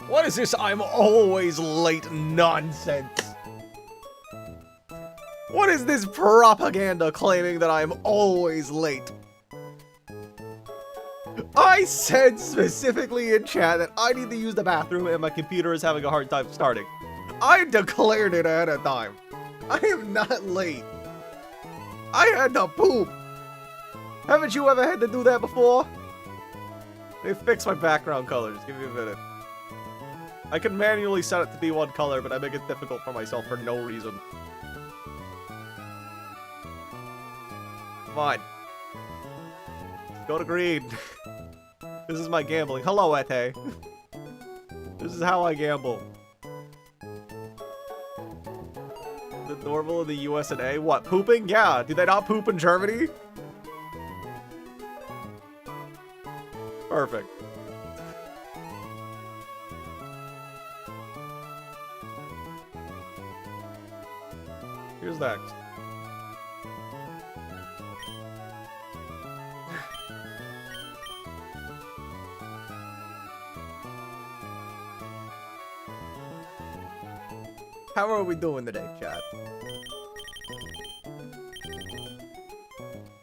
What is this I'm always late nonsense? What is this propaganda claiming that I'm always late? I said specifically in chat that I need to use the bathroom and my computer is having a hard time starting. I declared it ahead of time. I am not late. I had to poop. Haven't you ever had to do that before? They fixed my background colors. Give me a minute. I can manually set it to be one color, but I make it difficult for myself for no reason. Come on. Go to green. This is my gambling. Hello, Ete. This is how I gamble. The normal in the US and A? What, pooping? Yeah. Do they not poop in Germany? Perfect. Here's next. How are we doing today, chat?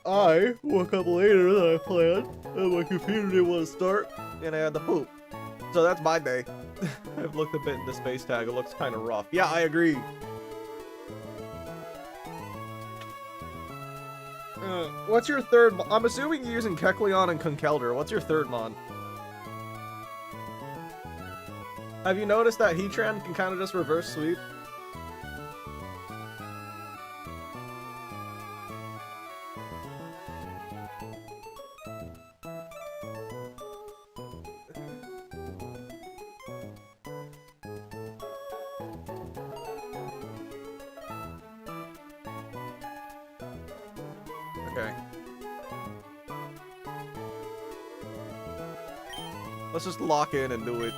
I woke up later than I planned, and my computer didn't want to start, and I had to poop. So that's my day. I've looked a bit in the space tag. It looks kind of rough. Yeah, I agree. What's your third? I'm assuming you're using Kecleon and Conkeldurr. What's your third mon? Have you noticed that Heatran can kind of just reverse sweep? Okay. Let's just lock in and do it.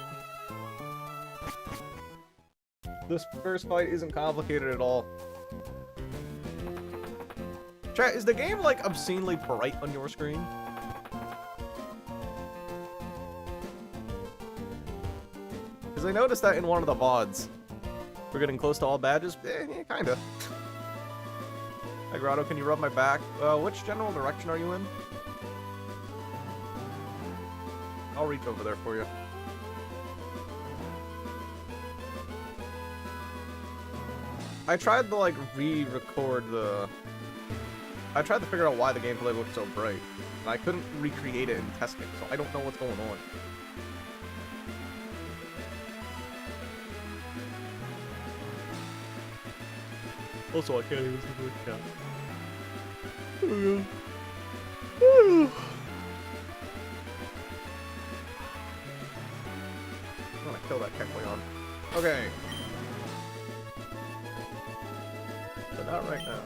This first fight isn't complicated at all. Chat, is the game like obscenely bright on your screen? Because I noticed that in one of the VODs. We're getting close to all badges? Yeah, kinda. Hi Grotto, can you rub my back? Which general direction are you in? I'll reach over there for you. I tried to like re-record the... I tried to figure out why the gameplay looked so bright. And I couldn't recreate it in testing, so I don't know what's going on. Also, I can't even see the chat. There we go. I'm gonna kill that Kecleon. Okay. But not right now.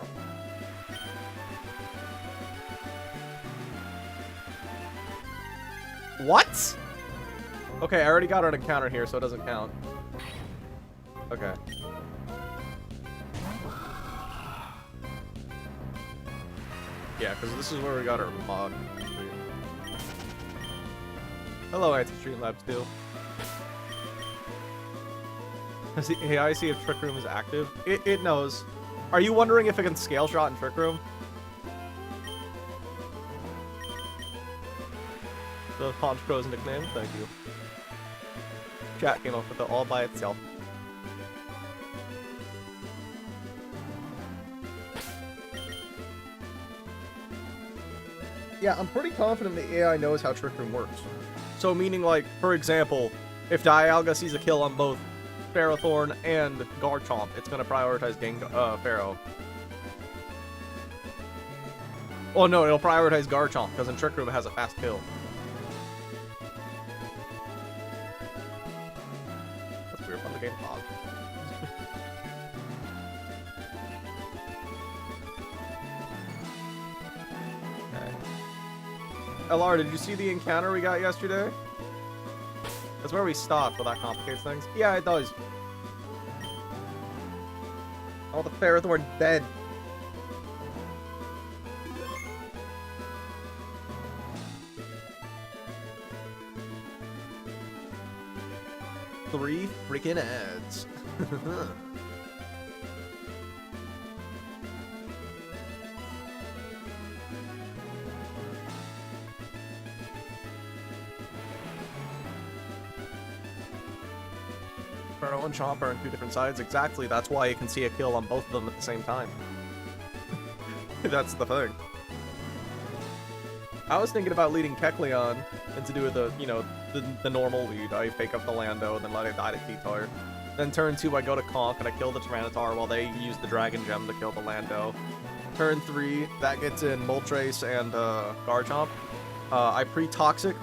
What? Okay, I already got an encounter here, so it doesn't count. Okay. Yeah, because this is where we got our mod. Hello, Anti-Streamlabs too. Hey, I see if Trick Room is active. It knows. Are you wondering if it can scale shot in Trick Room? The Paunch Crow's nickname? Thank you. Chat came up with it all by itself. Yeah, I'm pretty confident the AI knows how Trick Room works. So meaning like, for example, if Dialga sees a kill on both Ferrothorn and Garchomp, it's gonna prioritize Pharaoh. Oh no, it'll prioritize Garchomp, because in Trick Room it has a fast kill. That's weird, on the game pod. LR, did you see the encounter we got yesterday? That's where we stopped, but that complicates things. Yeah, it does. Oh, the Ferrothorn dead. 3 freaking ads. Inferno and Chomp are on 2 different sides. Exactly, that's why you can see a kill on both of them at the same time. That's the thing. I was thinking about leading Kecleon and to do the, you know, the normal lead. I fake up the Lando and then let it die to Keytar. Then turn 2, I go to Conk and I kill the Tyranitar while they use the Dragon Gem to kill the Lando. Turn 3, that gets in Moltres and Garchomp. I pre-toxic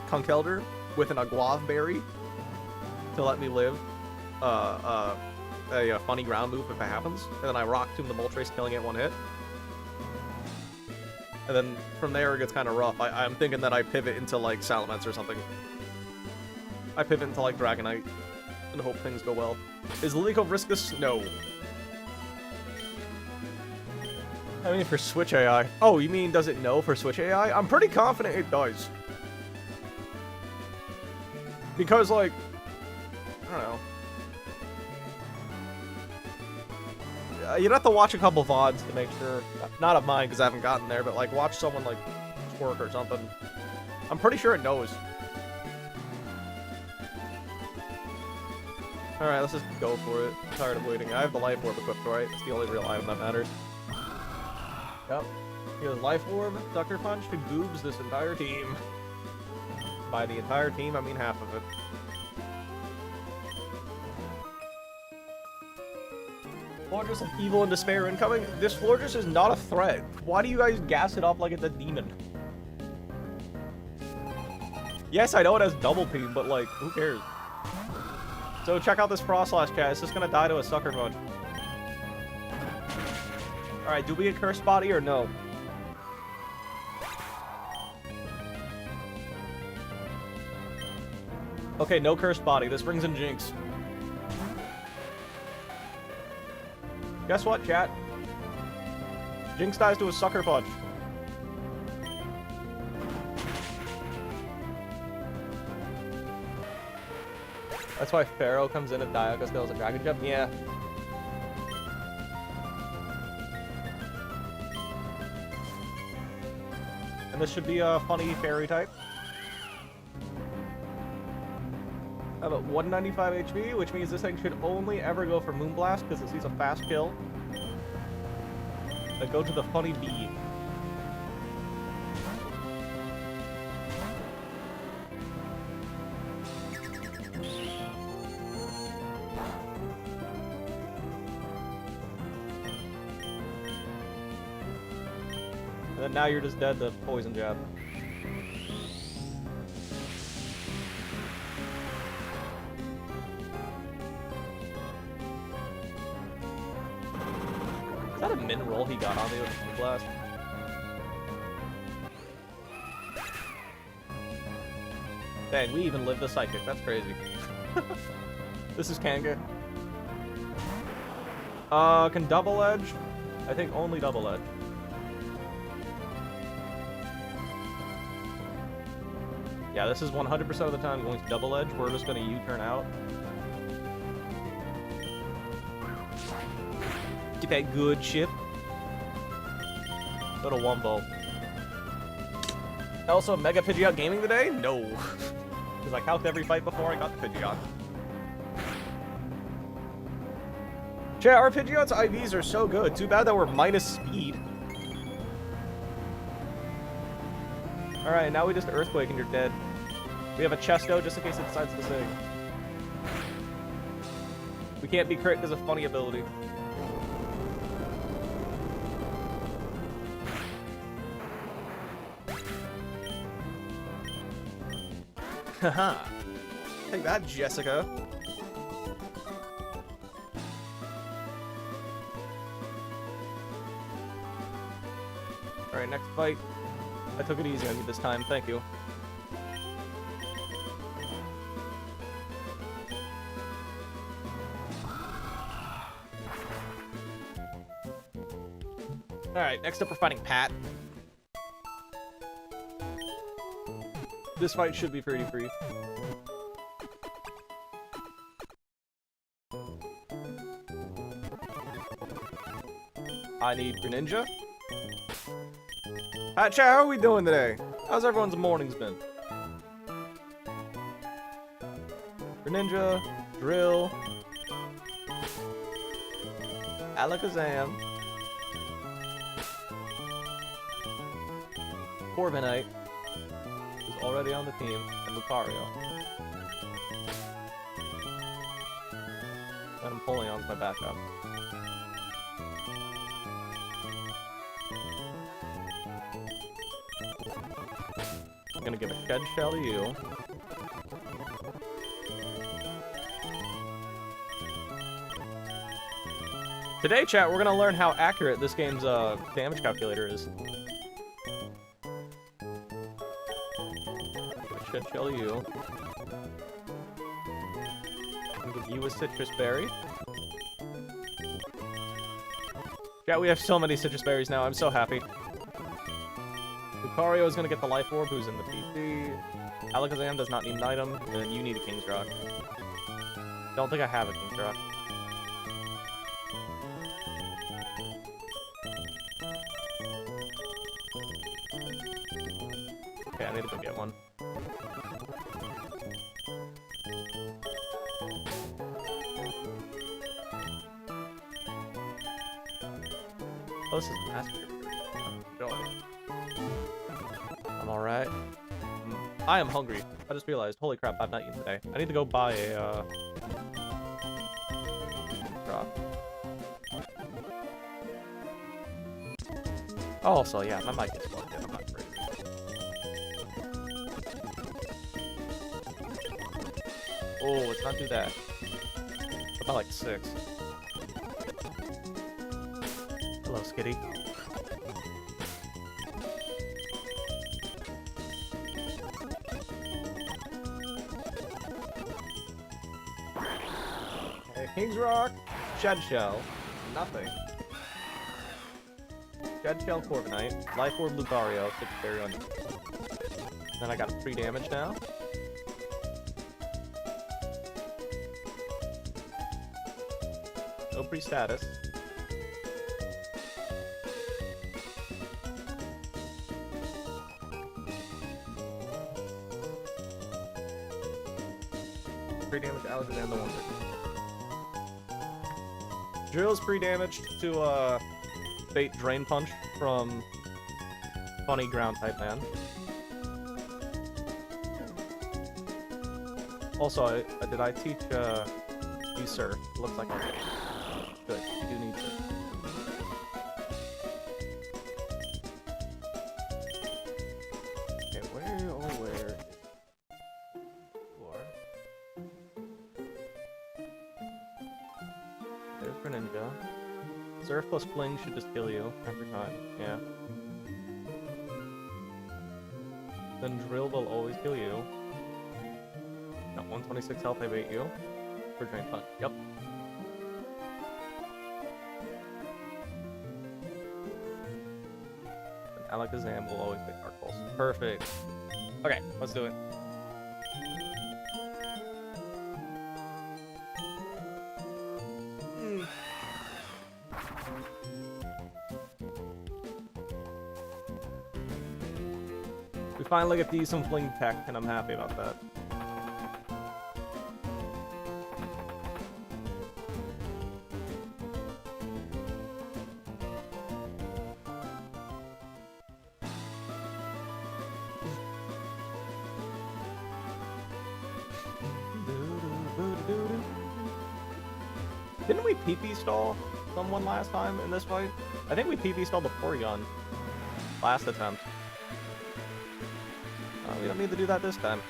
Conkeldurr with an Aguav Berry to let me live a funny ground move if it happens. And then I Rock Tomb the Moltres, killing it 1 hit. And then from there it gets kind of rough. I'm thinking that I pivot into like Salamence or something. I pivot into like Dragonite and hope things go well. Is Lily Cove riskless? No. I mean for Switch AI. Oh, you mean does it know for Switch AI? I'm pretty confident it does. Because like, I don't know. You'd have to watch a couple VODs to make sure. Not of mine, because I haven't gotten there, but like watch someone like Twerk or something. I'm pretty sure it knows. Alright, let's just go for it. I'm tired of waiting. I have the Life Orb equipped, right? It's the only real item that matters. Yep. Here's Life Orb, Sucker Punch, and Goobs this entire team. By the entire team, I mean half of it. Florges of Evil and Despair incoming? This Florges is not a threat. Why do you guys gas it up like it's a demon? Yes, I know it has double team, but like, who cares? So check out this Frostlash, chat. It's just gonna die to a Sucker Punch. Alright, do we get Curse Body or no? Okay, no Curse Body. This brings in Jinx. Guess what, chat? Jinx dies to a Sucker Punch. That's why Pharaoh comes in and Dialga steals a Dragon Jump? Yeah. And this should be a funny fairy type. I have 195 HP, which means this thing should only ever go for Moonblast because it sees a fast kill. Then go to the funny bee. And then now you're just dead to Poison Jab. Is that a min roll he got on me with the blast? Dang, we even lived the Psychic. That's crazy. This is Kanga. Can double edge? I think only double edge. Yeah, this is 100% of the time going to double edge. We're just going to U-turn out. Get that good ship. Go to Wumbo. Also, Mega Pidgeot gaming today? No. Because I calced every fight before I got the Pidgeot. Chat, our Pidgeot's IVs are so good. Too bad that we're minus speed. Alright, now we just Earthquake and you're dead. We have a Chesto just in case it decides to sing. We can't be crit because of funny ability. Haha. Take that, Jessica. Alright, next fight. I took it easy on you this time, thank you. Alright, next up we're fighting Pat. This fight should be pretty free. I need Greninja. Hi, chat, how are we doing today? How's everyone's mornings been? Greninja, Drill, Alakazam, Corviknight, who's already on the team, and Lucario. And Empoleon's my backup. I'm gonna give a Shed Shell to you. Today, chat, we're gonna learn how accurate this game's damage calculator is. Give a Shed Shell to you. I'm gonna give you a Citrus Berry. Chat, we have so many Citrus Berries now. I'm so happy. Lucario is gonna get the Life Orb, who's in the PC. Alakazam does not need an item, and you need a King's Rock. Don't think I have a King's Rock. Okay, I need to go get one. Oh, this is Master. I'm alright. I am hungry. I just realized, holy crap, I've not eaten today. I need to go buy a, drop. Oh, so yeah, my mic is plugged in. I'm not crazy. Oh, let's not do that. About like 6. Hello, Skitty. King's Rock, Shed Shell, nothing. Shed Shell, Corviknight, Life Orb, Lucario, Citrus Berry on you. Then I got 3 damage now. No pre-status. Free damage to Alakazam the Wonder. Drill's pre-damaged to bait Drain Punch from funny ground type man. Also, did I teach you Surf? Looks like I did. Good, you do need Surf. Okay, where? There's Greninja. Surf plus Fling should just kill you every time. Yeah. Then Drill will always kill you. Got 126 health, I bait you. For Drain Punch. Yep. And Alakazam will always take Dark Pulse. Perfect. Okay, let's do it. We finally get to use some Fling tech, and I'm happy about that. Didn't we PP stall someone last time in this fight? I think we PP stalled the Porygon last attempt. We don't need to do that this time.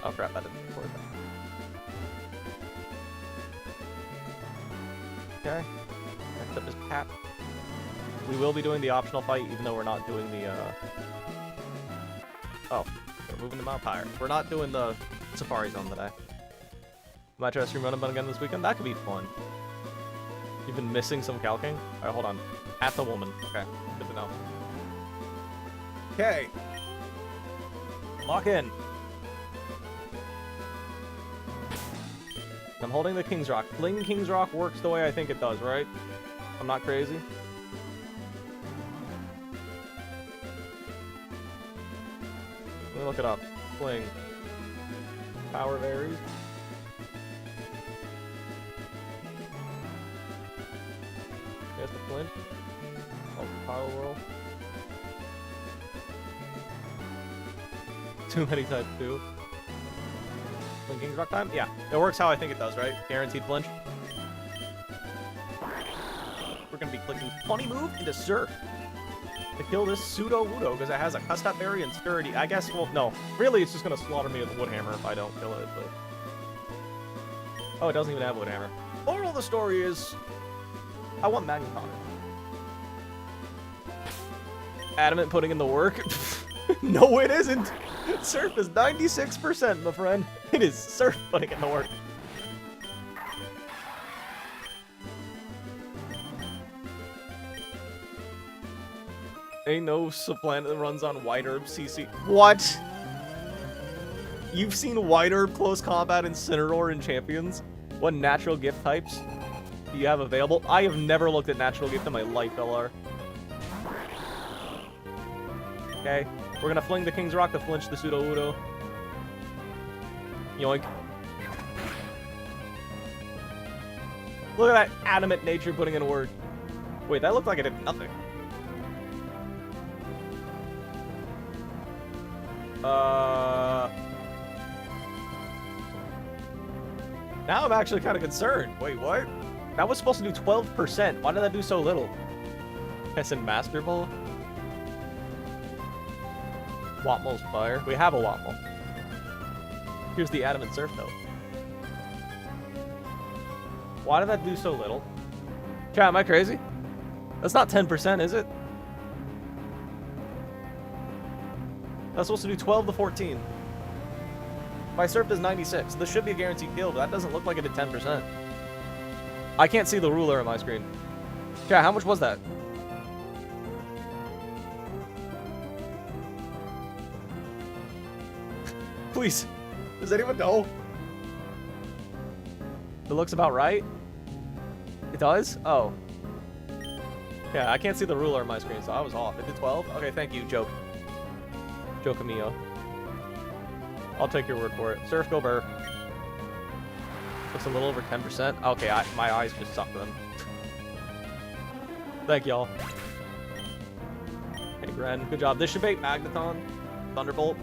Oh crap, I didn't record that. Okay. Next up is Pat. We will be doing the optional fight, even though we're not doing the, Oh, we're moving to Mount Pyre. We're not doing the Safari Zone today. Might try to stream Running again this weekend. That could be fun. You've been missing some calking? Alright, hold on. At the woman. Okay, good to know. Okay. Lock in. I'm holding the King's Rock. Fling King's Rock works the way I think it does, right? I'm not crazy. Let me look it up. Fling. Power varies. There's the flinch. Oh, power whirl. Too many type 2. Fling King's Rock time? Yeah, it works how I think it does, right? Guaranteed flinch. We're gonna be clicking funny move into Surf to kill this pseudo-Wudo because it has a Custap Berry and Sturdy. I guess, well, no. Really, it's just gonna slaughter me with Wood Hammer if I don't kill it, but... Oh, it doesn't even have Wood Hammer. Moral of the story is... I want Magneton. Adamant putting in the work? No, it isn't! Surf is 96%, my friend. It is Surf putting in the work. Ain't no supplant that runs on White Herb CC. What? You've seen White Herb close combat Incineroar in Champions? What natural gift types do you have available? I have never looked at natural gift in my life, LR. Okay, we're gonna fling the King's Rock to flinch the Pseudo-Wudo. Yoink. Look at that adamant nature putting in work. Wait, that looked like it did nothing. Now I'm actually kind of concerned. Wait, what? That was supposed to do 12%. Why did that do so little? Pessin Master Ball? Watmole's Fire. We have a Watmole. Here's the Adamant Surf, though. Why did that do so little? Chat, am I crazy? That's not 10%, is it? That's supposed to do 12 to 14. My Surf does 96. This should be a guaranteed kill, but that doesn't look like it did 10%. I can't see the ruler on my screen. Chat, how much was that? Please. Does anyone know? It looks about right. It does? Oh. Yeah, I can't see the ruler on my screen, so I was off. It did 12? Okay, thank you, Joke. Jokemio. I'll take your word for it. Surf go burr. Looks a little over 10%. Okay, my eyes just suck them. Thank y'all. Hey, Gren. Good job. This should bait Magneton. Thunderbolt.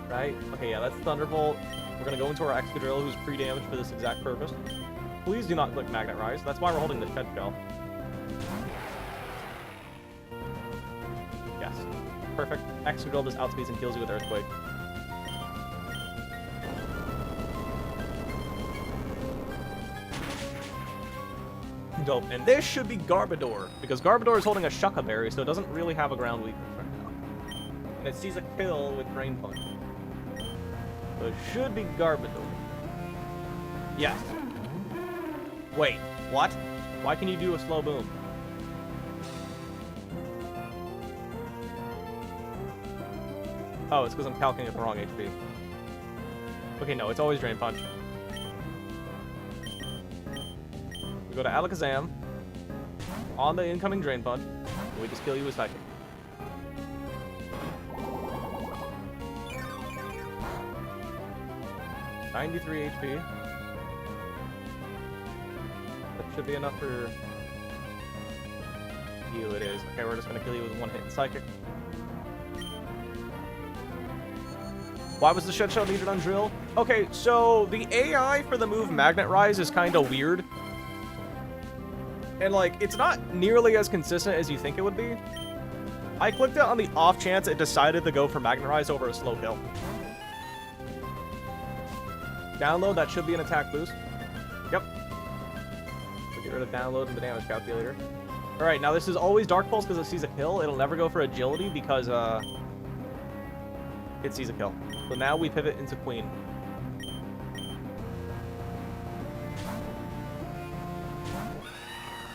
Right? Okay, yeah, that's Thunderbolt. We're gonna go into our Excadrill, who's pre-damaged for this exact purpose. Please do not click Magnet Rise. That's why we're holding the Shed Shell. Yes. Perfect. Excadrill just outspeeds and kills you with Earthquake. Dope. And this should be Garbodor, because Garbodor is holding a Shucca Berry, so it doesn't really have a ground weakness right now. And it sees a kill with Drain Punch. So it should be Garbodor. Yes. Wait, what? Why can you do a slow boom? Oh, it's because I'm calculating at the wrong HP. Okay, no, it's always Drain Punch. We go to Alakazam on the incoming Drain Punch, and we just kill you with Psychic. $93 HP. That should be enough for you, it is. Okay, we're just gonna kill you with one hit in Psychic. Why was the Shed Shell needed on Drill? Okay, so the AI for the move Magnet Rise is kind of weird. And, like, it's not nearly as consistent as you think it would be. I clicked it on the off chance it decided to go for Magnet Rise over a slow kill. Download, that should be an attack boost. Yep. We'll get rid of download and the damage calculator. Alright, now this is always Dark Pulse because it sees a kill. It'll never go for agility because, it sees a kill. So now we pivot into Queen.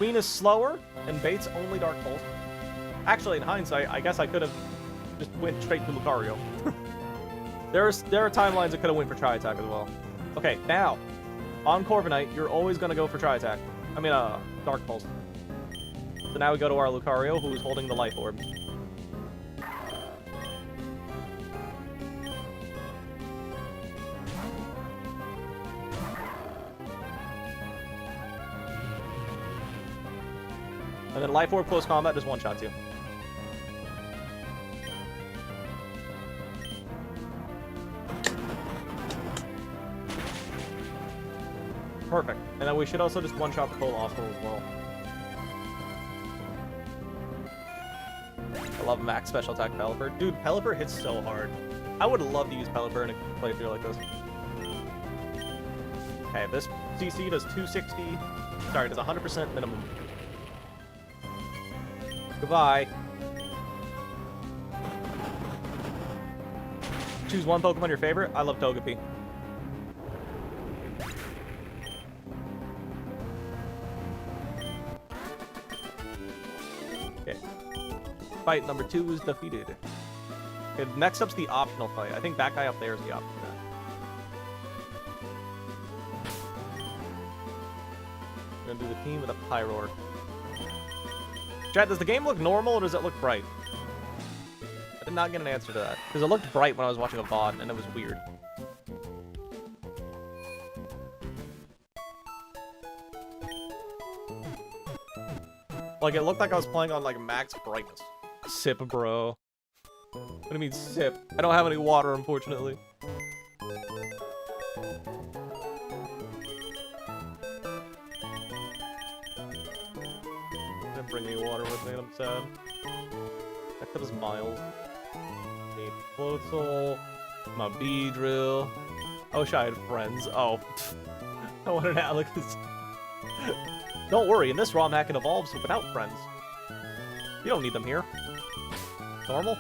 Queen is slower, and Bait's only Dark Pulse. Actually, in hindsight, I guess I could have just went straight to Lucario. There are timelines that could have went for Tri-Attack as well. Okay, now, on Corviknight, you're always going to go for Tri-Attack. I mean, Dark Pulse. So now we go to our Lucario, who is holding the Life Orb. And then Life Orb close combat just one-shots you. Perfect. And then we should also just one-shot the Colossal as well. I love max special attack Pelipper. Dude, Pelipper hits so hard. I would love to use Pelipper in a playthrough like this. Okay, this CC does 260. Sorry, it does 100% minimum. Goodbye. Choose one Pokemon your favorite. I love Togepi. Okay. Fight number 2 is defeated. Okay, next up's the optional fight. I think that guy up there is the optional guy. We're gonna do the team with a Pyroar. Chat, does the game look normal or does it look bright? I did not get an answer to that. Because it looked bright when I was watching a VOD and it was weird. Like, it looked like I was playing on, like, max brightness. Sip, bro. What do you mean, sip? I don't have any water, unfortunately. Didn't bring me water with me, I'm sad. Next up is Myles. Need Floatzel. My Beedrill. I wish I had friends. Oh. I wanted Alex. Don't worry, in this ROM hack it evolves without friends. You don't need them here. Normal?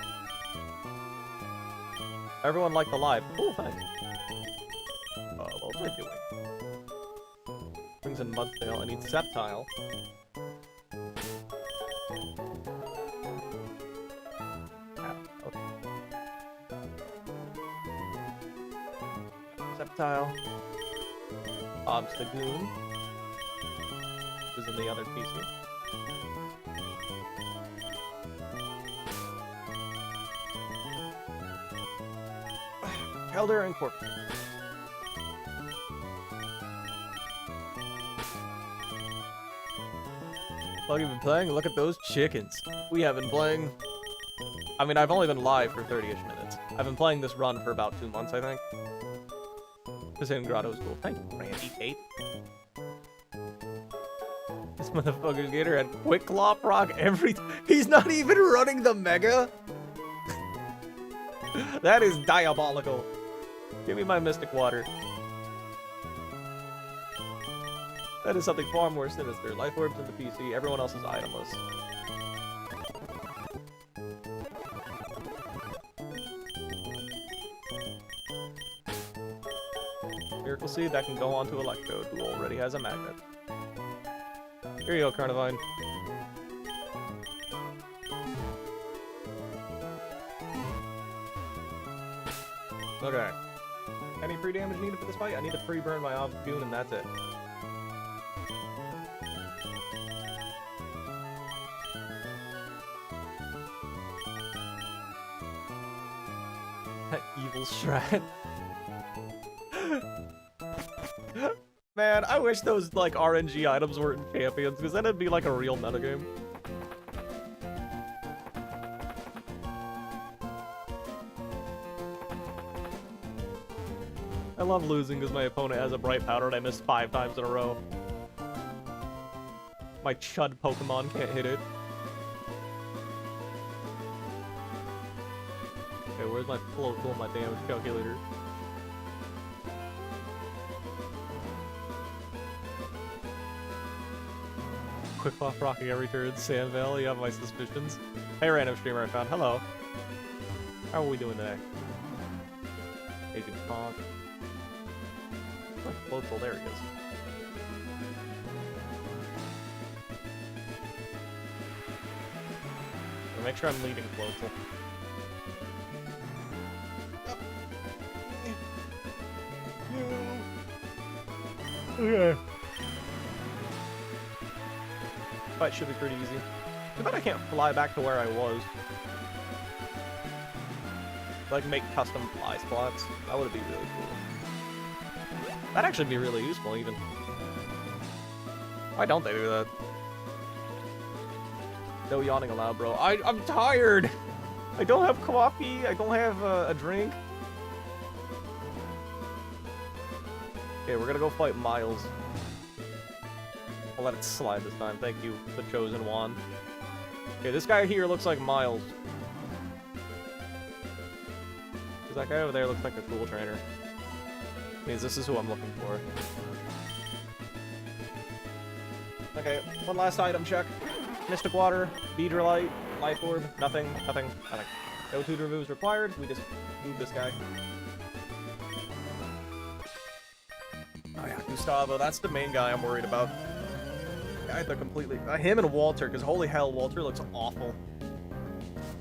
Everyone liked the live. Cool, thanks. What was I doing? Brings in Mudtail. I need Sceptile. Okay. Sceptile. Obstagoon. Who's in the other PC. Elder and Corp. What have you been playing? Look at those chickens. We have been playing... I mean, I've only been live for 30-ish minutes. I've been playing this run for about 2 months, I think. This in Grotto's cool. Thank you, Randy Tate. This motherfucker's Gator had Quick Claw proc every... He's not even running the Mega? That is diabolical. Give me my Mystic Water. That is something far more sinister. Life Orbs in the PC, everyone else is itemless. Miracle Seed, that can go on to Electrode, who already has a magnet. Here you go, Carnivine. Okay. Any free damage needed for this fight? I need to free burn my Obstagoon and that's it. That evil strat. Man, I wish those like RNG items weren't in Champions, because then it'd be like a real metagame. I love losing because my opponent has a Bright Powder and I missed 5 times in a row. My Chud Pokemon can't hit it. Okay, where's my Floatzel, my damage calculator? Quick Pop rocking every turn. Sand Valley, you have my suspicions. Hey, random streamer I found. Hello. How are we doing today? Agent Pond. Floatzel, there he is. Make sure I'm leading Floatzel. Okay. Fight should be pretty easy. Too bad I can't fly back to where I was. Like, make custom fly spots. That would be really cool. That'd actually be really useful, even. Why don't they do that? No yawning allowed, bro. I'm tired! I don't have coffee. I don't have a drink. Okay, we're gonna go fight Myles. I'll let it slide this time. Thank you, the chosen one. Okay, this guy here looks like Myles. Because that guy over there looks like a cool trainer. Means this is who I'm looking for. Okay, one last item check. Mystic Water, Beedrillite, Life Orb, nothing. No tutor moves required, we just move this guy. Oh yeah, Gustavo, that's the main guy I'm worried about. Either completely... him and Walter, because holy hell, Walter looks awful.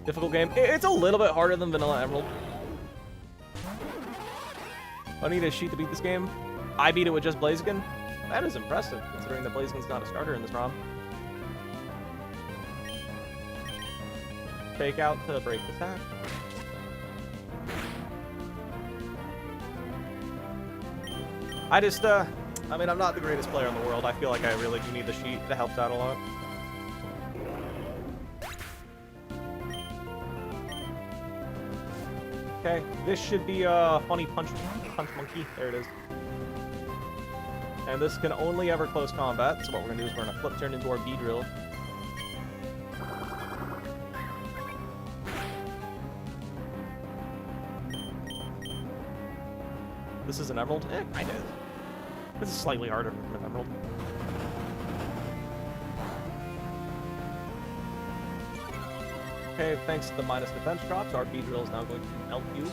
Difficult game. It's a little bit harder than Vanilla Emerald. I need a sheet to beat this game. I beat it with just Blaziken. That is impressive, considering that Blaziken's not a starter in this ROM. Fake out to break the sack. I mean, I'm not the greatest player in the world. I feel like I really do need the sheet. That helps out a lot. Okay, this should be a funny punch monkey. There it is. And this can only ever close combat. So what we're gonna do is we're gonna flip turn into our Beedrill. This is an emerald? Kinda is. This is slightly harder than an emerald. Okay, thanks to the minus defense drops, our Beedrill is now going to melt you.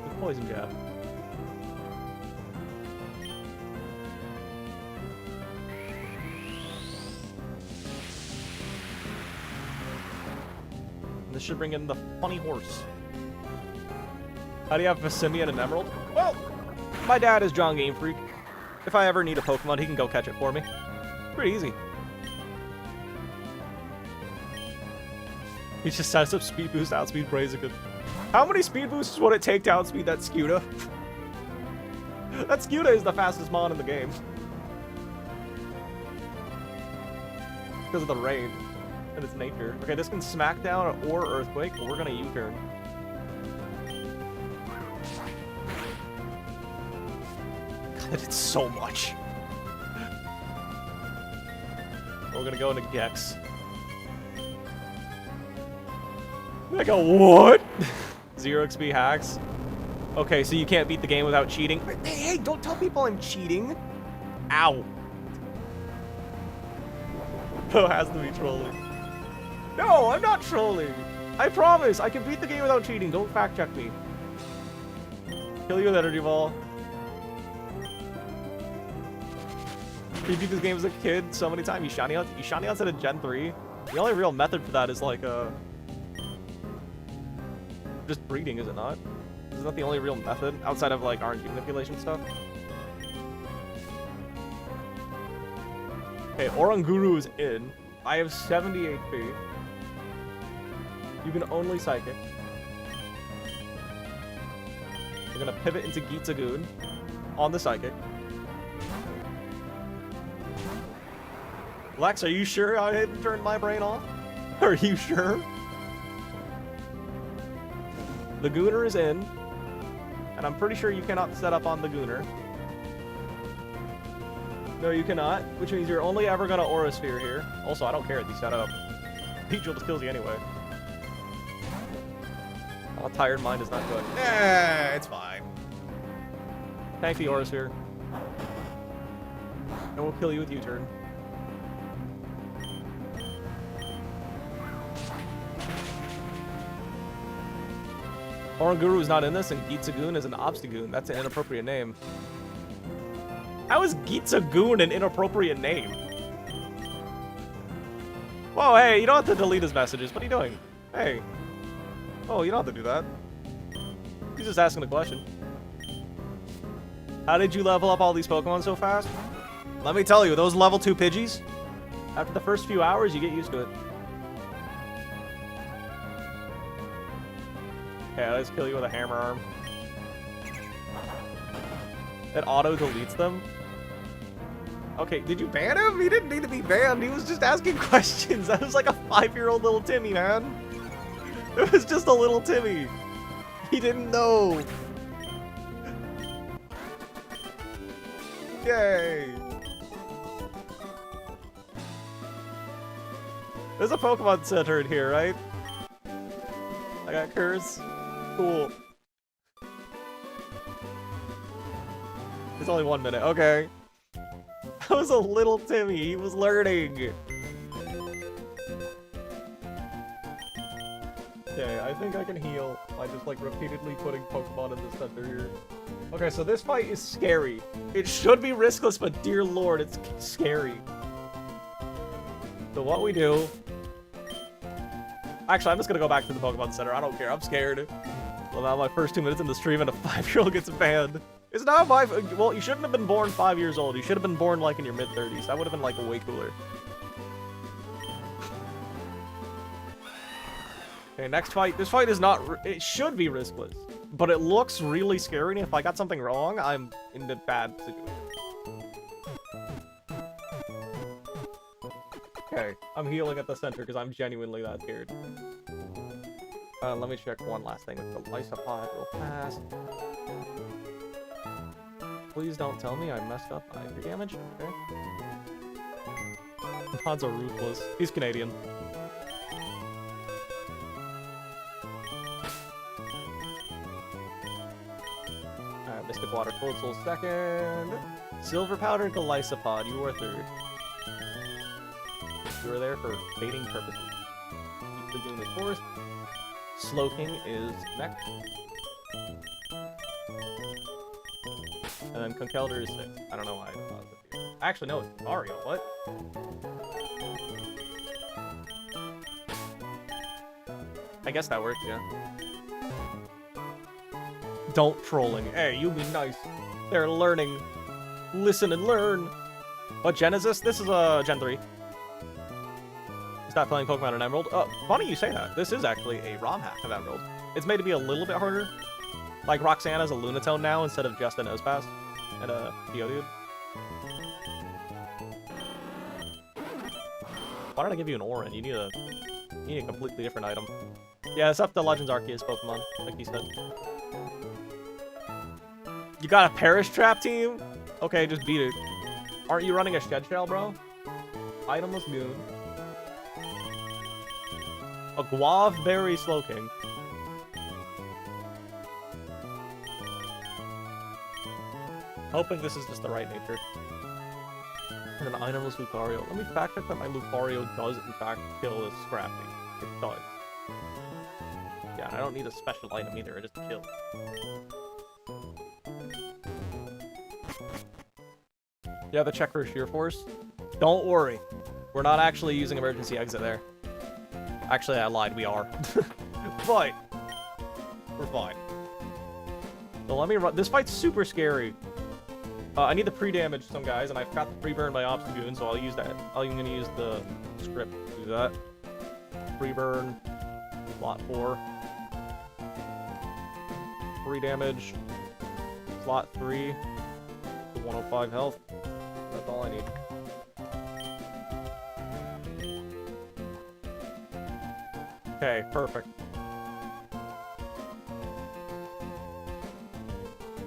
With Poison Jab. And this should bring in the funny horse. How do you have a Simian and Emerald? Well, my dad is John Game Freak. If I ever need a Pokemon, he can go catch it for me. Pretty easy. He just sets up speed boost, outspeed Blaziken. How many speed boosts would it take to outspeed that Scuda? That Scuda is the fastest mon in the game. Because of the rain and its nature. Okay, this can smack down or Earthquake, but we're gonna U-turn. God, it's so much. We're gonna go into Gex. Like a what? 0 XP hacks. Okay, so you can't beat the game without cheating. Hey, don't tell people I'm cheating. Ow. Oh, has to be trolling. No, I'm not trolling. I promise, I can beat the game without cheating. Don't fact check me. Kill you with Energy Ball. You beat this game as a kid so many times. You shiny outs at a Gen 3. The only real method for that is like just breeding, is it not? Isn't that the only real method outside of like RNG manipulation stuff? Okay, Oranguru is in. I have 70 HP. You can only Psychic. We're gonna pivot into Gitzagoon on the Psychic. Lex, are you sure I didn't turn my brain off? Are you sure? The Gooner is in, and I'm pretty sure you cannot set up on the Gooner. No, you cannot, which means you're only ever gonna Aura Sphere here. Also, I don't care if you set up. Pchal just kills you anyway. A tired mind is not good. Nah, it's fine. Tank the Aura Sphere. And we'll kill you with U-turn. Oranguru is not in this, and Gitzagoon is an Obstagoon. That's an inappropriate name. How is Gitzagoon an inappropriate name? Whoa, hey, you don't have to delete his messages. What are you doing? Hey. Oh, you don't have to do that. He's just asking a question. How did you level up all these Pokemon so fast? Let me tell you, those level 2 Pidgeys, after the first few hours, you get used to it. Okay, let's kill you with a hammer arm. It auto-deletes them. Okay, did you ban him? He didn't need to be banned. He was just asking questions. That was like a 5-year-old little Timmy, man. It was just a little Timmy. He didn't know. Yay. There's a Pokemon Center in here, right? I got Curse. Cool. It's only 1 minute. Okay. That was a little Timmy. He was learning. Okay, I think I can heal by just like repeatedly putting Pokemon in the center here. Okay, so this fight is scary. It should be riskless, but dear lord, it's scary. So what we do... Actually, I'm just gonna go back to the Pokemon Center. I don't care. I'm scared. Well, now my first 2 minutes in the stream and a 5-year-old gets banned. It's not my... Well, you shouldn't have been born 5 years old. You should have been born, like, in your mid-30s. That would have been, like, way cooler. Okay, next fight. This fight is not... It should be riskless. But it looks really scary, and if I got something wrong, I'm in a bad situation. Okay, I'm healing at the center because I'm genuinely that scared. Let me check one last thing with the Lysopod real fast. Please don't tell me I messed up IV damage. Okay. Pods are ruthless. He's Canadian. Alright, Mystic Water, Cold Soul second. Silver Powder, Golisopod, you are third. You are there for baiting purposes. Keep doing the fourth. Slowking is next. And then Conkeldurr is 6th. I don't know why I paused it here. Actually, no, it's Mario. What? I guess that works, yeah. Don't trolling. Hey, you be nice. They're learning. Listen and learn. What gen is this? This is Gen 3. Stop playing Pokemon on Emerald. Funny you say that. This is actually a ROM hack of Emerald. It's made to be a little bit harder. Like Roxanne has a Lunatone now instead of just a Nosepass and a Geodude. Why did I give you an Oran? You need a completely different item. Yeah, it's up to Legends Arceus Pokemon, like he said. You got a Perish Trap team? Okay, just beat it. Aren't you running a Shed Shell, bro? Itemless Goon. A Guave Berry Slowking. Hoping this is just the right nature. And an itemless Lucario. Let me fact check that my Lucario does in fact kill this Scrafty. It does. Yeah, I don't need a special item either, I just kill. Yeah, the check for Sheer Force. Don't worry. We're not actually using emergency exit there. Actually, I lied, we are. But we're fine. So let me run. This fight's super scary. I need to pre-damage some guys, and I've got the pre-burn by Obstagoon, so I'll use that. I'm gonna use the script to do that. Pre-burn. Slot 4. Pre-damage. Slot 3. 105 health. That's all I need. Okay, perfect.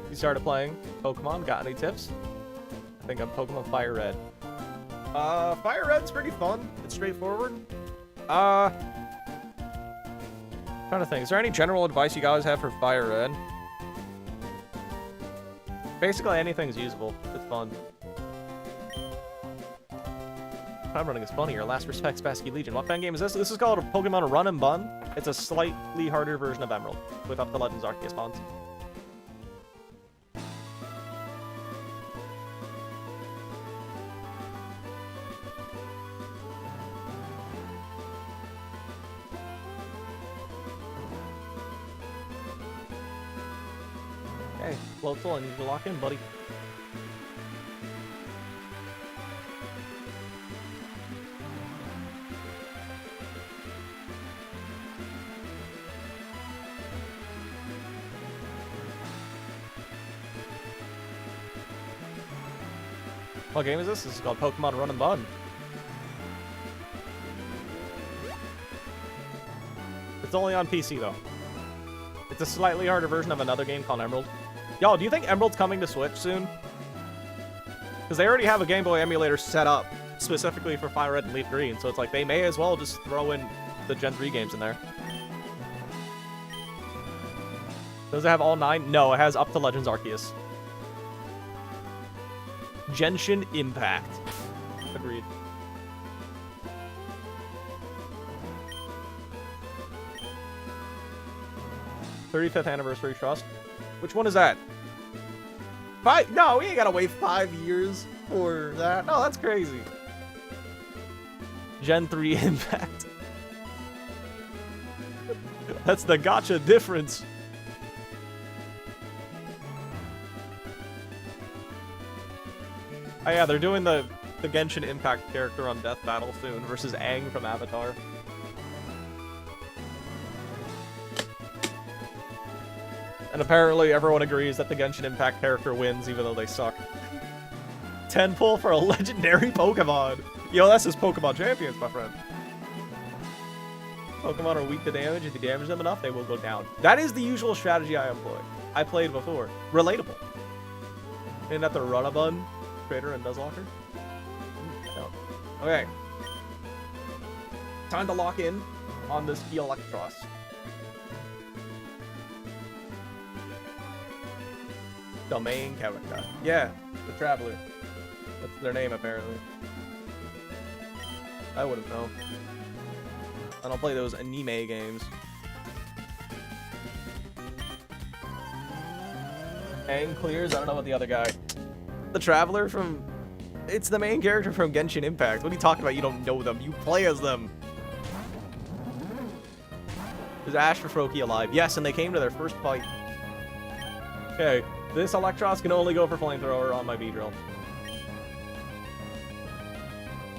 You started playing Pokemon? Got any tips? I think I'm Pokemon Fire Red. Fire Red's pretty fun. It's straightforward. Trying to think. Is there any general advice you guys have for Fire Red? Basically, anything's usable. It's fun. Time running is funny. Your last respects, Basky Legion. What fan game is this? This is called Pokemon Run and Bun. It's a slightly harder version of Emerald, with up to Legends Arceus spawns. Hey, Floatzel, I need you to lock in, buddy. What game is this? This is called Pokemon Run and Bun. It's only on PC, though. It's a slightly harder version of another game called Emerald. Yo, do you think Emerald's coming to Switch soon? Because they already have a Game Boy emulator set up specifically for Fire Red and Leaf Green, so it's like they may as well just throw in the Gen 3 games in there. Does it have all 9? No, it has up to Legends Arceus. Genshin Impact. Agreed. '35th Anniversary Trust. Which one is that? No, we ain't gotta wait 5 years for that. No, that's crazy. Gen 3 Impact. That's the gotcha difference. Oh yeah, they're doing the Genshin Impact character on Death Battle soon versus Aang from Avatar. And apparently everyone agrees that the Genshin Impact character wins even though they suck. 10 pull for a legendary Pokemon. Yo, that's just Pokemon Champions, my friend. Pokemon are weak to damage. If you damage them enough, they will go down. That is the usual strategy I employ. I played before. Relatable. Isn't that the Run-a-Bun? Trader and Nuzlocke? No. Okay. Time to lock in on this Electros. The main character. Yeah, the Traveler. That's their name, apparently. I wouldn't know. I don't play those anime games. Aang clears. I don't know about the other guy. The Traveler from... It's the main character from Genshin Impact. What are you talking about? You don't know them. You play as them. Is Ashra Froakie alive? Yes, and they came to their first fight. Okay, this Electros can only go for Flamethrower on my V-Drill.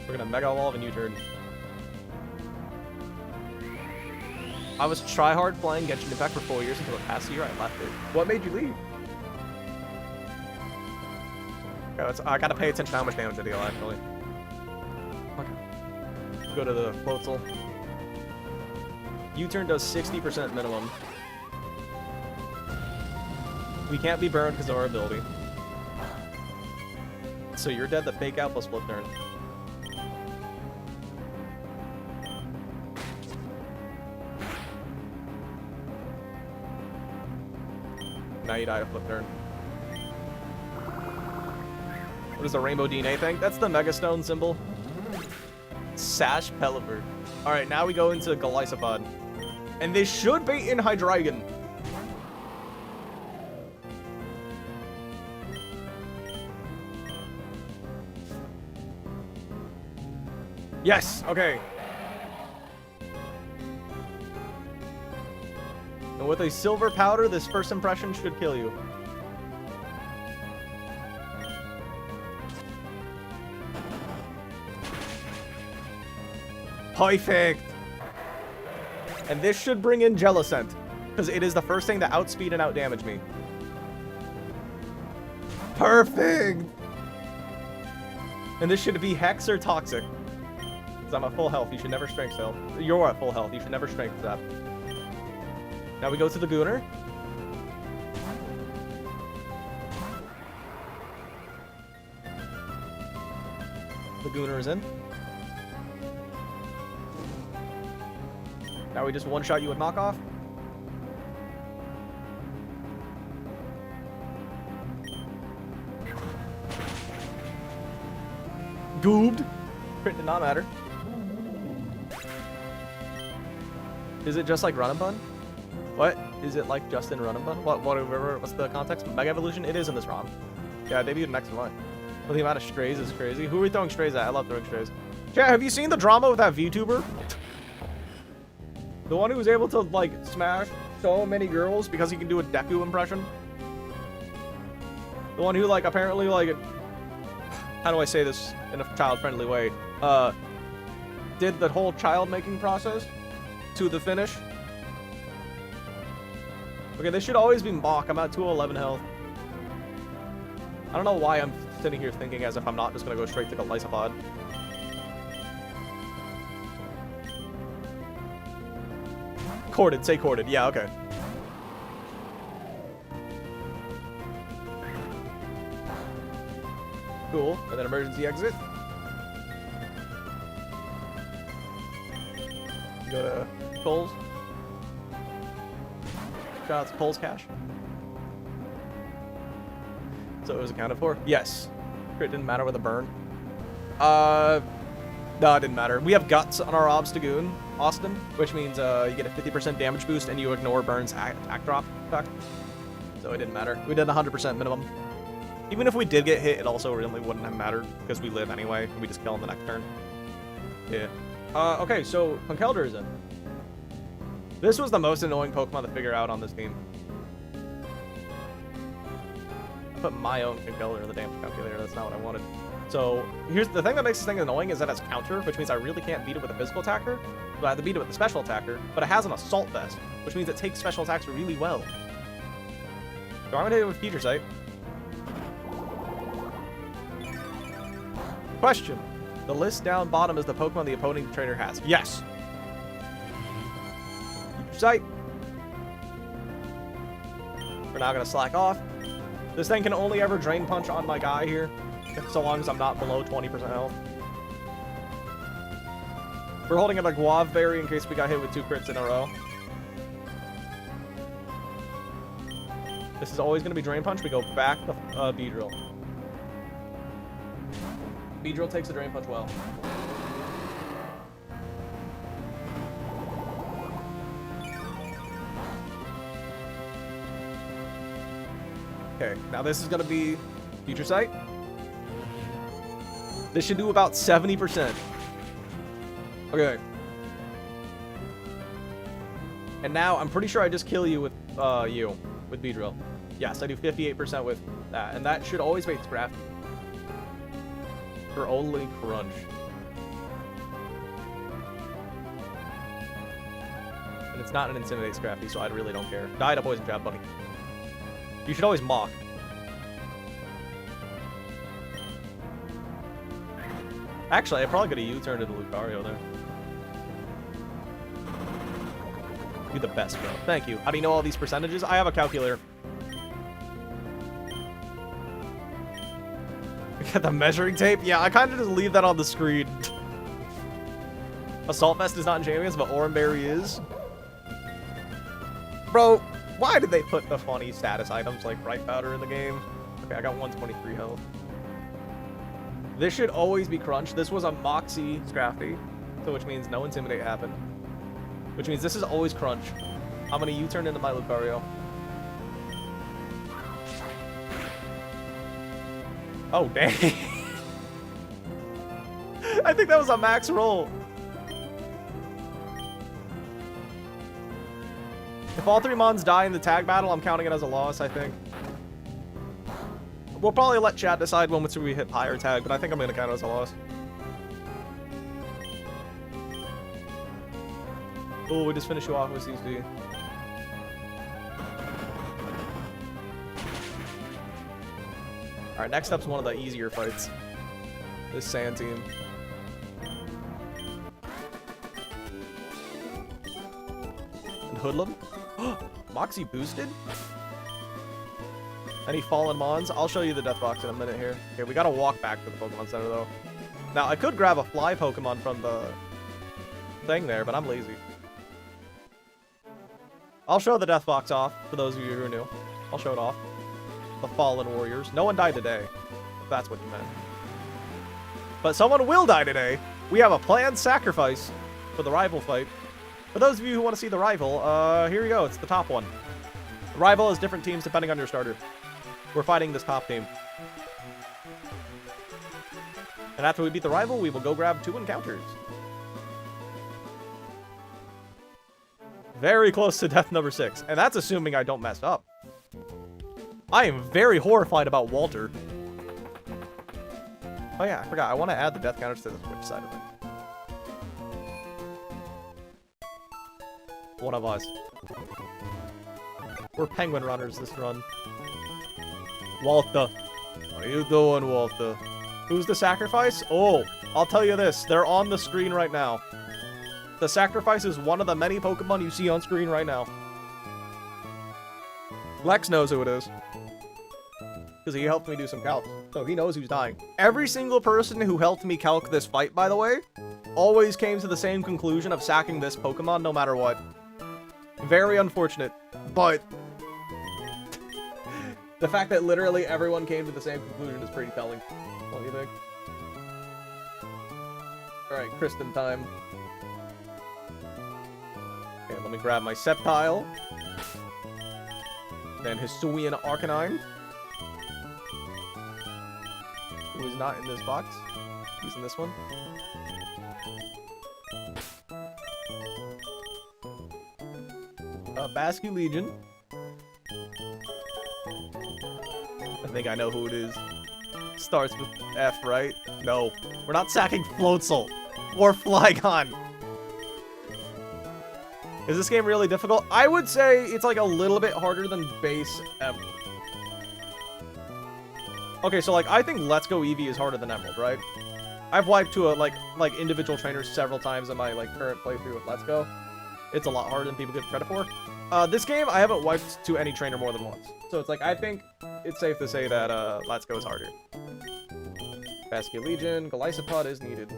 We're gonna Mega Evolve and U-turn. I was tryhard playing Genshin Impact for 4 years until the past year I left it. What made you leave? Okay, I gotta pay attention to how much damage I deal, actually. Okay. Go to the Floatzel. U-turn does 60% minimum. We can't be burned because of our ability. So you're dead, the fake out plus flip turn. Now you die to flip turn. What is the rainbow DNA thing? That's the Megastone symbol. Sash Pelipper. Alright, now we go into Golisopod. And this should be in Hydreigon. Yes! Okay. And with a silver powder, this first impression should kill you. Perfect! And this should bring in Jellicent, because it is the first thing to outspeed and outdamage me. Perfect! And this should be Hex or Toxic. Because I'm at full health, you should never strength sell. You're at full health, you should never strength zap. Now we go to the Gooner. The Gooner is in. Now we just one-shot you with knockoff. Goobed. Crit did not matter. Is it just like Run and Bun? What? Is it like just in Run and Bun? What's the context? Mega Evolution? It is in this ROM. Yeah, debuted next month. Well, the amount of strays is crazy. Who are we throwing strays at? I love throwing strays. Yeah, have you seen the drama with that VTuber? The one who was able to, like, smash so many girls because he can do a Deku impression? The one who, like, apparently, like, how do I say this in a child-friendly way? Did the whole child-making process to the finish. Okay, this should always be Mach. I'm at 211 health. I don't know why I'm sitting here thinking as if I'm not just gonna go straight to the Lysopod. Corded, say corded. Yeah, okay. Cool. And then emergency exit. Go to Coles. Shout out to Coles Cash. So it was accounted for? Yes. It didn't matter with a burn. No, it didn't matter. We have Guts on our Obstagoon, Austin, which means you get a 50% damage boost and you ignore Burn's attack drop effect. So it didn't matter. We did 100% minimum. Even if we did get hit, it also really wouldn't have mattered because we live anyway. We just kill him the next turn. Yeah. Okay, so Conkeldurr is in. This was the most annoying Pokemon to figure out on this team. I put my own Conkeldurr in the damage calculator. That's not what I wanted. So here's the thing that makes this thing annoying is that it's counter, which means I really can't beat it with a physical attacker. But I have to beat it with a special attacker. But it has an assault vest, which means it takes special attacks really well. So I'm gonna hit it with Future Sight. Question. The list down bottom is the Pokemon the opposing trainer has. Yes. Future Sight. We're now gonna slack off. This thing can only ever Drain Punch on my guy here, so long as I'm not below 20% health. We're holding it a Guave Berry in case we got hit with 2 crits in a row. This is always going to be Drain Punch. We go back to Beedrill. Beedrill takes a Drain Punch well. Okay, now this is going to be Future Sight. This should do about 70%. Okay. And now I'm pretty sure I just kill you with Beedrill. Yes, I do 58% with that, and that should always make Scrafty. For only Crunch. And it's not an Intimidate Scrafty, so I really don't care. Die to Poison Jab, buddy. You should always Mock. Actually, I probably could have U-turned into Lucario there. You're the best, bro. Thank you. How do you know all these percentages? I have a calculator. Get the measuring tape? Yeah, I kind of just leave that on the screen. Assault Vest is not in Champions, but Oranberry is. Bro, why did they put the funny status items like Bright Powder in the game? Okay, I got 123 health. This should always be Crunch. This was a Moxie Scrafty, so which means no Intimidate happened. Which means this is always Crunch. I'm gonna U-turn into my Lucario. Oh, dang. I think that was a max roll. If all 3 Mons die in the tag battle, I'm counting it as a loss, I think. We'll probably let chat decide once we hit higher tag, but I think I'm going to count it as a loss. Oh, we just finished you off with CC. Alright, next up's one of the easier fights. This Sand team. And Hoodlum? Moxie boosted? Any fallen Mons? I'll show you the death box in a minute here. Okay, we gotta walk back to the Pokemon Center though. Now, I could grab a fly Pokemon from the thing there, but I'm lazy. I'll show the death box off for those of you who are new. I'll show it off. The fallen warriors. No one died today, if that's what you meant. But someone will die today. We have a planned sacrifice for the rival fight. For those of you who want to see the rival, here we go. It's the top one. The rival is different teams depending on your starter. We're fighting this top team. And after we beat the rival, we will go grab 2 encounters. Very close to death number 6. And that's assuming I don't mess up. I am very horrified about Walter. Oh yeah, I forgot. I want to add the death counters to the Twitch side of it. One of us. We're penguin runners this run. Walter. How you doing, Walter? Who's the sacrifice? Oh, I'll tell you this. They're on the screen right now. The sacrifice is one of the many Pokemon you see on screen right now. Lex knows who it is. Because he helped me do some calcs. So he knows who's dying. Every single person who helped me calc this fight, by the way, always came to the same conclusion of sacking this Pokemon no matter what. Very unfortunate. But the fact that literally everyone came to the same conclusion is pretty telling. What do you think? Alright, Kristen time. Okay, let me grab my Sceptile. Then Hisuian Arcanine. Who is not in this box. He's in this one. Bascu Legion. I think I know who it is. Starts with F, right? No. We're not sacking Floatzel. Or Flygon. Is this game really difficult? I would say it's like a little bit harder than base Emerald. Okay, so like I think Let's Go Eevee is harder than Emerald, right? I've wiped to a like individual trainers several times in my like current playthrough with Let's Go. It's a lot harder than people give credit for. This game I haven't wiped to any trainer more than once. So it's like I think it's safe to say that Let's Go is harder. Bascu Legion, Golisopod is needed.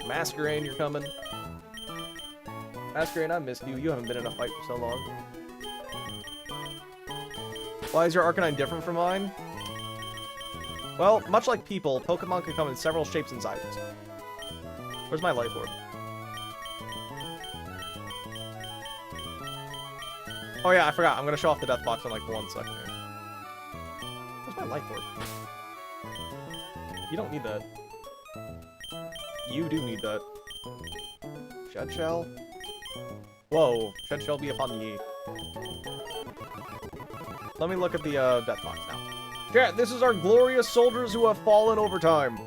Masquerain, you're coming. Masquerain, I missed you. You haven't been in a fight for so long. Why is your Arcanine different from mine? Well, much like people, Pokemon can come in several shapes and sizes. Where's my Life Orb? Oh yeah, I forgot. I'm gonna show off the Death Box in like 1 second. Where's my Life Orb? You don't need that. You do need that. Shed Shell? Whoa, Shed Shell be upon ye. Let me look at the Death Box now. Yeah, this is our glorious soldiers who have fallen over time.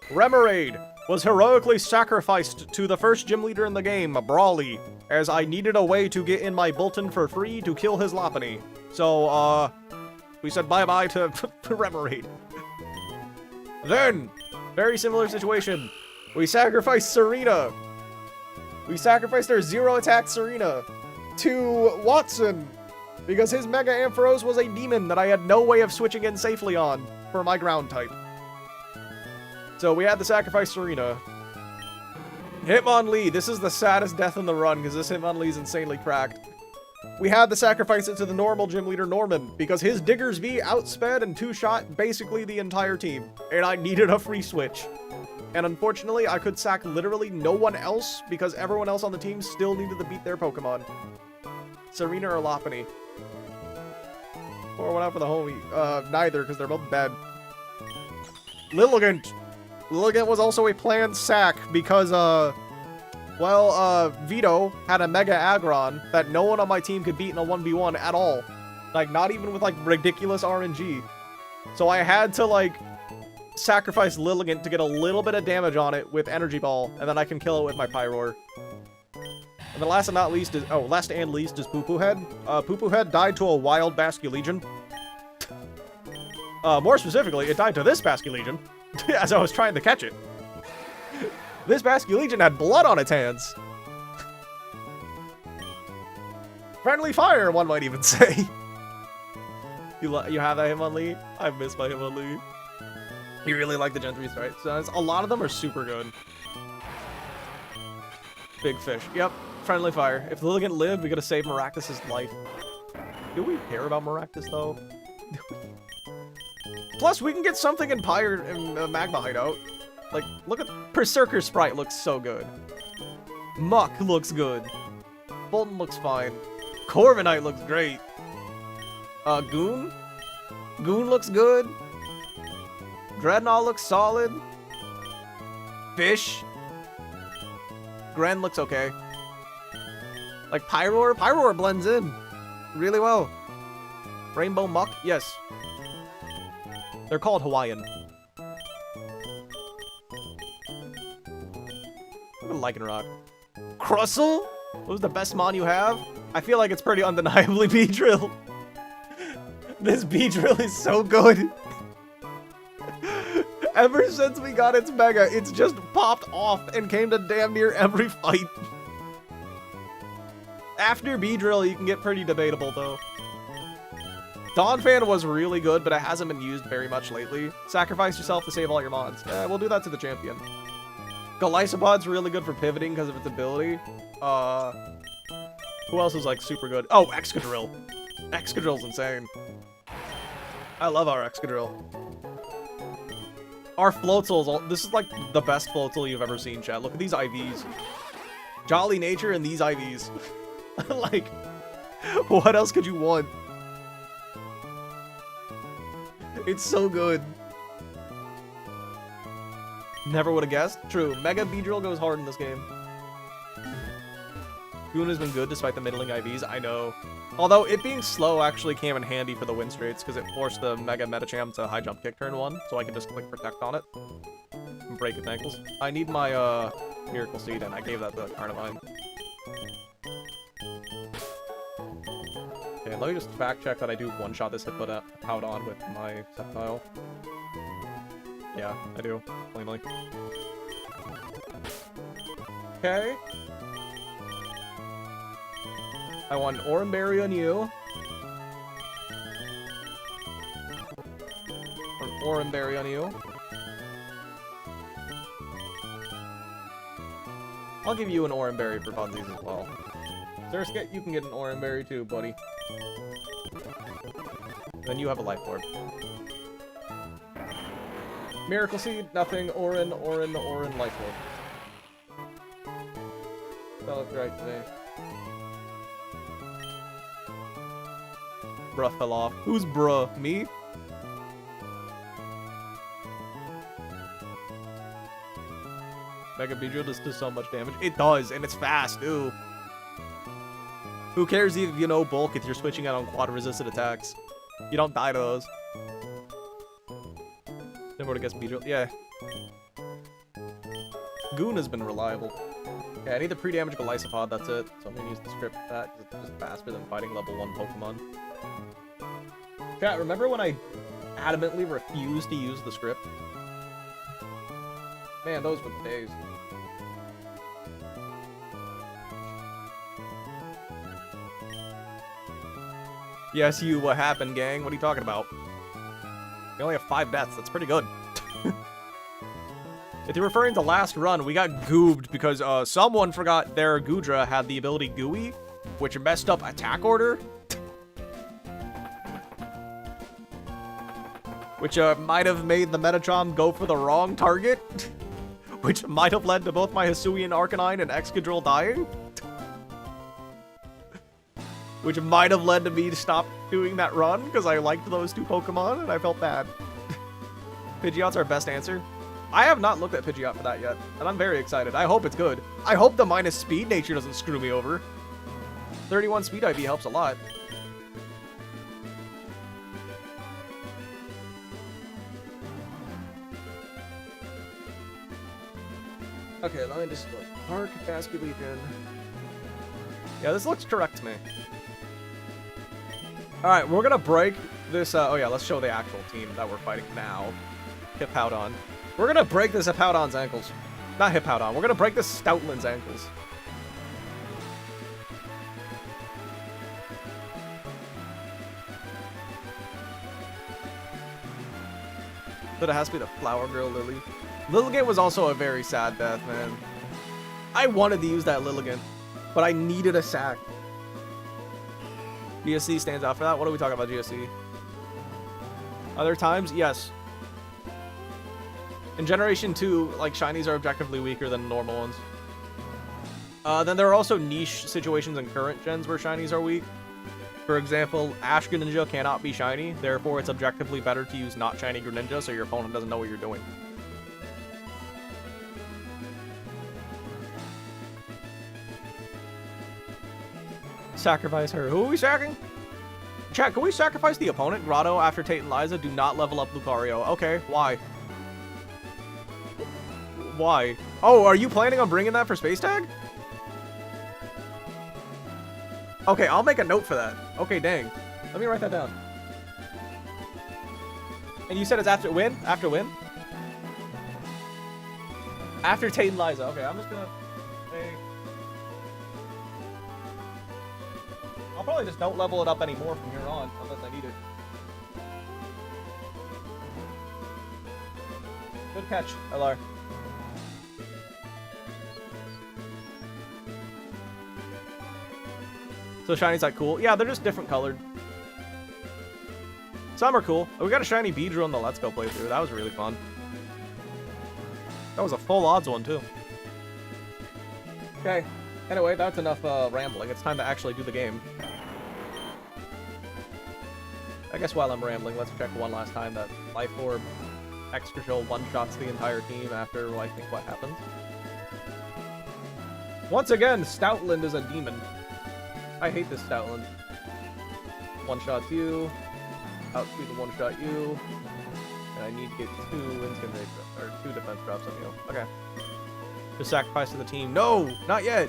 Remoraid was heroically sacrificed to the first gym leader in the game, Brawly, as I needed a way to get in my Bolton for free to kill his Lopunny. So, we said bye-bye to Remoraid. Then, very similar situation. We sacrificed Serena. We sacrificed our zero-attack Serena to Watson because his Mega Ampharos was a demon that I had no way of switching in safely on for my ground type. So we had to sacrifice Serena. Hitmonlee, this is the saddest death in the run because this Hitmonlee is insanely cracked. We had to sacrifice it to the normal gym leader Norman because his Diggersby outsped and two-shot basically the entire team, and I needed a free switch. And unfortunately, I could sack literally no one else because everyone else on the team still needed to beat their Pokemon. Serena or Lopunny. Or went out for the homie. Neither, because they're both dead. Lilligant. Lilligant was also a planned sack because, Vito had a Mega Aggron that no one on my team could beat in a 1v1 at all. Like, not even with, like, ridiculous RNG. So I had to, like, sacrifice Lilligant to get a little bit of damage on it with Energy Ball, and then I can kill it with my Pyroar. And then last and least is Poo-Poo Head. Poo-Poo Head died to a wild Bascu Legion. More specifically, it died to this Bascu Legion, as I was trying to catch it. This Bascu Legion had blood on its hands. Friendly fire, one might even say. You have that Hitmonlee? I miss my Hitmonlee. You really like the Gen 3 right? So a lot of them are super good. Big fish. Yep. Friendly fire. If Lilligant lived, we gotta save Maractus's life. Do we care about Maractus, though? Plus, we can get something in Magma Hideout. Like, look at... Berserker Sprite looks so good. Muck looks good. Bolton looks fine. Corviknight looks great. Goon? Goon looks good. Dreadnought looks solid. Fish. Gren looks okay. Like Pyroar blends in really well. Rainbow Muck? Yes. They're called Hawaiian. Look at Lycanroc. Crustle? What was the best mon you have? I feel like it's pretty undeniably Beedrill. This Beedrill is so good. Ever since we got its Mega, it's just popped off and came to damn near every fight. After Beedrill, you can get pretty debatable, though. Donphan was really good, but it hasn't been used very much lately. Sacrifice yourself to save all your mons. We'll do that to the champion. Golisopod's really good for pivoting because of its ability. Who else is, like, super good? Oh, Excadrill. Excadrill's insane. I love our Excadrill. Our Floatzel's, this is, like, the best Floatzel you've ever seen, chat. Look at these IVs. Jolly Nature and these IVs. Like, what else could you want? It's so good. Never would have guessed. True. Mega Beedrill goes hard in this game. Goon has been good despite the middling IVs. I know. Although it being slow actually came in handy for the win straits because it forced the Mega Metacham to high jump kick turn 1, so I can just click protect on it and break its ankles. I need my Miracle Seed, and I gave that to Carnivine. Okay, let me just fact check that I do one-shot this Hippowdon with my Sceptile. Yeah, I do. Plainly. Okay. I want an Oranberry on you. An Oranberry on you. I'll give you an Oranberry for funsies as well. Surskit, you can get an Oranberry too, buddy. Then you have a Life Orb. Miracle Seed, nothing. Oran, Life Orb. That looks right to me. Bruh fell off. Who's bruh? Me? Mega Beedrill just does so much damage. It does, and it's fast, ooh. Who cares if you know bulk if you're switching out on quad resisted attacks? You don't die to those. Never would have guessed Beedrill. Yeah. Goon has been reliable. Okay, I need the pre-damage Golisopod, that's it. So I'm gonna use the script for that, because it's just faster than fighting level 1 Pokemon. Chat, remember when I adamantly refused to use the script? Man, those were the days. Yes, you, what happened, gang? What are you talking about? You only have 5 deaths, that's pretty good. If you're referring to last run, we got goobed because someone forgot their Goodra had the ability Gooey, which messed up attack order. Which might have made the Metacham go for the wrong target. Which might have led to both my Hisuian Arcanine and Excadrill dying. Which might have led to me to stop doing that run because I liked those 2 Pokemon and I felt bad. Pidgeot's our best answer. I have not looked at Pidgeot for that yet, and I'm very excited. I hope it's good. I hope the minus speed nature doesn't screw me over. 31 speed IV helps a lot. Okay, let me just look. Park, Basculegion. Yeah, this looks correct to me. Alright, we're gonna break this, oh yeah, let's show the actual team that we're fighting now. Hippowdon. We're gonna break this Hippowdon's ankles. Not Hippowdon, we're gonna break this Stoutland's ankles. But it has to be the Flower Girl Lily. Lilligant was also a very sad death, man. I wanted to use that Lilligant, but I needed a sack. GSC stands out for that. What are we talking about, GSC? Other times? Yes. In Generation 2, like, shinies are objectively weaker than normal ones. Then there are also niche situations in current gens where shinies are weak. For example, Ash Greninja cannot be shiny, therefore it's objectively better to use not shiny Greninja so your opponent doesn't know what you're doing. Sacrifice her. Who are we sacking? Chat, can we sacrifice the opponent? Grotto after Tate and Liza do not level up Lucario. Okay, why? Why? Oh, are you planning on bringing that for Space Tag? Okay, I'll make a note for that. Okay, dang. Let me write that down. And you said it's after win? After win? After Tate and Liza. Okay, I'm just gonna... Hey. I'll probably just don't level it up anymore from here on, unless I need it. Good catch, LR. So shinies like cool. Yeah, they're just different colored. Some are cool. Oh, we got a shiny Beedrill in the Let's Go playthrough. That was really fun. That was a full odds one, too. Okay. Anyway, that's enough rambling. It's time to actually do the game. I guess while I'm rambling, let's check one last time that Life Orb Extra Show one-shots the entire team after, I think, what happens. Once again, Stoutland is a demon. I hate this Stoutland. One-shots you. Outspeed the one-shot you. And I need to get 2 instant rage or 2 defense drops on you. Okay. Just sacrifice to the team. No! Not yet!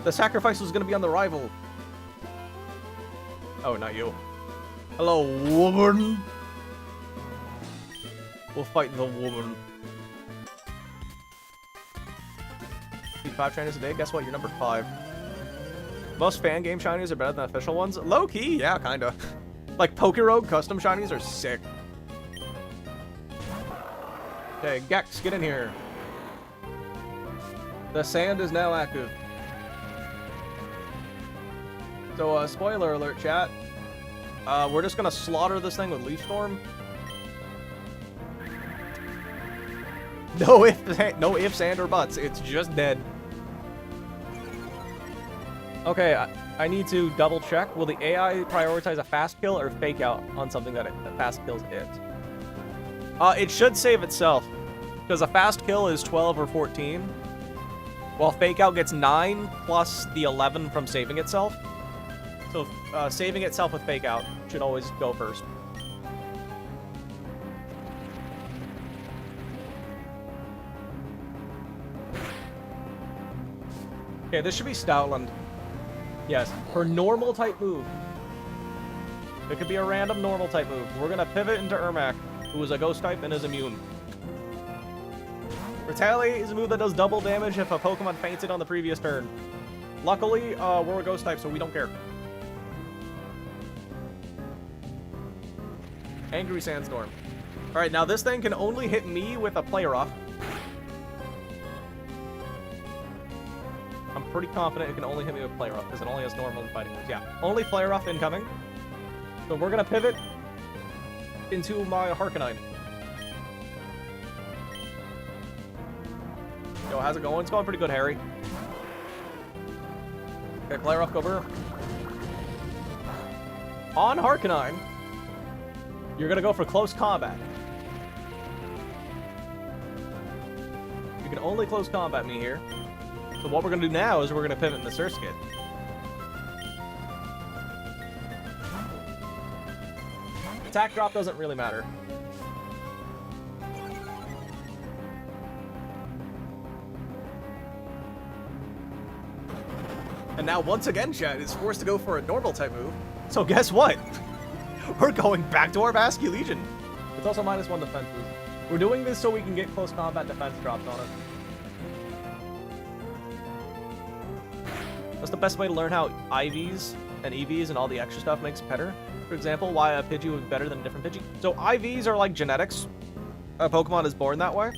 The sacrifice was gonna be on the rival. Oh, not you. Hello, woman! We'll fight the woman. Need 5 trainers a day? Guess what? You're number 5. Most fan game shinies are better than official ones. Low key, yeah, kinda. Like Pokerogue custom shinies are sick. Okay, Gex, get in here. The sand is now active. So, spoiler alert, chat. We're just gonna slaughter this thing with Leaf Storm. No ifs and or buts. It's just dead. Okay, I need to double check. Will the AI prioritize a fast kill or fake out on something that fast kills it? It should save itself, because a fast kill is 12 or 14, while fake out gets 9 plus the 11 from saving itself. So saving itself with fake out should always go first. Okay, this should be Stoutland. Yes, her normal type move. It could be a random normal type move. We're gonna pivot into Ermac, who is a ghost type and is immune. Retaliate is a move that does double damage if a Pokemon fainted on the previous turn. Luckily, we're a ghost type, so we don't care. Angry Sandstorm. Alright, now this thing can only hit me with a Play Rough. I'm pretty confident it can only hit me with Play Rough, because it only has normal and fighting moves. Yeah, only Play Rough incoming. So we're gonna pivot into my Harkonine. Yo, how's it going? It's going pretty good, Harry. Okay, Play Rough over. On Harkonine, you're gonna go for close combat. You can only close combat me here. So what we're gonna do now is we're gonna pivot into Surskit. Attack drop doesn't really matter. And now once again, chat is forced to go for a normal type move. So guess what? We're going back to our Basculegion. It's also -1 defenses. We're doing this so we can get close combat defense drops on it. That's the best way to learn how IVs and EVs and all the extra stuff makes it better. For example, why a Pidgey would be better than a different Pidgey. So IVs are like genetics. A Pokemon is born that way.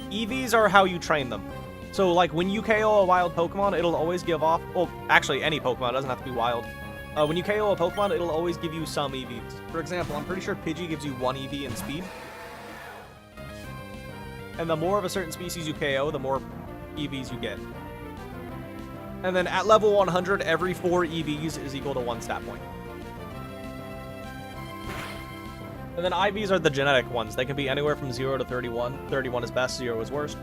EVs are how you train them. So like when you KO a wild Pokemon, it'll always give off... Well, actually any Pokemon, it doesn't have to be wild. When you KO a Pokemon, it'll always give you some EVs. For example, I'm pretty sure Pidgey gives you 1 EV in speed. And the more of a certain species you KO, the more EVs you get. And then at level 100, every 4 EVs is equal to 1 stat point. And then IVs are the genetic ones. They can be anywhere from 0 to 31. 31 is best, 0 is worst.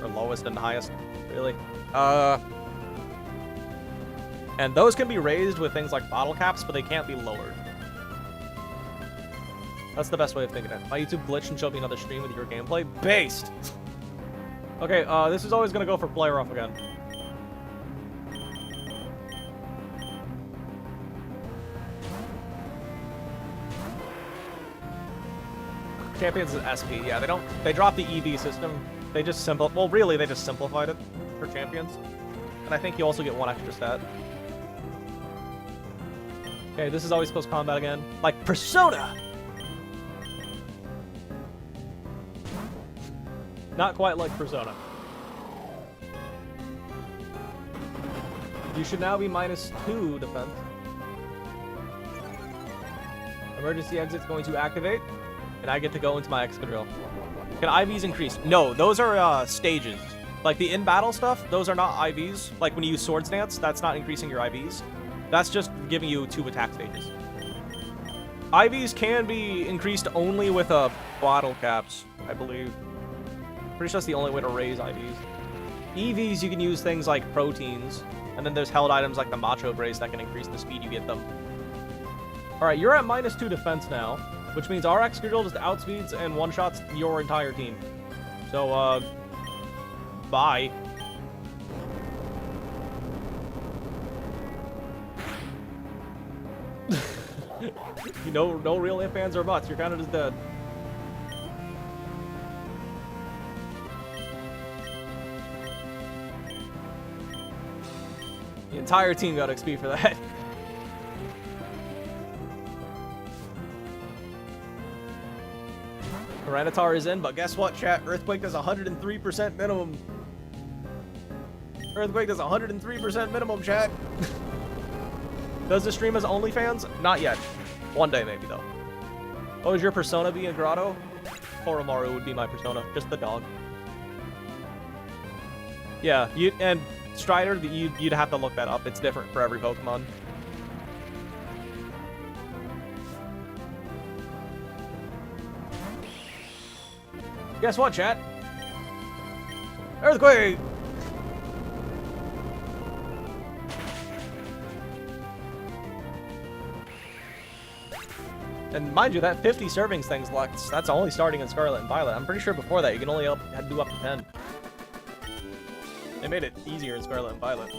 Or lowest and highest, really. And those can be raised with things like bottle caps, but they can't be lowered. That's the best way of thinking it. My YouTube glitched and showed me another stream with your gameplay. Based! Okay, this is always gonna go for player off again. Champions is SP, yeah, they dropped the EV system. They just well, really, they just simplified it for champions. And I think you also get one extra stat. Okay, this is always post combat again. Like Persona! Not quite like Persona. You should now be -2 defense. Emergency exit's going to activate, and I get to go into my Excadrill. Can IVs increase? No, those are stages. Like the in-battle stuff, those are not IVs. Like when you use Swords Dance, that's not increasing your IVs. That's just giving you 2 attack stages. IVs can be increased only with bottle caps, I believe. Pretty sure that's the only way to raise IVs. EVs, you can use things like proteins, and then there's held items like the Macho Brace that can increase the speed you get them. Alright, you're at -2 defense now, which means our Excadrill just outspeeds and one-shots your entire team. So, bye. No real ifs, ands, or buts. You're kind of just dead. The entire team got XP for that. Tyranitar is in, but guess what, chat? Earthquake does 103% minimum. Earthquake does 103% minimum, chat. Does the stream as OnlyFans? Not yet. One day, maybe, though. What would your persona be in Grotto? Koromaru would be my persona. Just the dog. Yeah, and Strider, you'd have to look that up. It's different for every Pokemon. Guess what, chat? Earthquake! And mind you, that 50 servings thing's left. That's only starting in Scarlet and Violet. I'm pretty sure before that you can only do up to 10. They made it easier in Scarlet and Violet.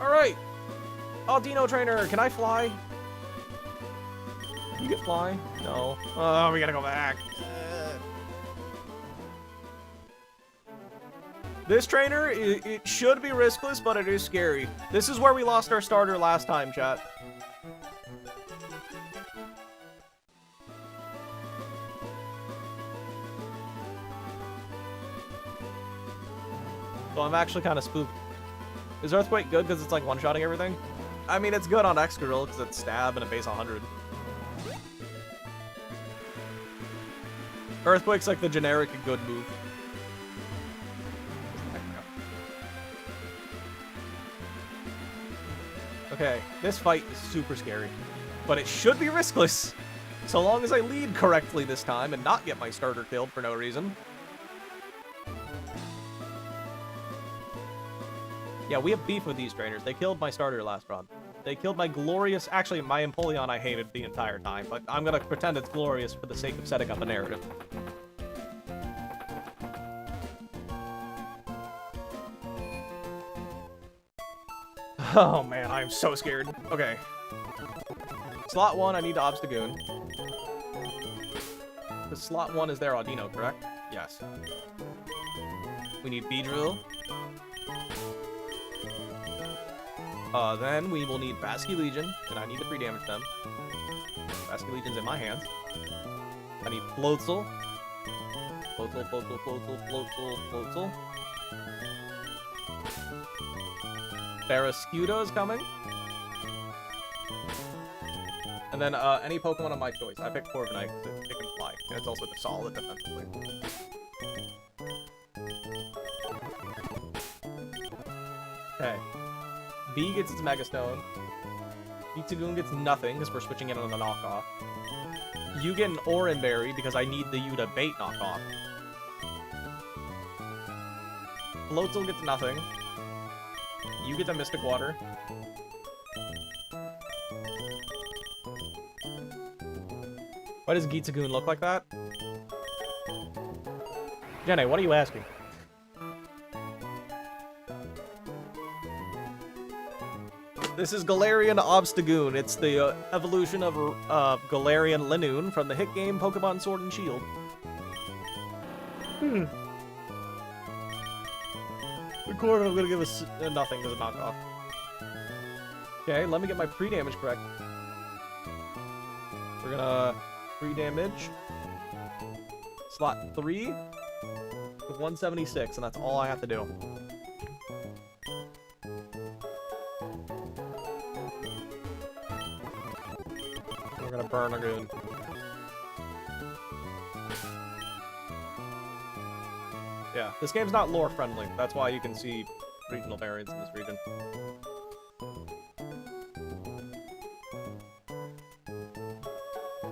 Alright! Aldino Trainer, can I fly? You can fly? No. Oh, we gotta go back. This trainer, it should be riskless, but it is scary. This is where we lost our starter last time, chat. So I'm actually kind of spooked. Is Earthquake good because it's like one-shotting everything? I mean, it's good on Excadrill because it's stab and a base 100. Earthquake's like the generic good move. Okay, this fight is super scary, but it should be riskless, so long as I lead correctly this time and not get my starter killed for no reason. Yeah, we have beef with these trainers. They killed my starter last run. They killed my glorious... Actually, my Empoleon I hated the entire time, but I'm gonna pretend it's glorious for the sake of setting up a narrative. Oh man, I am so scared. Okay. Slot 1, I need to Obstagoon. The slot 1 is their Audino, correct? Yes. We need Beedrill. Then we will need Basculegion, and I need to pre-damage them. Basculegion's in my hands. I need Floatzel. Floatzel, Floatzel, Floatzel, Floatzel, Floatzel. Barrascuda is coming. And then any Pokemon of my choice. I picked Corviknight because it can fly. And it's also solid defensively. Okay. B gets its Mega Stone. Beetsagoon gets nothing because we're switching it on the knockoff. You get an Oranberry because I need the Yuta bait knockoff. Floatzel gets nothing. You get the Mystic Water. Why does Gitzagoon look like that? Jenny, what are you asking? This is Galarian Obstagoon. It's the evolution of Galarian Linoone from the hit game Pokemon Sword and Shield. The core I'm gonna give us nothing because of knockoff. Okay, let me get my pre-damage correct. We're gonna pre-damage. Slot 3 with 176, and that's all I have to do. We're gonna burn a goon. Yeah, this game's not lore friendly. That's why you can see regional variants in this region.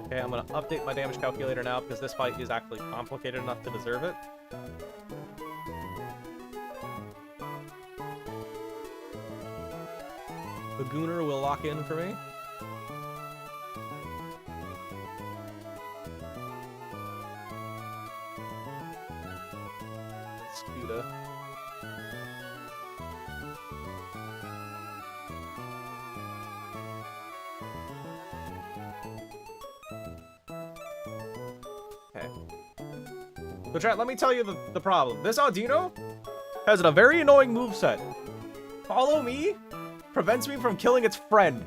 Okay, I'm gonna update my damage calculator now because this fight is actually complicated enough to deserve it. The Gooner will lock in for me. Scuda. Okay. So chat, let me tell you the problem. This Audino has a very annoying moveset. Follow me prevents me from killing its friend.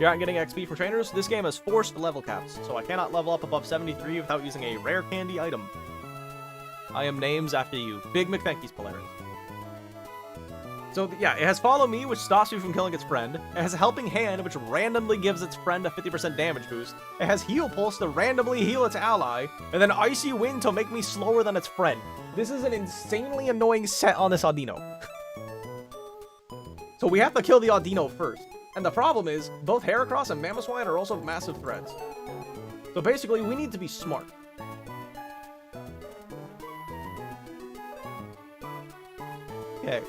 You're not getting XP for trainers. This game has forced level caps, so I cannot level up above 73 without using a rare candy item. I am names after you. Big McThanky's Polaris. So yeah, it has Follow Me, which stops you from killing its friend. It has Helping Hand, which randomly gives its friend a 50% damage boost. It has Heal Pulse to randomly heal its ally. And then Icy Wind to make me slower than its friend. This is an insanely annoying set on this Audino. So we have to kill the Audino first. And the problem is, both Heracross and Mamoswine are also massive threats. So basically, we need to be smart. Okay.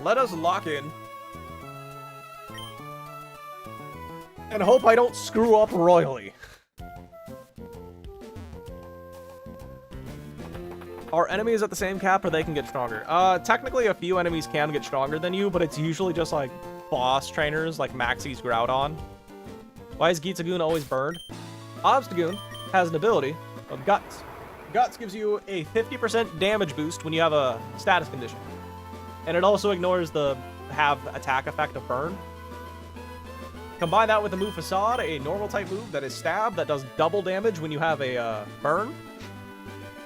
Let us lock in. And hope I don't screw up royally. Are enemies at the same cap or they can get stronger? Technically a few enemies can get stronger than you, but it's usually just like boss trainers like Maxie's Groudon. Why is Gitzagoon always burned? Obstagoon has an ability of Guts. Guts gives you a 50% damage boost when you have a status condition. And it also ignores the have attack effect of burn. Combine that with the move Facade, a normal type move that is stab that does double damage when you have a burn.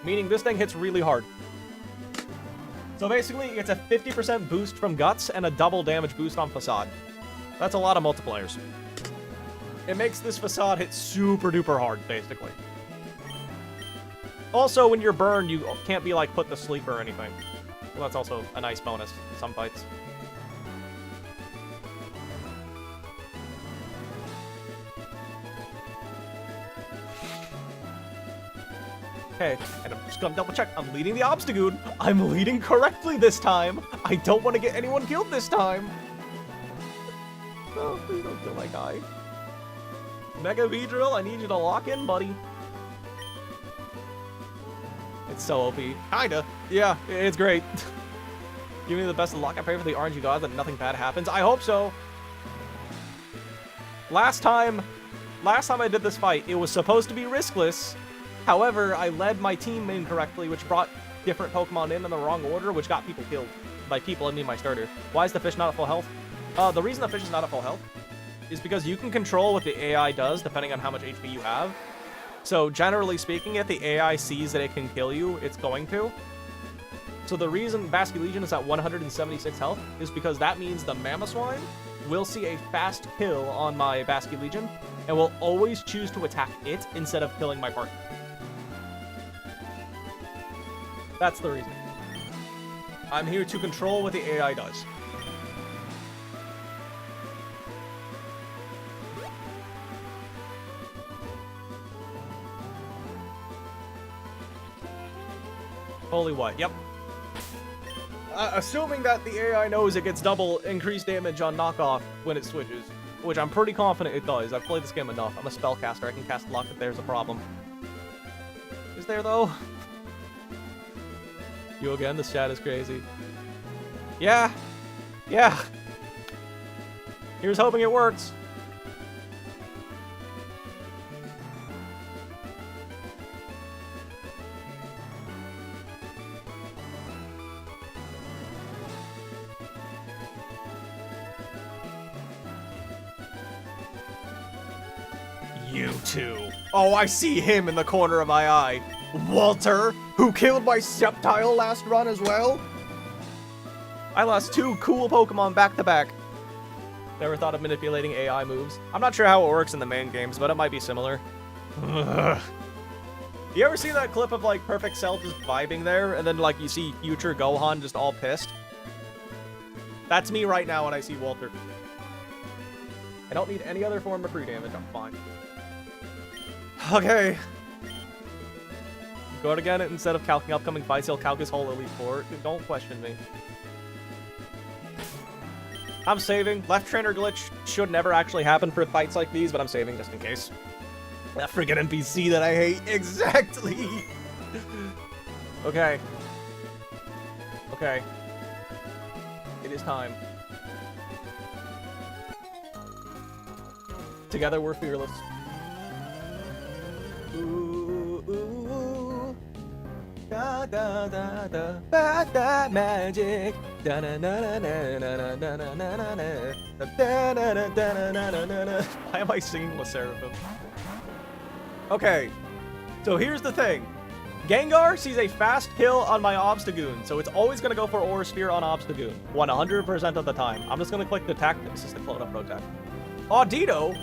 Meaning this thing hits really hard. So basically, it's a 50% boost from Guts and a double damage boost on Facade. That's a lot of multipliers. It makes this Facade hit super duper hard, basically. Also, when you're burned, you can't be like put to sleep or anything. Well, that's also a nice bonus in some fights. Okay, and I'm just gonna double check. I'm leading the Obstagoon. I'm leading correctly this time. I don't want to get anyone killed this time. No, please don't kill my guy. Mega V-Drill, I need you to lock in, buddy. It's so OP. Kinda. Yeah, it's great. Give me the best of luck. I pray for the RNG gods that nothing bad happens. I hope so. Last time I did this fight, it was supposed to be riskless. However, I led my team incorrectly, which brought different Pokemon in the wrong order, which got people killed. By people, I mean my starter. Why is the fish not at full health? The reason the fish is not at full health is because you can control what the AI does depending on how much HP you have. So generally speaking, if the AI sees that it can kill you, it's going to. So the reason Basculegion is at 176 health is because that means the Mamoswine will see a fast kill on my Basculegion and will always choose to attack it instead of killing my partner. That's the reason. I'm here to control what the AI does. Holy what? Yep. Assuming that the AI knows it gets double increased damage on knockoff when it switches, which I'm pretty confident it does. I've played this game enough. I'm a spellcaster. I can cast luck if there's a problem. Is there, though? You again? This chat is crazy. Yeah. Yeah. Here's hoping it works. You two. Oh, I see him in the corner of my eye. Walter, who killed my Sceptile last run as well. I lost 2 cool Pokemon back to back. Never thought of manipulating AI moves. I'm not sure how it works in the main games, but it might be similar. Ugh. You ever see that clip of, like, Perfect Cell just vibing there, and then, like, you see future Gohan just all pissed? That's me right now when I see Walter. I don't need any other form of free damage. I'm fine. Okay. Go again instead of calcing upcoming fights, he'll calc his whole Elite Four. Don't question me. I'm saving. Left trainer glitch should never actually happen for fights like these, but I'm saving just in case. That freaking NPC that I hate. Exactly. Okay. Okay. It is time. Together we're fearless. Ooh, ooh, ooh. Da da da da. Bad da magic. Da na na na na na na na na na na. Da na na na na na na. Why am I singing La Seraphim? Okay, so here's the thing. Gengar sees a fast kill on my Obstagoon, so it's always going to go for Aura Sphere on Obstagoon, 100% of the time. I'm just going to click the Tactics to clone up Protect. Audito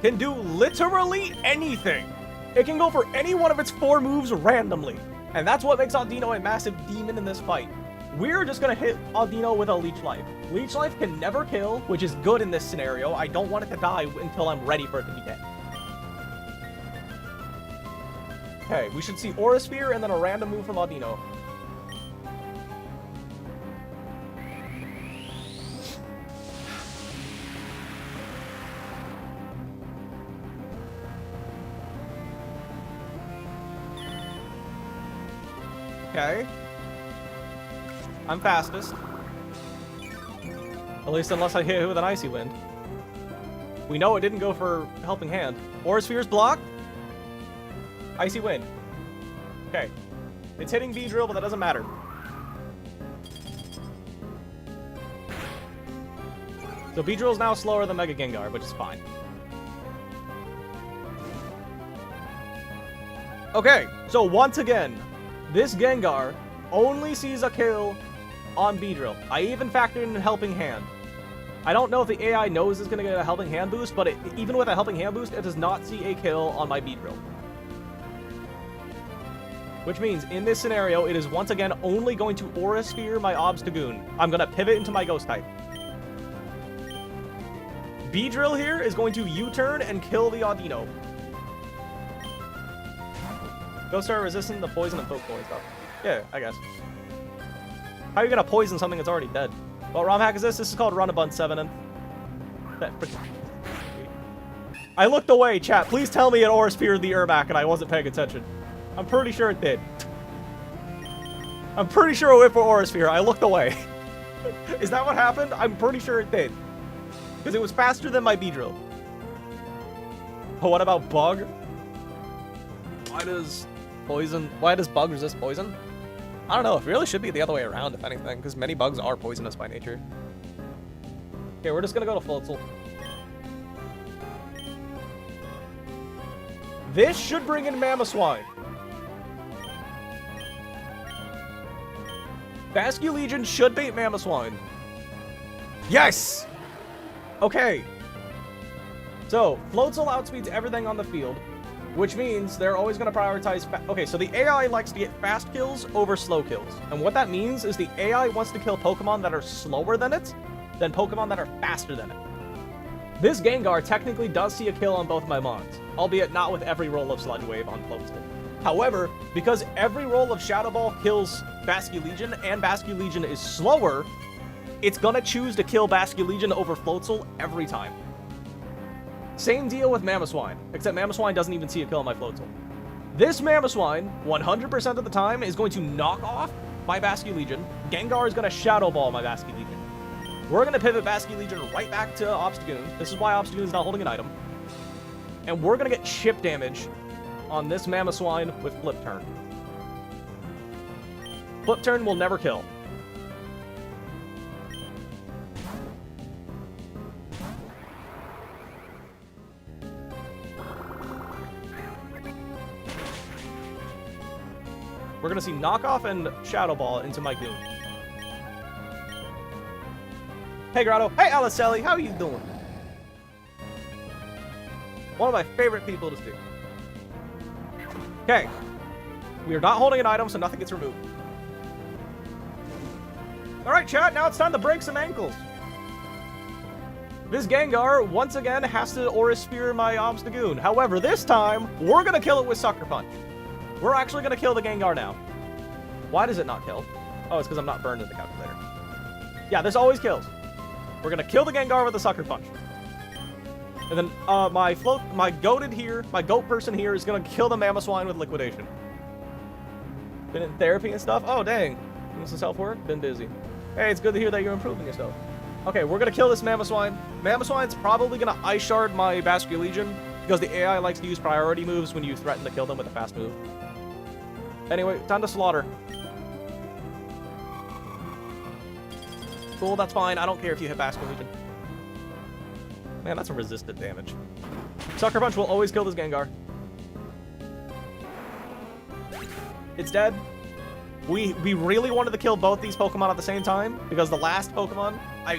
can do literally anything. It can go for any one of its 4 moves randomly, and that's what makes Audino a massive demon in this fight. We're just going to hit Audino with a Leech Life. Leech Life can never kill, which is good in this scenario. I don't want it to die until I'm ready for it to be dead. Okay, we should see Aura Sphere and then a random move from Audino. Okay. I'm fastest. At least unless I hit it with an Icy Wind. We know it didn't go for Helping Hand. Aura Sphere's blocked. Icy Wind. Okay. It's hitting Beedrill, but that doesn't matter. So Beedrill is now slower than Mega Gengar, which is fine. Okay, so once again, this Gengar only sees a kill on Beedrill. I even factored in Helping Hand. I don't know if the AI knows it's going to get a Helping Hand boost, but even with a Helping Hand boost, it does not see a kill on my Beedrill. Which means, in this scenario, it is once again only going to Aura Sphere my Obstagoon. I'm going to pivot into my Ghost type. Beedrill here is going to U-turn and kill the Audino. Ghosts are resistant to poison and poke and stuff. Yeah, I guess. How are you going to poison something that's already dead? What ROM hack is this? This is called Runabun 7. And that I looked away, chat. Please tell me it Aura Sphered the Ermac and I wasn't paying attention. I'm pretty sure it did. I'm pretty sure it went for Aura Sphere. I looked away. Is that what happened? I'm pretty sure it did. Because it was faster than my Beedrill. But what about Bug? Why does Bug resist poison? I don't know. It really should be the other way around, if anything. Because many bugs are poisonous by nature. Okay, we're just going to go to Floatzel. This should bring in Mamoswine. Bascu Legion should bait Mamoswine. Yes! Okay. So, Floatzel outspeeds everything on the field, which means they're always going to prioritize... Okay, so the AI likes to get fast kills over slow kills. And what that means is the AI wants to kill Pokemon that are slower than it, than Pokemon that are faster than it. This Gengar technically does see a kill on both my Mons, albeit not with every roll of Sludge Wave on Floatzel. However, because every roll of Shadow Ball kills Basculegion, and Basculegion is slower, it's gonna choose to kill Basculegion over Floatzel every time. Same deal with Mamoswine, except Mamoswine doesn't even see a kill on my Floatzel. This Mamoswine, 100% of the time, is going to knock off my Basculegion. Gengar is gonna Shadow Ball my Basculegion. We're gonna pivot Basculegion right back to Obstagoon. This is why Obstagoon is not holding an item. And we're gonna get chip damage on this Mamoswine with Flip Turn. Flip Turn will never kill. We're gonna see Knockoff and Shadow Ball into my Goon. Hey Grotto. Hey Alicelli, how are you doing? One of my favorite people to see. Okay. We are not holding an item, so nothing gets removed. Alright, chat, now it's time to break some ankles. This Gengar, once again, has to Aura Sphere my Obstagoon. However, this time, we're gonna kill it with Sucker Punch. We're actually gonna kill the Gengar now. Why does it not kill? Oh, it's because I'm not burned in the calculator. Yeah, this always kills. We're gonna kill the Gengar with a Sucker Punch. And then my goated here, my goat person here is gonna kill the Mamoswine with Liquidation. Been in therapy and stuff? Oh, dang. Doing some self-work? Been busy. Hey, it's good to hear that you're improving yourself. Okay, we're gonna kill this Mamoswine. Mamoswine's probably gonna Ice Shard my Basculegion, because the AI likes to use priority moves when you threaten to kill them with a fast move. Anyway, time to slaughter. Cool, that's fine. I don't care if you hit Basculegion. Man, that's some resistant damage. Sucker Punch will always kill this Gengar. It's dead. We really wanted to kill both these Pokemon at the same time, because the last Pokemon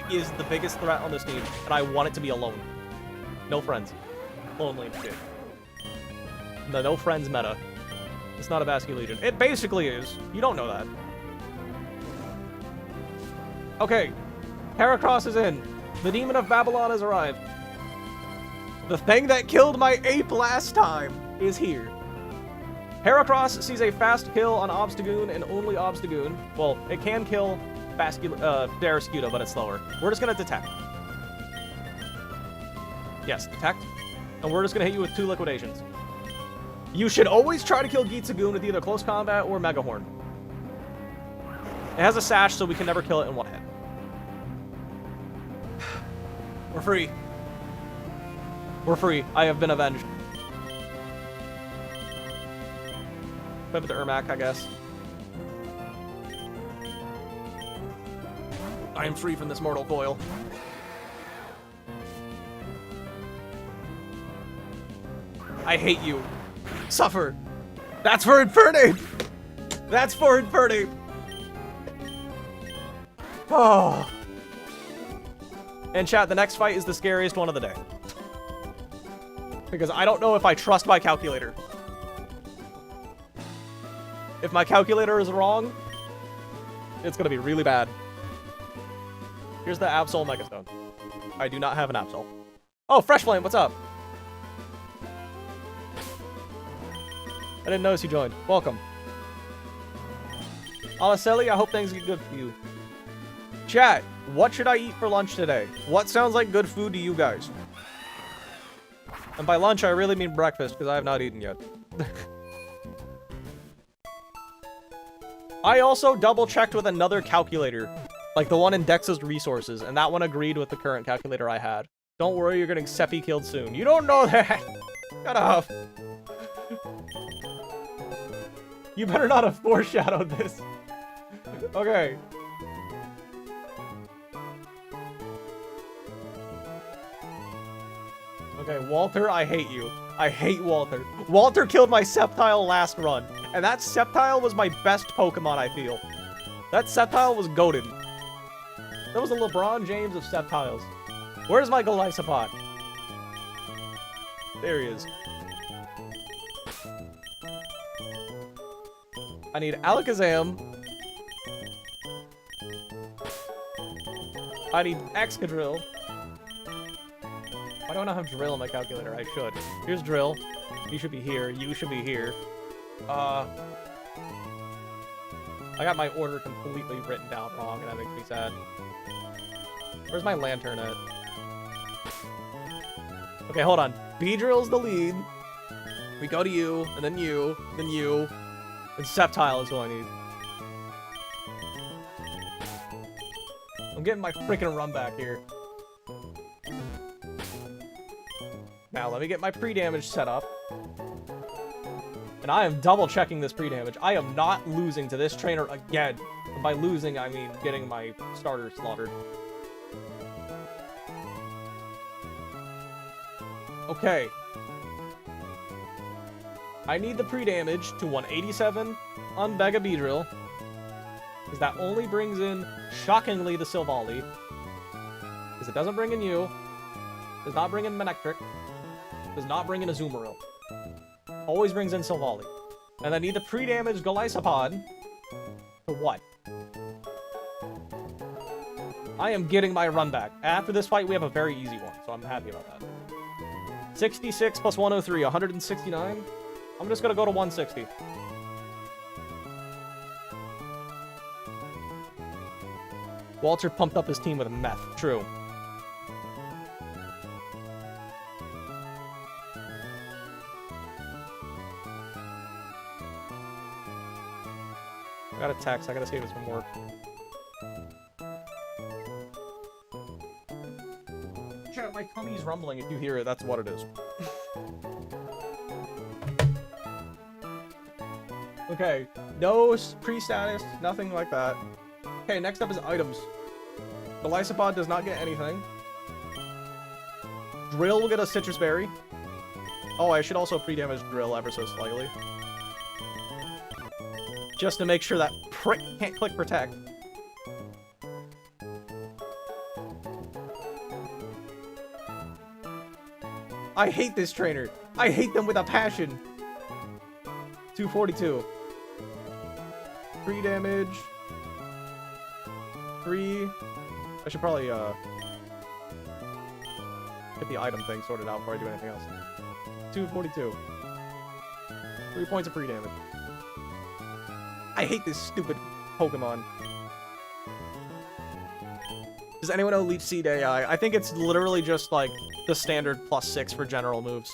is the biggest threat on this team, and I want it to be alone. No friends. Lonely and shit. The no friends meta. It's not a Basculegion. It basically is. You don't know that. Okay. Heracross is in. The Demon of Babylon has arrived. The thing that killed my ape last time is here. Heracross sees a fast kill on Obstagoon and only Obstagoon. Well, it can kill Barraskewda, but it's slower. We're just gonna detect. Yes, detect. And we're just gonna hit you with 2 liquidations. You should always try to kill Gitzagoon with either close combat or Mega Horn. It has a sash, so we can never kill it in one hit. We're free. We're free. I have been avenged. Pivot to Ermac, I guess. I am free from this mortal coil. I hate you. Suffer. That's for Infernape! That's for Infernape! Oh. And chat, the next fight is the scariest one of the day. Because I don't know if I trust my calculator. If my calculator is wrong, it's gonna be really bad. Here's the Absol Megastone. I do not have an Absol. Oh, Fresh Flame, what's up? I didn't notice you joined. Welcome. Alicelli, I hope things get good for you. Chat, what should I eat for lunch today? What sounds like good food to you guys? And by lunch, I really mean breakfast, because I have not eaten yet. I also double-checked with another calculator, like the one in Dex's resources, and that one agreed with the current calculator I had. Don't worry, you're getting Seppi killed soon. You don't know that! Shut up! You better not have foreshadowed this. Okay. Okay, Walter, I hate you. I hate Walter. Walter killed my Sceptile last run, and that Sceptile was my best Pokemon, I feel. That Sceptile was goated. That was the LeBron James of Sceptiles. Where's my Golisopod? There he is. I need Alakazam. I need Excadrill. Why do I not have Drill on my calculator? I should. Here's Drill. You should be here. You should be here. I got my order completely written down wrong, and that makes me sad. Where's my lantern at? Okay, hold on. Beedrill's the lead. We go to you, and then you, then you. And Sceptile is who I need. I'm getting my freaking run back here. Now, let me get my pre-damage set up. And I am double checking this pre-damage. I am not losing to this trainer again. And by losing, I mean getting my starter slaughtered. Okay. I need the pre-damage to 187 on Mega Beedrill. Because that only brings in, shockingly, the Silvally. Because it doesn't bring in you. Does not bring in Manectric. Does not bring in Azumarill. Always brings in Silvally. And I need the pre-damage Golisopod. For what? I am getting my run back. After this fight, we have a very easy one, so I'm happy about that. 66 plus 103, 169. I'm just gonna go to 160. Walter pumped up his team with meth. True. I got a text. I gotta save this from work. Chat, my tummy's rumbling. If you hear it, that's what it is. Okay, no pre-status, nothing like that. Okay, next up is items. The Lysopod does not get anything. Drill will get a Citrus Berry. Oh, I should also pre-damage Drill ever so slightly. Just to make sure that prick can't click Protect. I hate this trainer. I hate them with a passion. 242. 3 damage. 3. I should probably get the item thing sorted out before I do anything else. 242. 3 points of free damage. I hate this stupid Pokemon. Does anyone know Leech Seed AI? I think it's literally just like the standard +6 for general moves.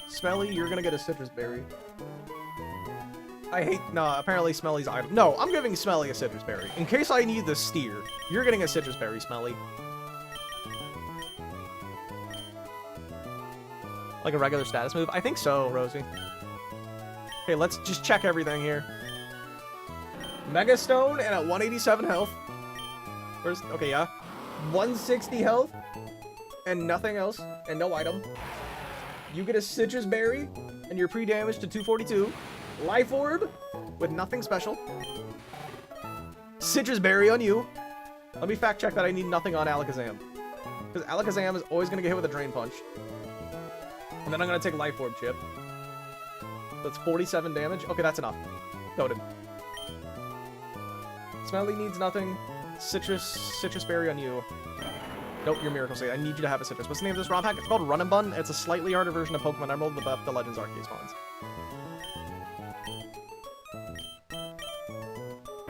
Smelly, you're gonna get a Citrus Berry. I hate... No, apparently Smelly's item. No, I'm giving Smelly a Citrus Berry. In case I need the steer, you're getting a Citrus Berry, Smelly. Like a regular status move? I think so, Rosie. Okay, let's just check everything here. Mega Stone and at 187 health. Where's... Okay, yeah. 160 health. And nothing else. And no item. You get a Citrus Berry. And you're pre-damaged to 242. Life Orb. With nothing special. Citrus Berry on you. Let me fact check that I need nothing on Alakazam. Because Alakazam is always going to get hit with a Drain Punch. And then I'm going to take Life Orb Chip. That's 47 damage. Okay, that's enough. Noted. Smelly needs nothing. Citrus Berry on you. Nope, you're Miracle Seed. I need you to have a citrus. What's the name of this ROM hack? It's called Run and Bun. It's a slightly harder version of Pokemon Emerald with the Legends Arceus spawns.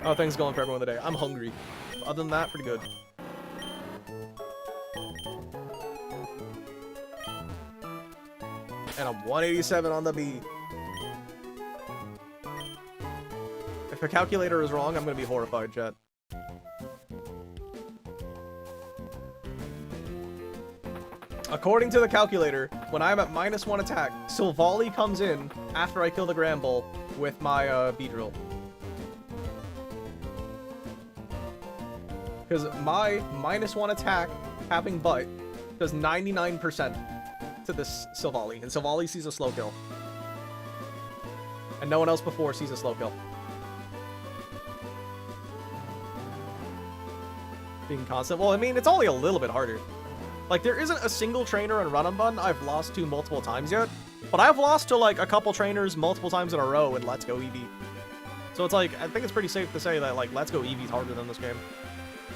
Oh, things going for everyone today. I'm hungry. Other than that, pretty good. And I'm 187 on the B. If a calculator is wrong, I'm gonna be horrified, chat. According to the calculator, when I'm at -1 attack, Silvally comes in after I kill the Granbull with my Beedrill. Because my -1 attack having butt does 99% to this Silvally, and Silvally sees a slow kill. And no one else before sees a slow kill. Being constant. Well, I mean, it's only a little bit harder. Like, there isn't a single trainer in Run and Bun I've lost to multiple times yet. But I've lost to, like, a couple trainers multiple times in a row in Let's Go Eevee. So it's like, I think it's pretty safe to say that, like, Let's Go Eevee's harder than this game.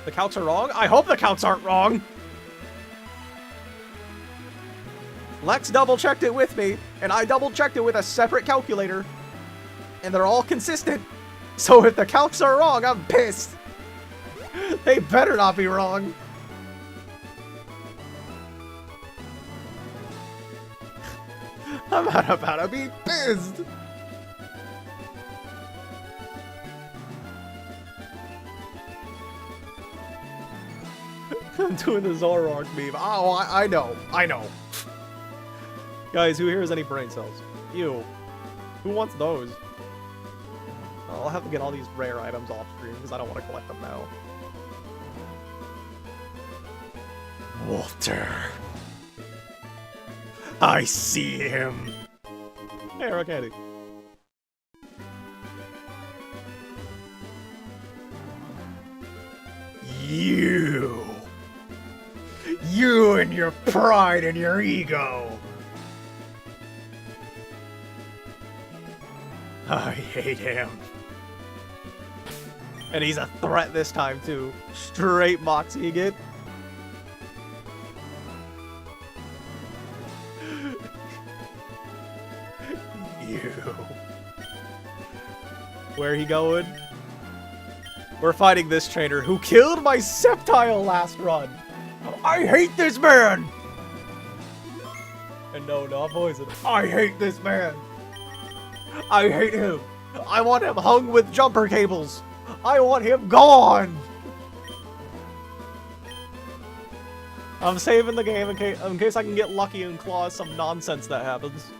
The calcs are wrong? I hope the calcs aren't wrong! Lex double-checked it with me, and I double-checked it with a separate calculator. And they're all consistent. So if the calcs are wrong, I'm pissed. They better not be wrong. I'm about to be pissed. I'm doing the Zoroark meme. Oh, I know. Guys, who here has any brain cells? You. Who wants those? I'll have to get all these rare items off screen because I don't want to collect them now. Walter. I see him. Hey, Roxanne. You and your pride and your ego. I hate him. And he's a threat this time too. Straight moxieing it. You. Where he going? We're fighting this trainer who killed my Sceptile last run. I hate this man! And no, not poison. I hate this man! I hate him! I want him hung with jumper cables! I want him gone! I'm saving the game in case I can get lucky and clause some nonsense that happens.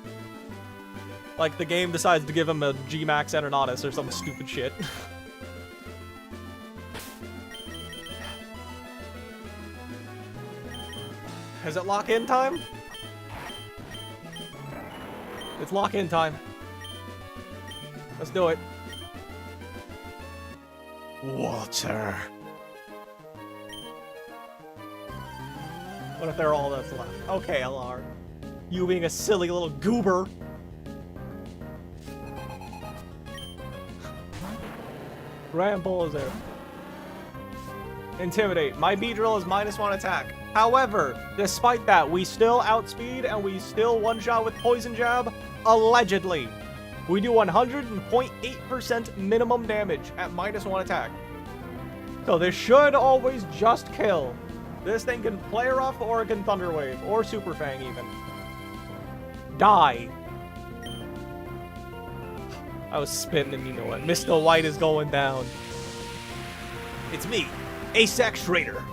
Like the game decides to give him a G-Max Enernatus or some stupid shit. Is it lock-in time? It's lock-in time. Let's do it. Walter. What if they're all that's left? Okay, LR. You being a silly little goober. Ramble is there. Intimidate. My Beedrill is -1 attack. However, despite that, we still outspeed and we still one-shot with Poison Jab, allegedly. We do 100.8% minimum damage at -1 attack. So this should always just kill. This thing can play rough or it can Thunder Wave or Super Fang even. Die. I was spinning and you know what? Mr. White is going down. It's me, Asex Raider.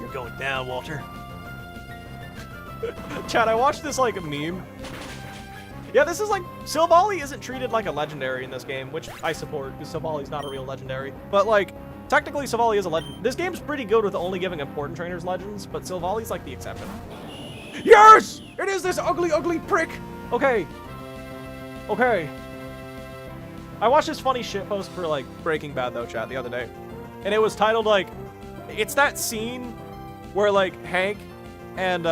You're going down, Walter. Chad, I watched this like a meme. Yeah, this is like, Silvally isn't treated like a legendary in this game, which I support, because Silvally's not a real legendary. But like, technically Silvally is a legend. This game's pretty good with only giving important trainers legends, but Silvally's like the exception. Yes! It is this ugly, ugly prick! Okay. Okay. I watched this funny shitpost for like Breaking Bad though, chat, the other day. And it was titled like, it's that scene where like Hank and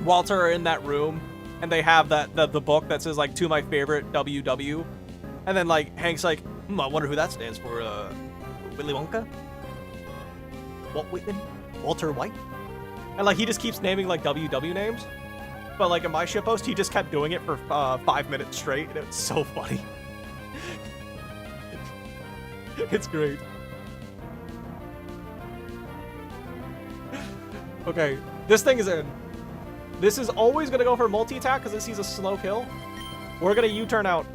Walter are in that room and they have that the book that says like to my favorite WW, and then like Hank's like, I wonder who that stands for. Willy Wonka, Walt Whitman, Walter White, and like he just keeps naming like WW names, but like in my shitpost he just kept doing it for 5 minutes straight, and it's so funny. It's great. Okay, this thing is in. This is always going to go for multi-attack because it sees a slow kill. We're going to U-turn out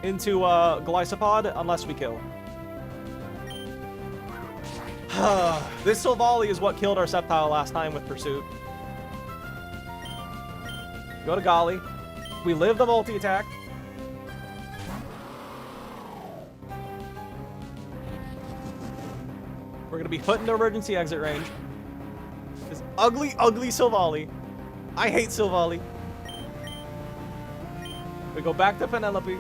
into Glycopod unless we kill. This Silvally is what killed our Sceptile last time with Pursuit. Go to Golly. We live the multi-attack. We're going to be put into emergency exit range. This ugly, ugly Silvally. I hate Silvally. We go back to Penelope.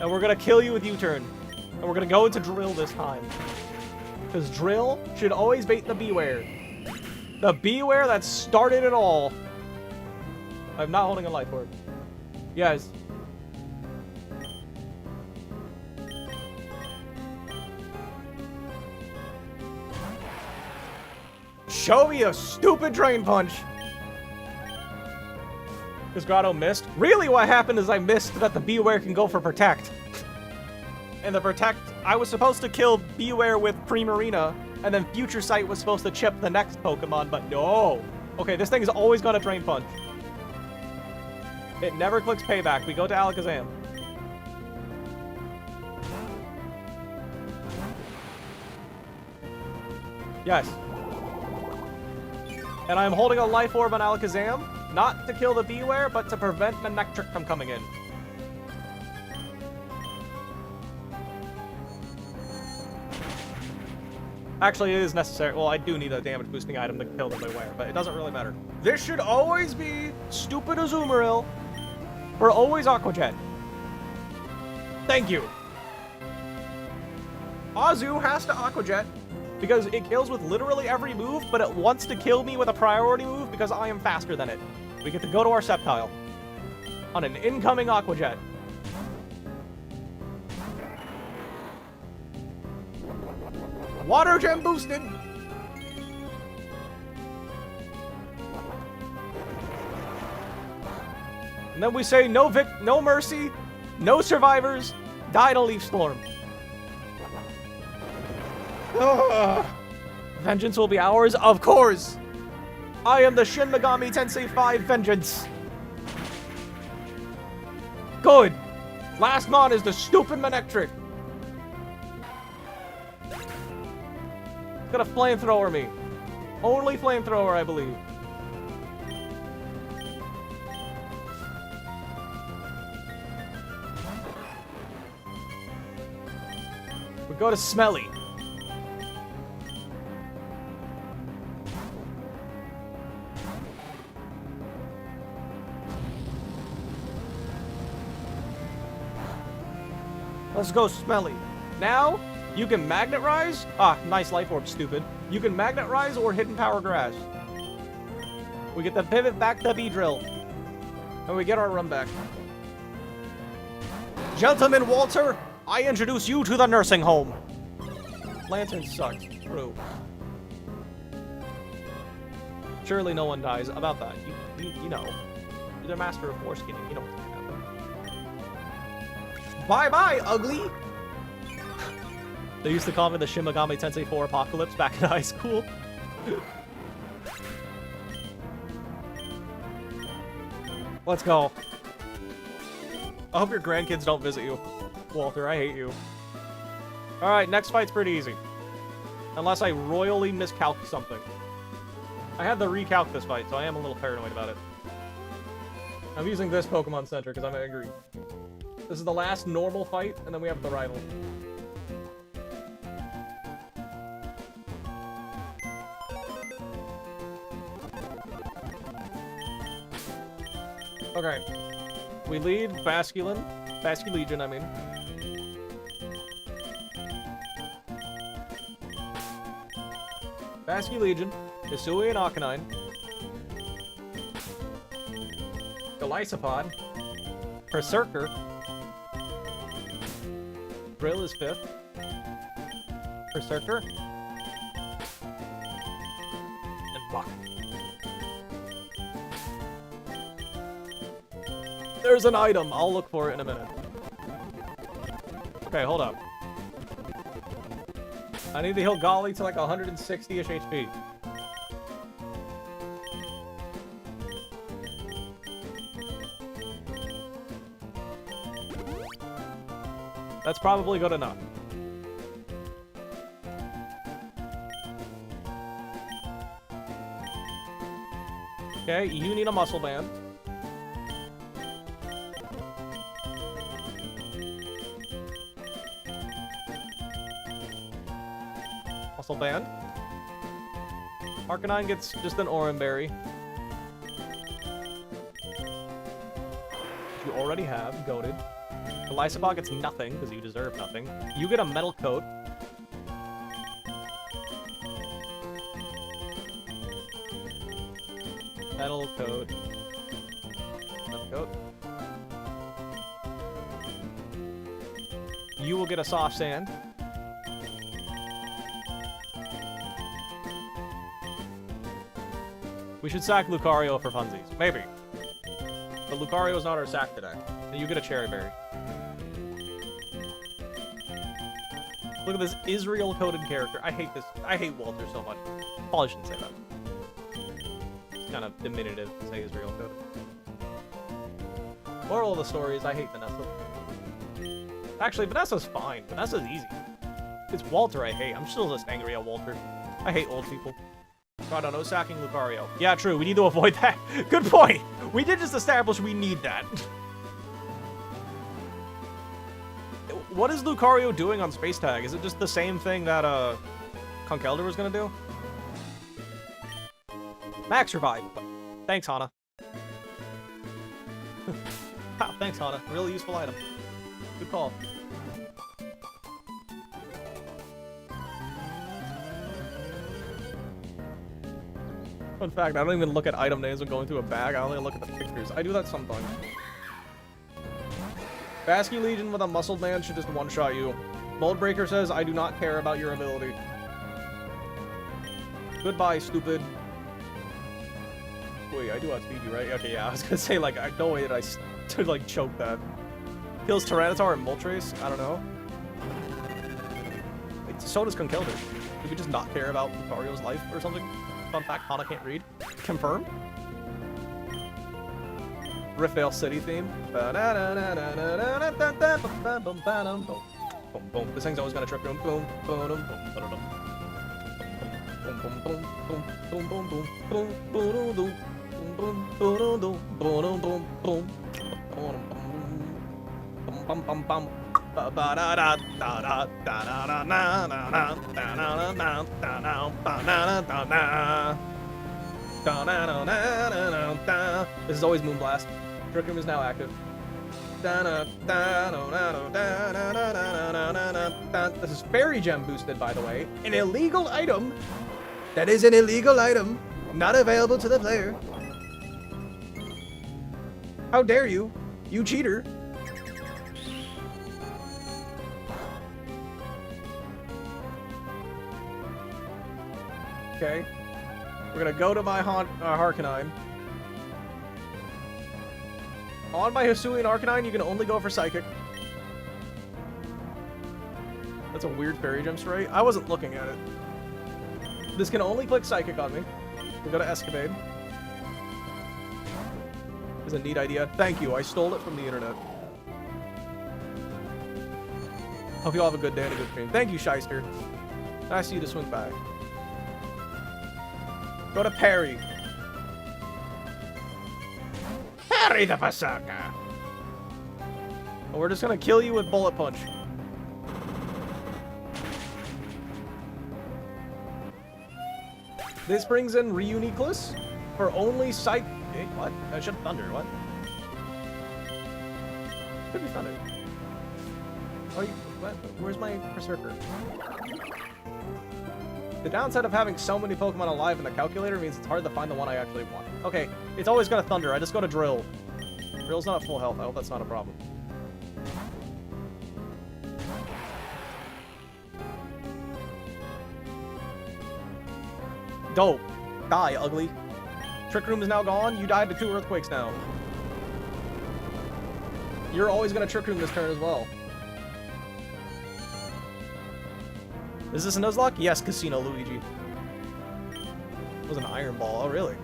And we're going to kill you with U-turn. And we're going to go into Drill this time. Because Drill should always bait the Beware. The Beware that started it all. I'm not holding a life orb. Yes. Show me a stupid Drain Punch! Because Grotto missed. Really what happened is I missed that the Beware can go for Protect. And the Protect, I was supposed to kill Beware with Primarina, and then Future Sight was supposed to chip the next Pokemon, but no! Okay, this thing's always gonna Drain Punch. It never clicks Payback. We go to Alakazam. Yes. And I'm holding a Life Orb on Alakazam, not to kill the Beware, but to prevent Manectric from coming in. Actually, it is necessary. Well, I do need a damage boosting item to kill the Beware, but it doesn't really matter. This should always be stupid Azumarill for always Aqua Jet. Thank you. Azu has to Aqua Jet because it kills with literally every move, but it wants to kill me with a priority move because I am faster than it. We get to go to our Sceptile on an incoming Aqua Jet. Water Gem boosted! And then we say no mercy, no survivors, die to Leaf Storm. Vengeance will be ours, of course! I am the Shin Megami Tensei 5 Vengeance. Good! Last mon is the stupid Manectric. It's gonna flamethrower me. Only flamethrower, I believe. We go to Smelly. Let's go Smelly. Now, you can Magnet Rise. Ah, nice Life Orb, stupid. You can Magnet Rise or Hidden Power Grass. We get the pivot back to Beedrill. And we get our run back. Gentleman Walter, I introduce you to the nursing home. Lantern sucks. True. Surely no one dies about that. You know. You're the master of foreskinning. You know what's gonna happen. Bye-bye, ugly! They used to call me the Shin Megami Tensei 4 Apocalypse back in high school. Let's go. I hope your grandkids don't visit you. Walter, I hate you. Alright, next fight's pretty easy. Unless I royally miscalc something. I had to recalc this fight, so I am a little paranoid about it. I'm using this Pokemon Center because I'm angry. This is the last normal fight, and then we have the rival. Okay. We lead Basculegion, I mean. Basculegion, Hisui and Arcanine. Golisopod. Berserker. Brill is 5th. Berserker. And Buck. There's an item. I'll look for it in a minute. Okay, hold up. I need to heal Golly to like 160-ish HP. That's probably good enough. Okay, you need a muscle band. Muscle band. Arcanine gets just an Oranberry. You already have, goated. Golisopod gets nothing, because you deserve nothing. You get a Metal Coat. Metal Coat. Metal Coat. You will get a Soft Sand. We should sack Lucario for funsies. Maybe. But Lucario's not our sack today. And you get a cherry berry. Look at this Israel-coded character. I hate this. I hate Walter so much. Probably shouldn't say that. It's kind of diminutive to say Israel-coded. Moral of the story is I hate Vanessa. Actually, Vanessa's fine. Vanessa's easy. It's Walter I hate. I'm still just angry at Walter. I hate old people. God, no sacking Lucario. Yeah, true. We need to avoid that. Good point. We did just establish we need that. What is Lucario doing on Space Tag? Is it just the same thing that Conkeldurr was gonna do? Max revive. Thanks, Hana. Wow, thanks, Hana. Really useful item. Good call. Fun fact, I don't even look at item names when going through a bag. I only look at the pictures. I do that sometimes. Basky Legion with a muscled man should just one-shot you. Mold Breaker says, I do not care about your ability. Goodbye, stupid. Wait, I do outspeed you, right? Okay, yeah, I was gonna say, like, no way did I like, choke that. Kills Tyranitar and Moltres? I don't know. So does Conkeldurr. Do we just not care about Lucario's life or something? Fun fact, Hana can't read. Confirmed? Riffdale City theme. This thing's always gonna trick him. Boom, boom, boom, boom, This is always Moonblast. Trick Room is now active. This is Fairy Gem boosted, by the way. An illegal item. That is an illegal item. Not available to the player. How dare you? You cheater. Okay. We're gonna go to my Harkonine. On my Hisuian Arcanine, you can only go for Psychic. That's a weird Fairy Gem spray. I wasn't looking at it. This can only click Psychic on me. We'll go to Escapade. It's a neat idea. Thank you. I stole it from the internet. Hope you all have a good day and a good stream. Thank you, Shyster. Nice of you to swing by. Go to Perry. Perry the Berserker. And we're just gonna kill you with Bullet Punch. This brings in Reuniclus for only Psych. Hey, what? I should have Thunder. What? Could be Thunder. Oh, what? Where's my Berserker? The downside of having so many Pokemon alive in the calculator means it's hard to find the one I actually want. Okay, it's always gonna Thunder. I just go to Drill. Drill's not at full health. I hope that's not a problem. Dope. Die, ugly. Trick Room is now gone. You died to 2 Earthquakes now. You're always gonna Trick Room this turn as well. Is this a Nuzlocke? Yes, Casino Luigi. It was an Iron Ball. Oh, really?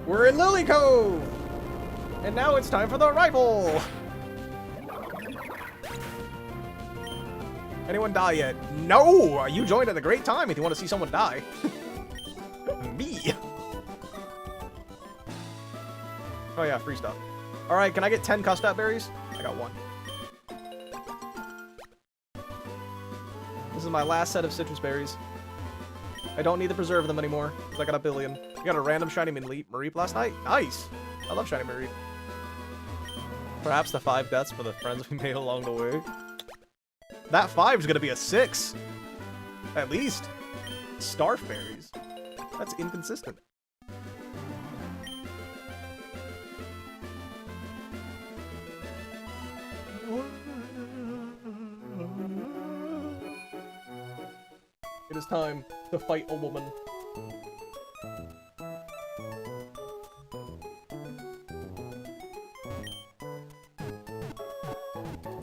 We're in Lily Cove! And now it's time for the rival! Anyone die yet? No! You joined at a great time if you want to see someone die. Me! Oh yeah, free stuff. Alright, can I get 10 Custap Berries? I got 1. This is my last set of citrus berries. I don't need to preserve them anymore, because I got a billion. I got a random shiny Mareep last night. Nice! I love shiny Mareep. Perhaps the 5 deaths for the friends we made along the way. That 5 is gonna be a 6. At least. Starf berries. That's inconsistent. It is time to fight a woman.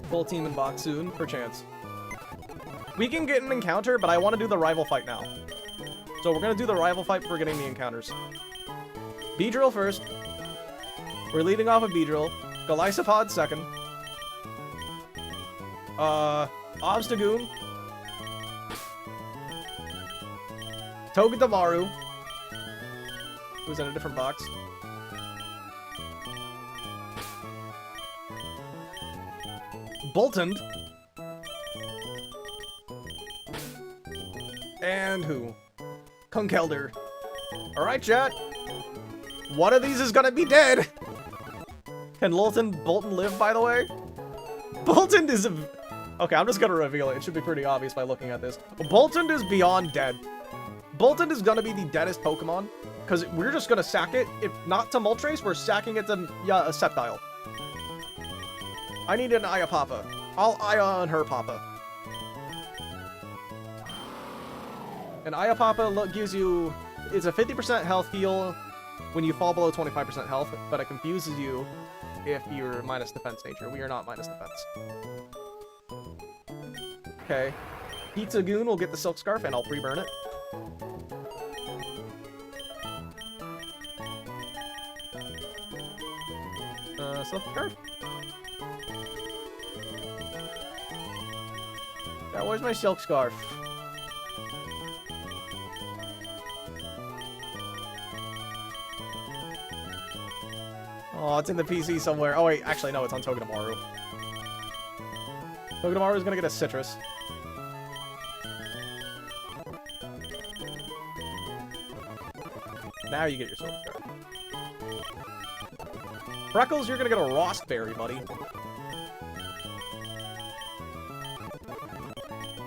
Full team in box soon, perchance. We can get an encounter, but I want to do the rival fight now. So we're going to do the rival fight before getting the encounters. Beedrill first. We're leading off with Beedrill. Golisopod second. Obstagoon. Togedemaru. Who's in a different box. Boltund. And who? Conkeldurr. Alright, chat. One of these is gonna be dead. Can Boltund live, by the way? Boltund is a... Okay, I'm just gonna reveal it. It should be pretty obvious by looking at this. Boltund is beyond dead. Boltund is gonna be the deadest Pokemon, because we're just gonna sack it. If not to Moltres, we're sacking it to a Sceptile. I need an Ayapapa. I'll Aya on her Papa. And Ayapapa gives you... It's a 50% health heal when you fall below 25% health, but it confuses you if you're minus defense nature. We are not minus defense. Okay. Pizza Goon will get the Silk Scarf, and I'll pre-burn it. Silk Scarf? Yeah, where's my Silk Scarf? Oh, it's in the PC somewhere. Oh, wait. Actually, no, it's on Togedemaru. Togedemaru is going to get a Citrus. Now you get your Silk Scarf. Freckles, you're going to get a Rostberry, buddy.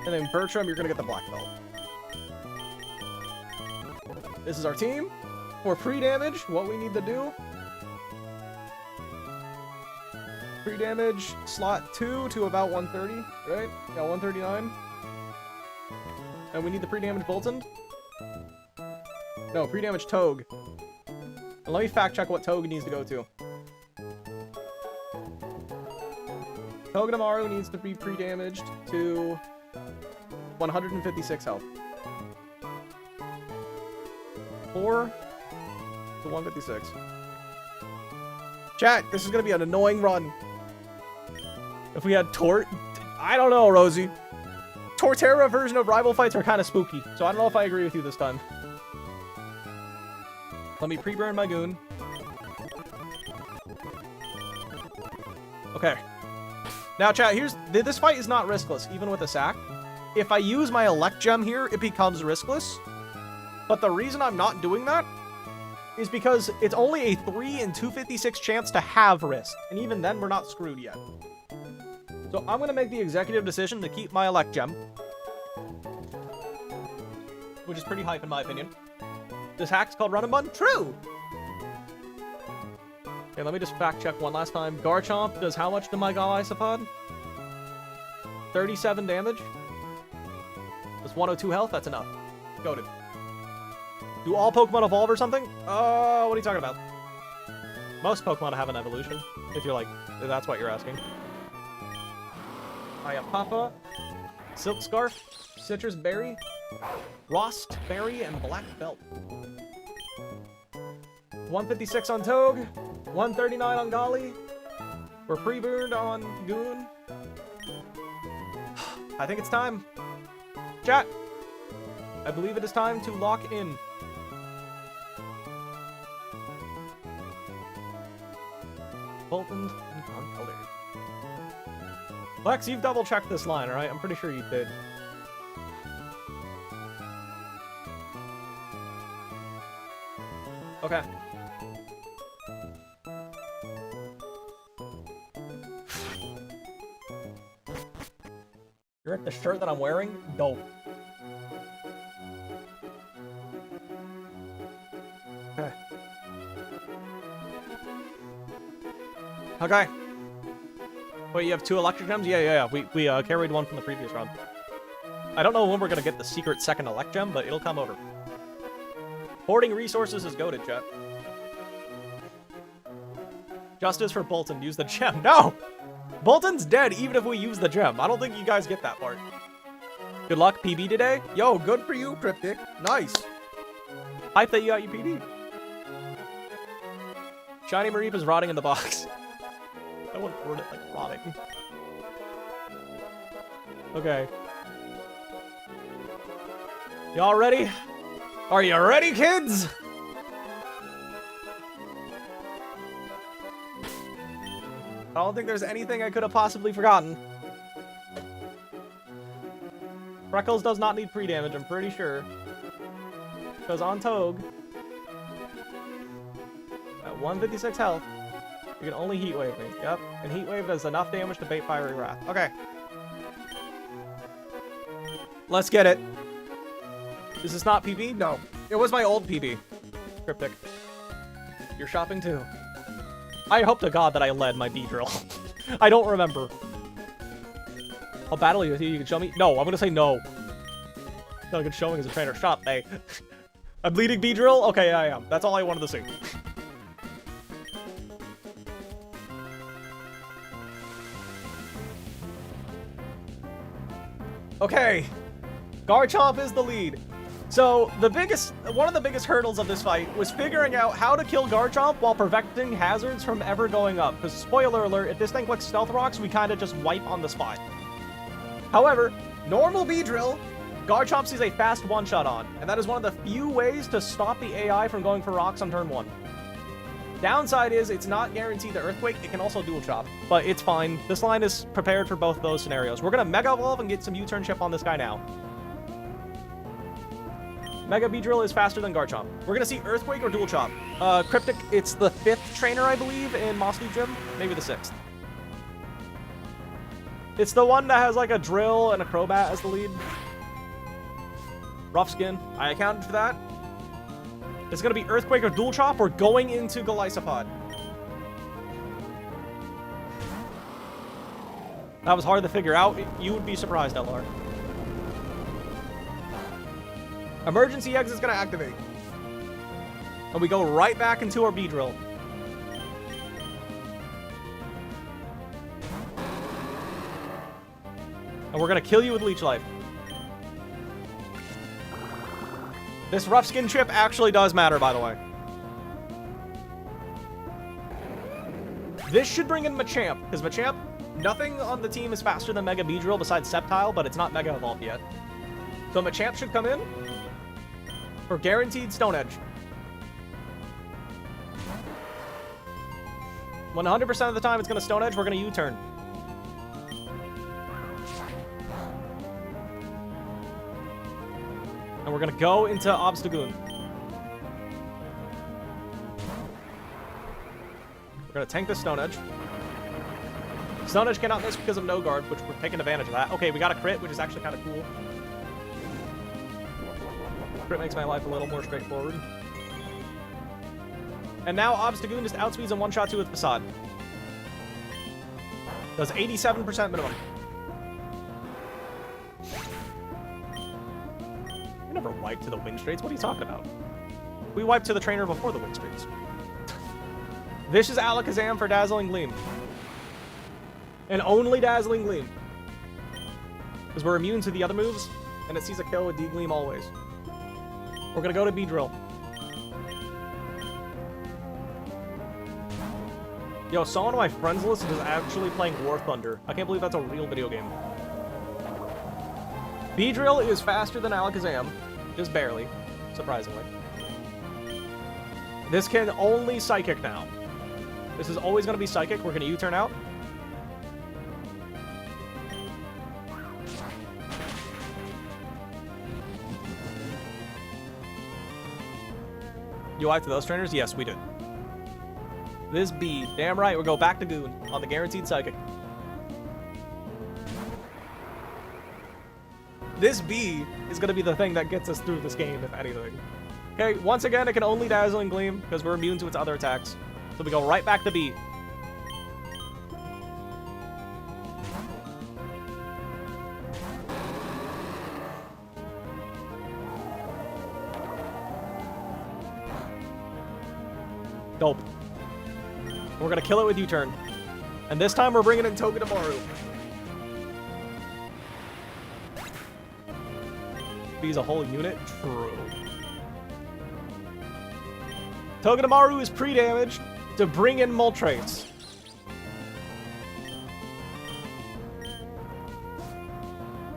And then Bertram, you're going to get the Black Belt. This is our team. For pre-damage, what we need to do... Pre-damage, slot 2 to about 130, right? Yeah, 139. And we need the pre-damage Boltund. No, pre-damage Togue. And let me fact-check what Togue needs to go to. Togedemaru needs to be pre-damaged to 156 health. 4 to 156. Chat, this is going to be an annoying run. If we had Tort... I don't know, Rosie. Torterra version of rival fights are kind of spooky, so I don't know if I agree with you this time. Let me pre-burn my Goon. Okay. Now, chat, this fight is not riskless, even with a sack. If I use my Elect Gem here, it becomes riskless. But the reason I'm not doing that is because it's only a 3 in 256 chance to have risk. And even then, we're not screwed yet. So I'm going to make the executive decision to keep my Elect Gem. Which is pretty hype in my opinion. This hack's called Run and Bun? True! Okay, let me just fact check one last time. Garchomp does how much to my Golisopod? 37 damage. That's 102 health? That's enough. Goated. Do all Pokemon evolve or something? What are you talking about? Most Pokemon have an evolution, if that's what you're asking. Ayapapa, Silk Scarf, Citrus Berry, Rost Berry, and Black Belt. 156 on Togue, 139 on Golly. We're pre-burned on Goon. I think it's time. Chat, I believe it is time to lock in. Boltund and Conkeldurr. Lex, you've double-checked this line, alright? I'm pretty sure you did. Okay. You're at the shirt that I'm wearing? Dope. Okay. Okay. Wait, you have 2 electric gems? Yeah. We carried one from the previous round. I don't know when we're gonna get the secret second elect gem, but it'll come over. Hoarding resources is goated, chat. Justice for Bolton. Use the gem. No! Bolton's dead even if we use the gem. I don't think you guys get that part. Good luck, PB today. Yo, good for you, Cryptic. Nice. Hype that you got your PB. Shiny Mareep is rotting in the box. I wouldn't word it like rotting. Okay. Y'all ready? Are you ready, kids? I don't think there's anything I could have possibly forgotten. Freckles does not need pre-damage, I'm pretty sure. Because on Togue, at 156 health, you can only Heat Wave me. Yep, and Heat Wave does enough damage to bait Fiery Wrath. Okay. Let's get it. Is this not PB? No. It was my old PB. Cryptic. You're shopping too. I hope to God that I led my B-drill. I don't remember. I'll battle you with you. You can show me? No, I'm gonna say no. Not good showing as a trainer. Shop, hey. I'm leading B-drill? Okay, yeah, I am. That's all I wanted to see. Okay. Garchomp is the lead. So, one of the biggest hurdles of this fight was figuring out how to kill Garchomp while preventing hazards from ever going up. Because, spoiler alert, if this thing clicks Stealth Rocks, we kind of just wipe on the spot. However, normal B-drill, Garchomp sees a fast one-shot on, and that is one of the few ways to stop the AI from going for rocks on turn 1. Downside is, it's not guaranteed to Earthquake, it can also Dual Chop, but it's fine. This line is prepared for both of those scenarios. We're gonna Mega Evolve and get some U-turn chip on this guy now. Mega B-drill is faster than Garchomp. We're gonna see Earthquake or Dual Chop. Cryptic, it's the 5th trainer, I believe, in Mossdeep Gym. Maybe the 6th. It's the one that has like a drill and a Crobat as the lead. Rough Skin. I accounted for that. It's gonna be Earthquake or Dual Chop or going into Golisopod. That was hard to figure out. You would be surprised, LR. Emergency Exit is gonna activate. And we go right back into our B-drill. And we're gonna kill you with Leech Life. This Rough Skin chip actually does matter, by the way. This should bring in Machamp, because Machamp, nothing on the team is faster than Mega B-drill besides Sceptile, but it's not Mega Evolved yet. So Machamp should come in for guaranteed Stone Edge. 100% of the time it's gonna Stone Edge, we're gonna U-turn. And we're gonna go into Obstagoon. We're gonna tank the Stone Edge. Stone Edge cannot miss because of no guard, which we're taking advantage of that. Okay, we got a crit, which is actually kind of cool. Crit makes my life a little more straightforward. And now Obstagoon just outspeeds and one-shots you with Facade. Does 87% minimum. We never wiped to the Wind Straits. What are you talking about? We wiped to the trainer before the Wind Straits. Vicious Alakazam for Dazzling Gleam. And only Dazzling Gleam. Because we're immune to the other moves, and it sees a kill with D-Gleam always. We're gonna go to B-drill. Yo, someone on my friends list is actually playing War Thunder. I can't believe that's a real video game. B-drill is faster than Alakazam. Just barely, surprisingly. This can only Psychic now. This is always gonna be Psychic. We're gonna U-turn out. UI to those trainers? Yes, we did. This B, damn right, we'll go back to Goon on the guaranteed Psychic. This B is going to be the thing that gets us through this game, if anything. Okay, once again, it can only Dazzling Gleam because we're immune to its other attacks. So we go right back to B. Dope. We're gonna kill it with U-turn. And this time we're bringing in Togedemaru. He's a whole unit? True. Togedemaru is pre-damaged to bring in Moltres.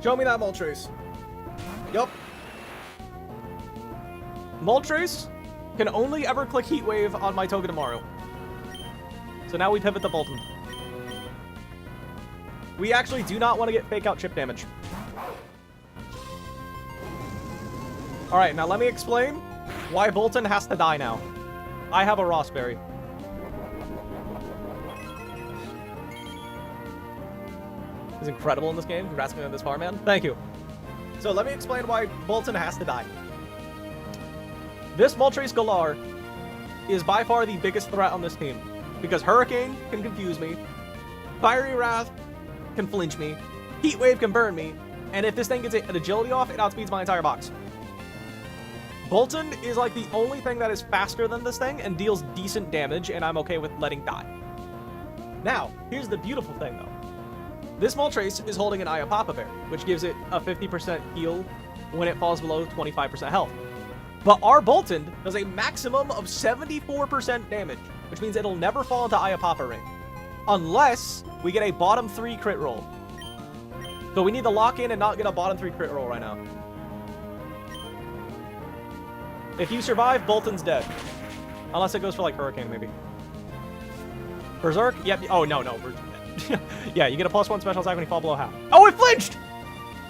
Show me that Moltres. Yup. Moltres can only ever click Heat Wave on my Togedemaru. So now we pivot to Bolton. We actually do not want to get fake out chip damage. Alright, now let me explain why Bolton has to die now. I have a Rossberry. He's incredible in this game. Congrats on getting this far, man. Thank you. So let me explain why Bolton has to die. This Moltres Galar is by far the biggest threat on this team. Because Hurricane can confuse me, Fiery Wrath can flinch me, Heat Wave can burn me, and if this thing gets an agility off, it outspeeds my entire box. Bolton is like the only thing that is faster than this thing and deals decent damage, and I'm okay with letting die. Now, here's the beautiful thing though. This Moltres is holding an Iapapa Bear, which gives it a 50% heal when it falls below 25% health. But our Bolton does a maximum of 74% damage, which means it'll never fall into Iapapa range. Unless we get a bottom 3 crit roll. So we need to lock in and not get a bottom 3 crit roll right now. If you survive, Bolton's dead. Unless it goes for like Hurricane, maybe. Berserk? Yep. Oh, no. We're dead. Yeah, you get a +1 special attack when you fall below half. Oh, it flinched!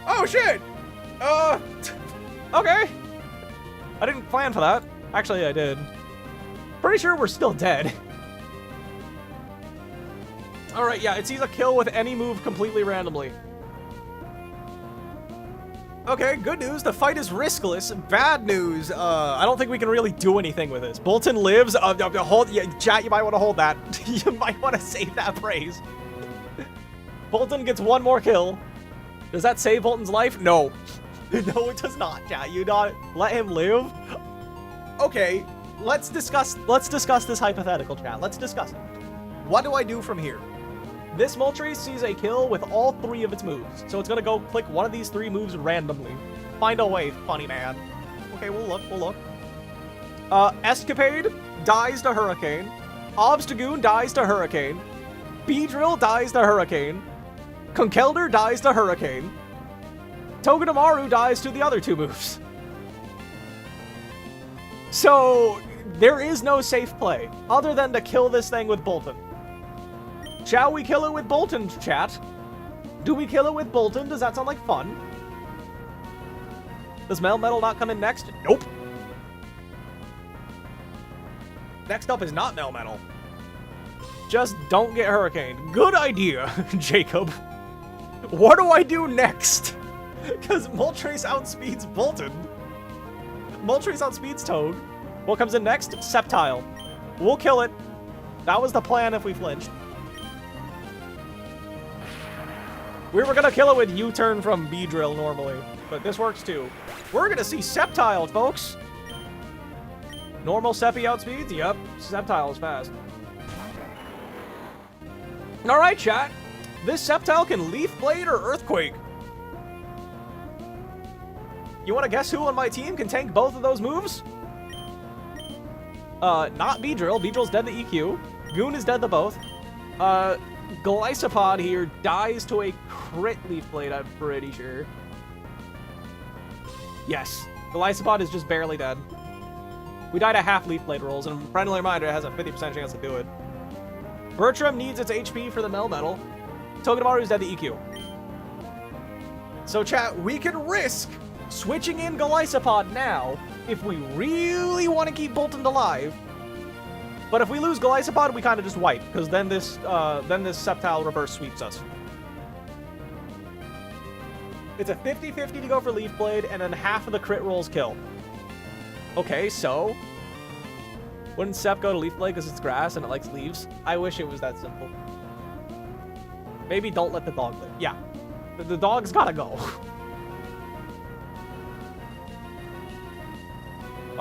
Oh, shit! Okay. I didn't plan for that. Actually, I did. Pretty sure we're still dead. Alright, yeah, it sees a kill with any move completely randomly. Okay, good news. The fight is riskless. Bad news. I don't think we can really do anything with this. Bolton lives. Yeah, chat, you might want to hold that. You might want to save that praise. Bolton gets one more kill. Does that save Bolton's life? No. No, it does not, chat. You not let him live. Okay, let's discuss this hypothetical, chat. Let's discuss it. What do I do from here? This Moltres sees a kill with all 3 of its moves, so it's gonna go click one of these 3 moves randomly. Find a way, funny man. Okay, we'll look. Escapade dies to Hurricane. Obstagoon dies to Hurricane. Beedrill dies to Hurricane. Conkeldurr dies to Hurricane. Togedemaru dies to the other 2 moves. So, there is no safe play, other than to kill this thing with Bolton. Shall we kill it with Bolton, chat? Do we kill it with Bolton? Does that sound like fun? Does Melmetal not come in next? Nope. Next up is not Melmetal. Just don't get Hurricane. Good idea, Jacob. What do I do next? Because Moltres outspeeds Bolton. Moltres outspeeds Toad. What comes in next? Sceptile. We'll kill it. That was the plan if we flinched. We were gonna kill it with U-turn from Beedrill normally, but this works too. We're gonna see Sceptile, folks. Normal Seppi outspeeds? Yep, Sceptile is fast. Alright, chat. This Sceptile can Leaf Blade or Earthquake. You wanna guess who on my team can tank both of those moves? Not Beedrill. Beedrill's dead to EQ. Goon is dead to both. Glycopod here dies to a crit Leaf Blade, I'm pretty sure. Yes, Glycopod is just barely dead. We died at half Leaf Blade rolls, and friendly reminder, it has a 50% chance to do it. Bertram needs its HP for the Melmetal. Togedemaru's dead to EQ. So chat, we can risk switching in Glycopod now if we really want to keep Bolton alive. But if we lose Glycopod, we kind of just wipe, because then this Sceptile reverse sweeps us. It's a 50-50 to go for Leaf Blade, and then half of the crit rolls kill. Okay, so wouldn't Sep go to Leaf Blade because it's grass and it likes leaves? I wish it was that simple. Maybe don't let the dog live. Yeah, the dog's gotta go.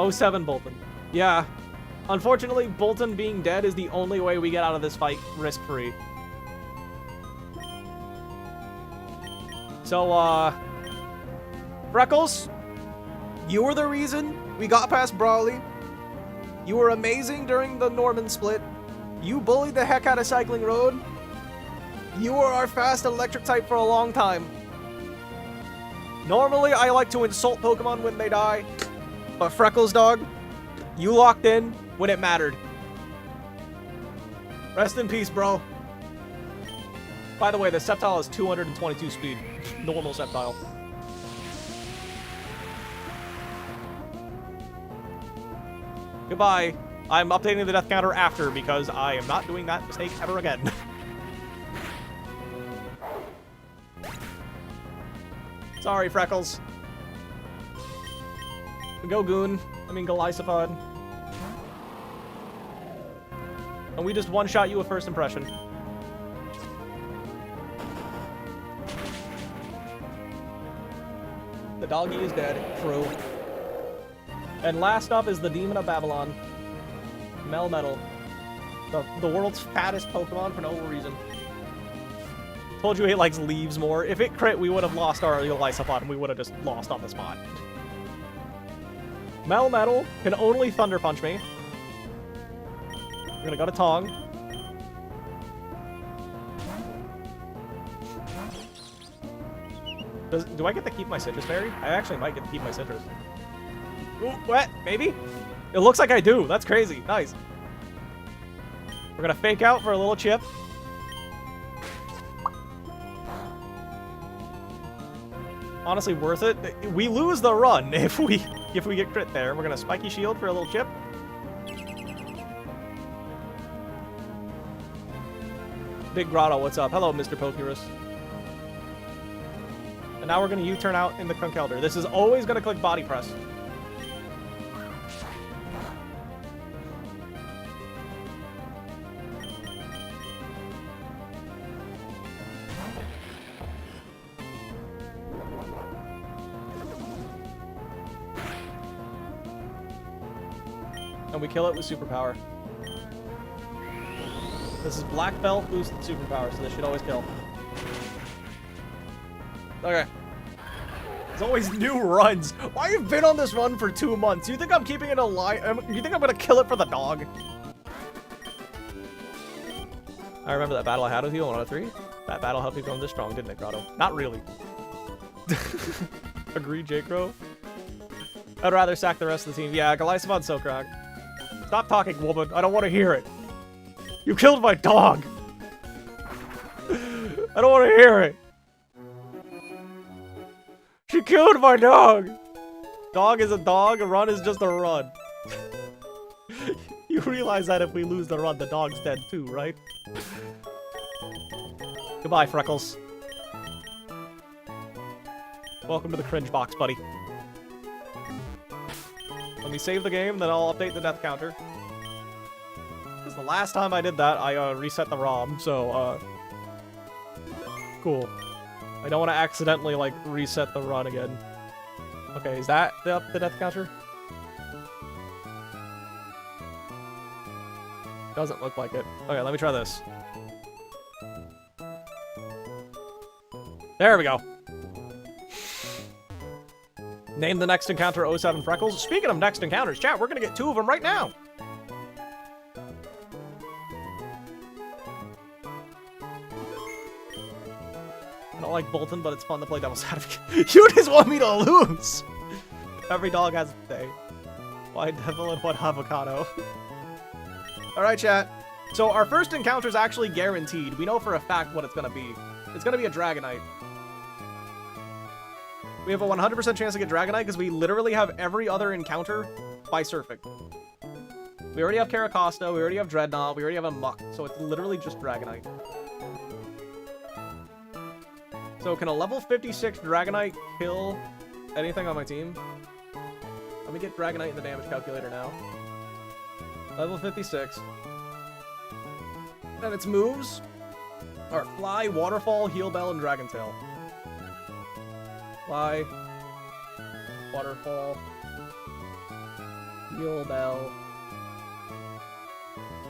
07 Bolton. Yeah. Unfortunately, Bolton being dead is the only way we get out of this fight risk-free. So, Freckles, you were the reason we got past Brawly. You were amazing during the Norman split. You bullied the heck out of Cycling Road. You were our fast electric type for a long time. Normally, I like to insult Pokemon when they die, but Freckles, dog, you locked in when it mattered. Rest in peace, bro. By the way, the Sceptile is 222 speed. Normal Sceptile. Goodbye. I'm updating the death counter after because I am not doing that mistake ever again. Sorry, Freckles. Go Goon. I mean, Golisopod. And we just one-shot you with first impression. The doggy is dead. True. And last up is the Demon of Babylon. Melmetal. The world's fattest Pokemon for no reason. Told you it likes leaves more. If it crit, we would have lost our Golisopod and we would have just lost on the spot. Melmetal can only Thunder Punch me. We're gonna go to Tong. Do I get to keep my Citrus Berry? I actually might get to keep my Citrus. Ooh, what? Maybe? It looks like I do. That's crazy. Nice. We're gonna fake out for a little chip. Honestly, worth it. We lose the run if we get crit there. We're gonna Spiky Shield for a little chip. Big Grotto, what's up? Hello, Mr. Pokerus. And now we're gonna U-turn out in the Conkeldurr. This is always gonna click Body Press. And we kill it with Superpower. This is Black Belt boosted Superpower, so this should always kill. Okay. There's always new runs. I have been on this run for 2 months. You think I'm keeping it alive? You think I'm gonna kill it for the dog? I remember that battle I had with you on 103. That battle helped you become this strong, didn't it, Grotto? Not really. Agreed, J-Crow. I'd rather sack the rest of the team. Yeah, Golisopod's so cracked. Stop talking, woman. I don't want to hear it. You killed my dog. I don't want to hear it. She killed my dog. Dog is a dog. A run is just a run. You realize that if we lose the run, the dog's dead too, right? Goodbye, Freckles. Welcome to the cringe box, buddy. Let me save the game, then I'll update the death counter. Because the last time I did that, I reset the ROM, so, cool. I don't want to accidentally, like, reset the run again. Okay, is that the death counter? Doesn't look like it. Okay, let me try this. There we go. Name the next encounter 07 Freckles. Speaking of next encounters, chat, we're gonna get 2 of them right now. I don't like Bolton, but it's fun to play devil's advocate. You just want me to lose! Every dog has a day. Why devil and what avocado? Alright, chat. So our first encounter is actually guaranteed. We know for a fact what it's gonna be. It's gonna be a Dragonite. We have a 100% chance to get Dragonite because we literally have every other encounter by surfing. We already have Caracosta, we already have Dreadnought, we already have a Muck, so it's literally just Dragonite. So can a level 56 Dragonite kill anything on my team? Let me get Dragonite in the damage calculator now. Level 56. And its moves are Fly, Waterfall, Heal Bell, and Dragon Tail. Fly, Waterfall, Heal Bell,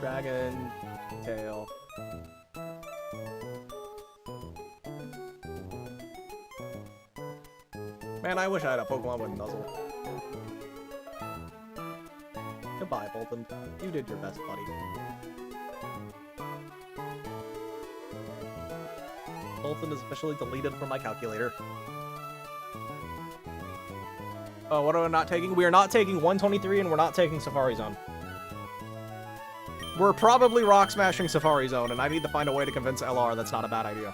Dragon tail. Man, I wish I had a Pokemon with Nuzzle. Goodbye, Bolton. You did your best, buddy. Bolton is officially deleted from my calculator. Oh, what are we not taking? We are not taking 123 and we're not taking Safari Zone. We're probably rock smashing Safari Zone, and I need to find a way to convince LR that's not a bad idea.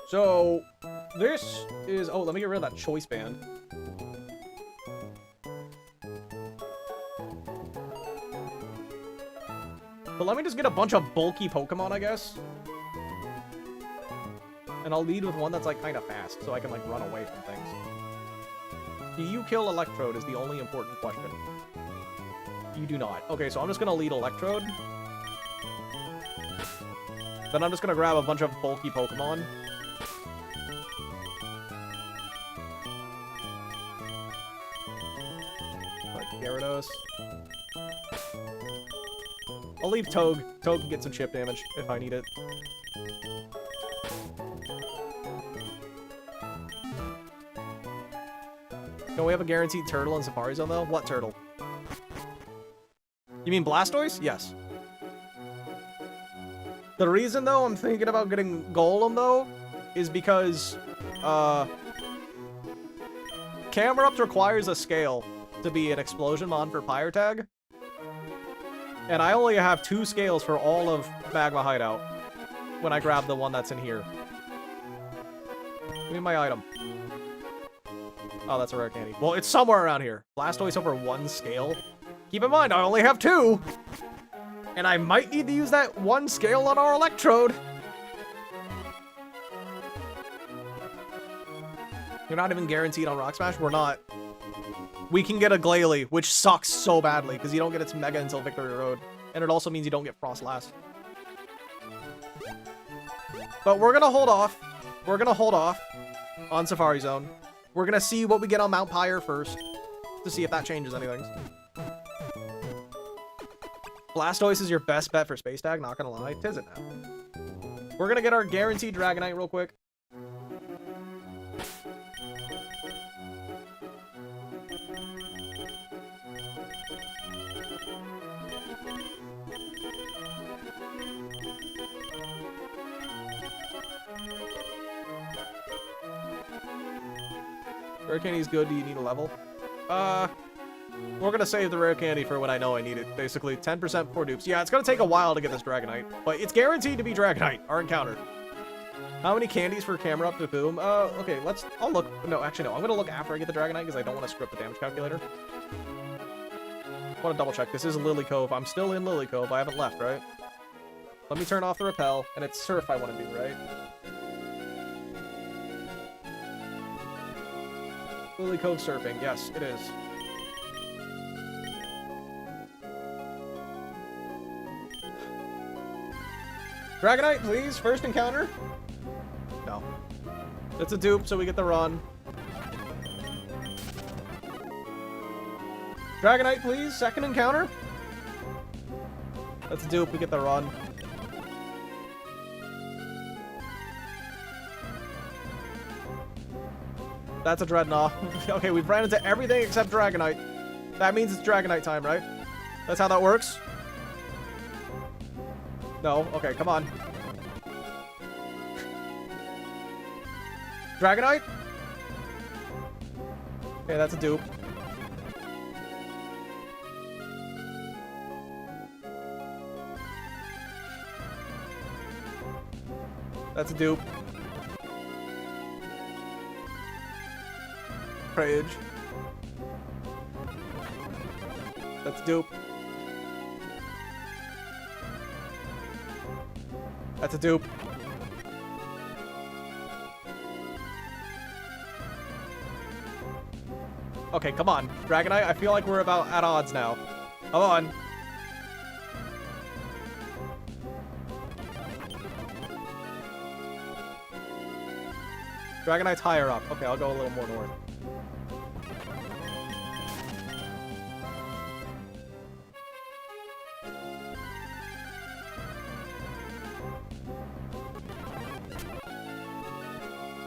So, this is... Oh, let me get rid of that choice band. But let me just get a bunch of bulky Pokemon, I guess. And I'll lead with one that's, like, kind of fast, so I can, like, run away from things. Do you kill Electrode is the only important question. You do not. Okay, so I'm just gonna lead Electrode. Then I'm just gonna grab a bunch of bulky Pokemon. Like Gyarados. I'll leave Togue. Togue can get some chip damage if I need it. Don't we have a guaranteed turtle in Safari Zone, though? What turtle? You mean Blastoise? Yes. The reason, though, I'm thinking about getting Golem, though, is because, Camerupt requires a scale to be an Explosion Mon for Pyre Tag. And I only have 2 scales for all of Magma Hideout when I grab the one that's in here. Give me my item. Oh, that's a rare candy. Well, it's somewhere around here. Blastoise over 1 scale. Keep in mind, I only have 2. And I might need to use that 1 scale on our Electrode. You're not even guaranteed on Rock Smash? We're not. We can get a Glalie, which sucks so badly, because you don't get its Mega until Victory Road. And it also means you don't get Frost last. But we're gonna hold off. We're gonna hold off on Safari Zone. We're gonna see what we get on Mount Pyre first, to see if that changes anything. Blastoise is your best bet for Space Tag, not gonna lie. Tis it now. We're gonna get our guaranteed Dragonite real quick. Rare Candy's good. Do you need a level? We're gonna save the rare candy for when I know I need it. Basically, 10% before dupes. Yeah, it's gonna take a while to get this Dragonite, but it's guaranteed to be Dragonite, our encounter. How many candies for Camerupt to boom? Okay, I'll look. No, actually, no. I'm gonna look after I get the Dragonite because I don't want to script the damage calculator. I want to double check. This is Lily Cove. I'm still in Lily Cove. I haven't left, right? Let me turn off the repel, and it's Surf I want to do, right? Lily Cove surfing. Yes, it is. Dragonite, please. First encounter. No. It's a dupe, so we get the run. Dragonite, please. Second encounter. That's a dupe. We get the run. That's a Dreadnought. Okay, we've ran into everything except Dragonite. That means it's Dragonite time, right? That's how that works? No. Okay, come on. Dragonite? Okay, that's a dupe. That's a dupe. Rage. That's dupe. That's a dupe. Okay, come on. Dragonite, I feel like we're about at odds now. Come on. Dragonite's higher up. Okay, I'll go a little more north.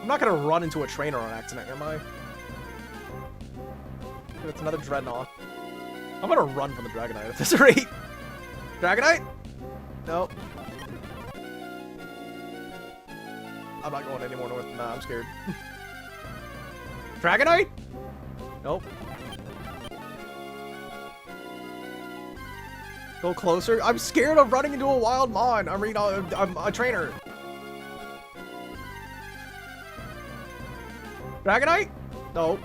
I'm not gonna run into a trainer on accident, am I? It's another Dreadnought. I'm gonna run from the Dragonite at this rate. Dragonite? Nope. I'm not going any more north than that. I'm scared. Dragonite? Nope. Go closer. I'm scared of running into a wild mon. I'm a trainer. Dragonite? Nope.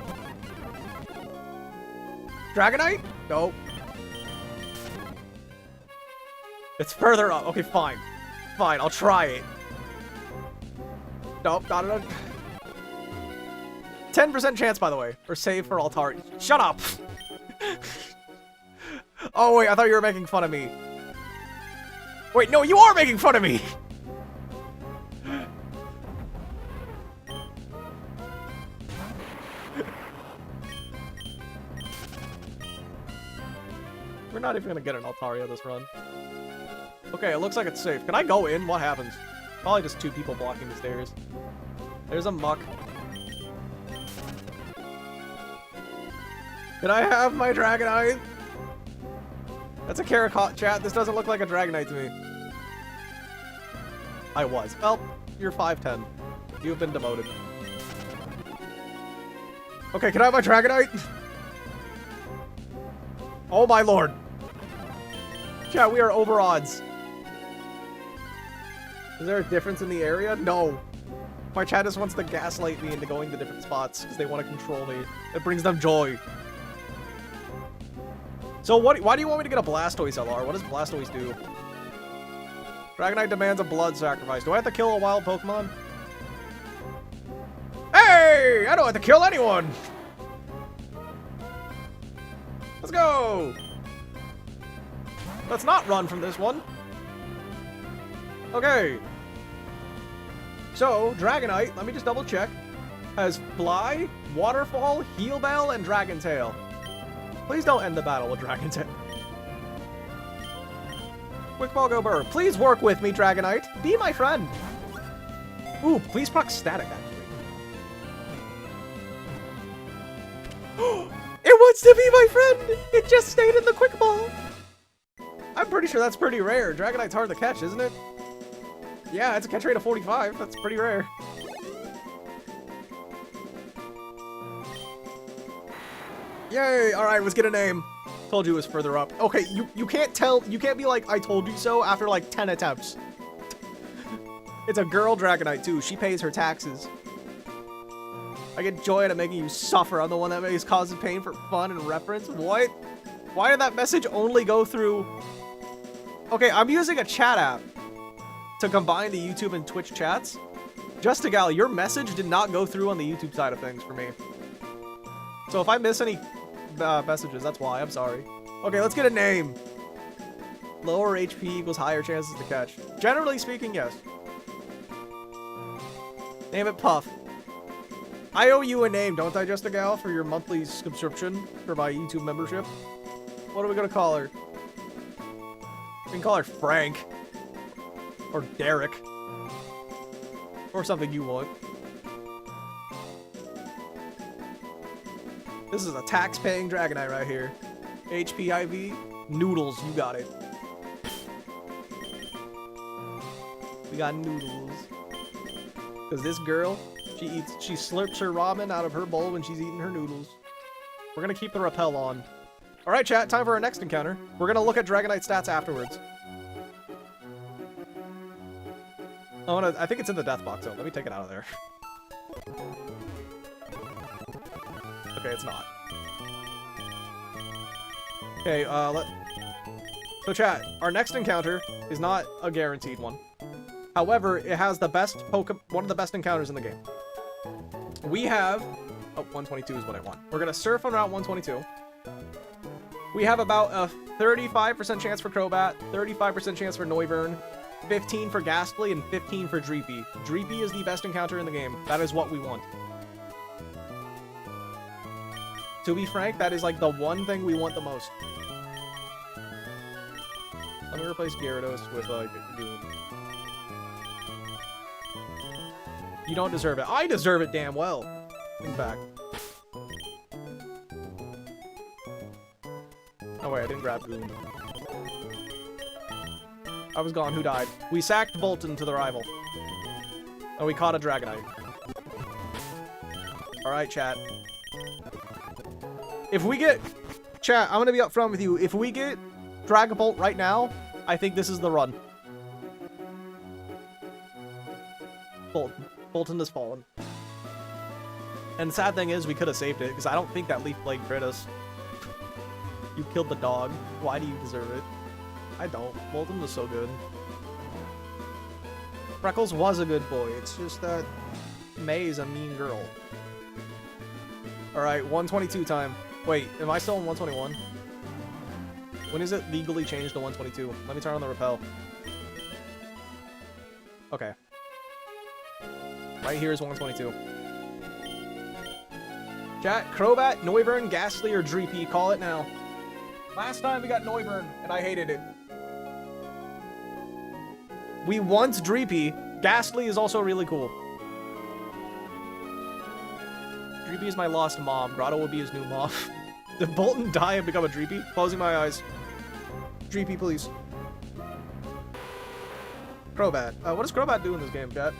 Dragonite? Nope. It's further up. Okay, fine. Fine, I'll try it. Nope, not enough. 10% chance, by the way. Or save for Altari. Shut up! Oh, wait, I thought you were making fun of me. Wait, no, you are making fun of me! We're not even gonna get an Altaria this run. Okay, it looks like it's safe. Can I go in? What happens? Probably just 2 people blocking the stairs. There's a muck. Can I have my Dragonite? That's a Caracot, chat. This doesn't look like a Dragonite to me. I was. Well, you're 5'10". You have been demoted. Okay, can I have my Dragonite? Oh my lord. Chat, we are over odds. Is there a difference in the area? No. My chat just wants to gaslight me into going to different spots because they want to control me. It brings them joy. So why do you want me to get a Blastoise, LR? What does Blastoise do? Dragonite demands a blood sacrifice. Do I have to kill a wild Pokemon? Hey! I don't have to kill anyone! Let's go! Let's not run from this one. Okay. So, Dragonite, let me just double check, has Fly, Waterfall, Heal Bell, and Dragon Tail. Please don't end the battle with Dragon Tail. Quick Ball Go Burr. Please work with me, Dragonite. Be my friend. Ooh, please proc static, actually. It wants to be my friend! It just stayed in the Quick Ball. I'm pretty sure that's pretty rare. Dragonite's hard to catch, isn't it? Yeah, it's a catch rate of 45. That's pretty rare. Yay! Alright, let's get a name. Told you it was further up. Okay, you can't tell. You can't be like, I told you so after like 10 attempts. It's a girl Dragonite too. She pays her taxes. I get joy out of making you suffer. I'm the one that makes causes pain for fun and reference. What? Why did that message only go through? Okay, I'm using a chat app to combine the YouTube and Twitch chats. Just to gal, your message did not go through on the YouTube side of things for me. So if I miss any messages, that's why. I'm sorry. Okay, let's get a name. Lower HP equals higher chances to catch. Generally speaking, yes. Name it Puff. I owe you a name, don't I, Just a Gal, for your monthly subscription for my YouTube membership? What are we gonna call her? We can call her Frank. Or Derek. Or something you want. This is a tax-paying Dragonite right here. HP IV, Noodles, you got it. We got Noodles. Because this girl, she slurps her ramen out of her bowl when she's eating her noodles. We're gonna keep the repel on. Alright, chat, time for our next encounter. We're gonna look at Dragonite stats afterwards. I think it's in the death box, so let me take it out of there. Okay, it's not. Okay, so chat, our next encounter is not a guaranteed one. However, it has the best one of the best encounters in the game. We have... Oh, 122 is what I want. We're gonna surf on Route 122. We have about a 35% chance for Crobat, 35% chance for Noivern, 15 for Ghastly, and 15 for Dreepy. Dreepy is the best encounter in the game. That is what we want. To be frank, that is like the one thing we want the most. Let me replace Gyarados with Doom. You don't deserve it. I deserve it damn well. In fact. Oh wait, I didn't grab Goon. I was gone. Who died? We sacked Bolton to the rival. Oh, we caught a Dragonite. Alright, chat. If we get... Chat, I'm gonna be upfront with you. If we get Dragapult right now, I think this is the run. Bolton. Bolton has fallen. And the sad thing is, we could have saved it, because I don't think that Leaf Blade crit us. You killed the dog. Why do you deserve it? I don't. Bolton was so good. Freckles was a good boy. It's just that May is a mean girl. Alright, 122 time. Wait, am I still in 121? When is it legally changed to 122? Let me turn on the repel. Okay. Right here is 122. Chat, Crobat, Noivern, Ghastly, or Dreepy, call it now. Last time we got Noivern, and I hated it. We want Dreepy. Ghastly is also really cool. Dreepy is my lost mom. Grotto will be his new mom. Did Bolton die and become a Dreepy? Closing my eyes. Dreepy, please. Crobat. What does Crobat do in this game, chat?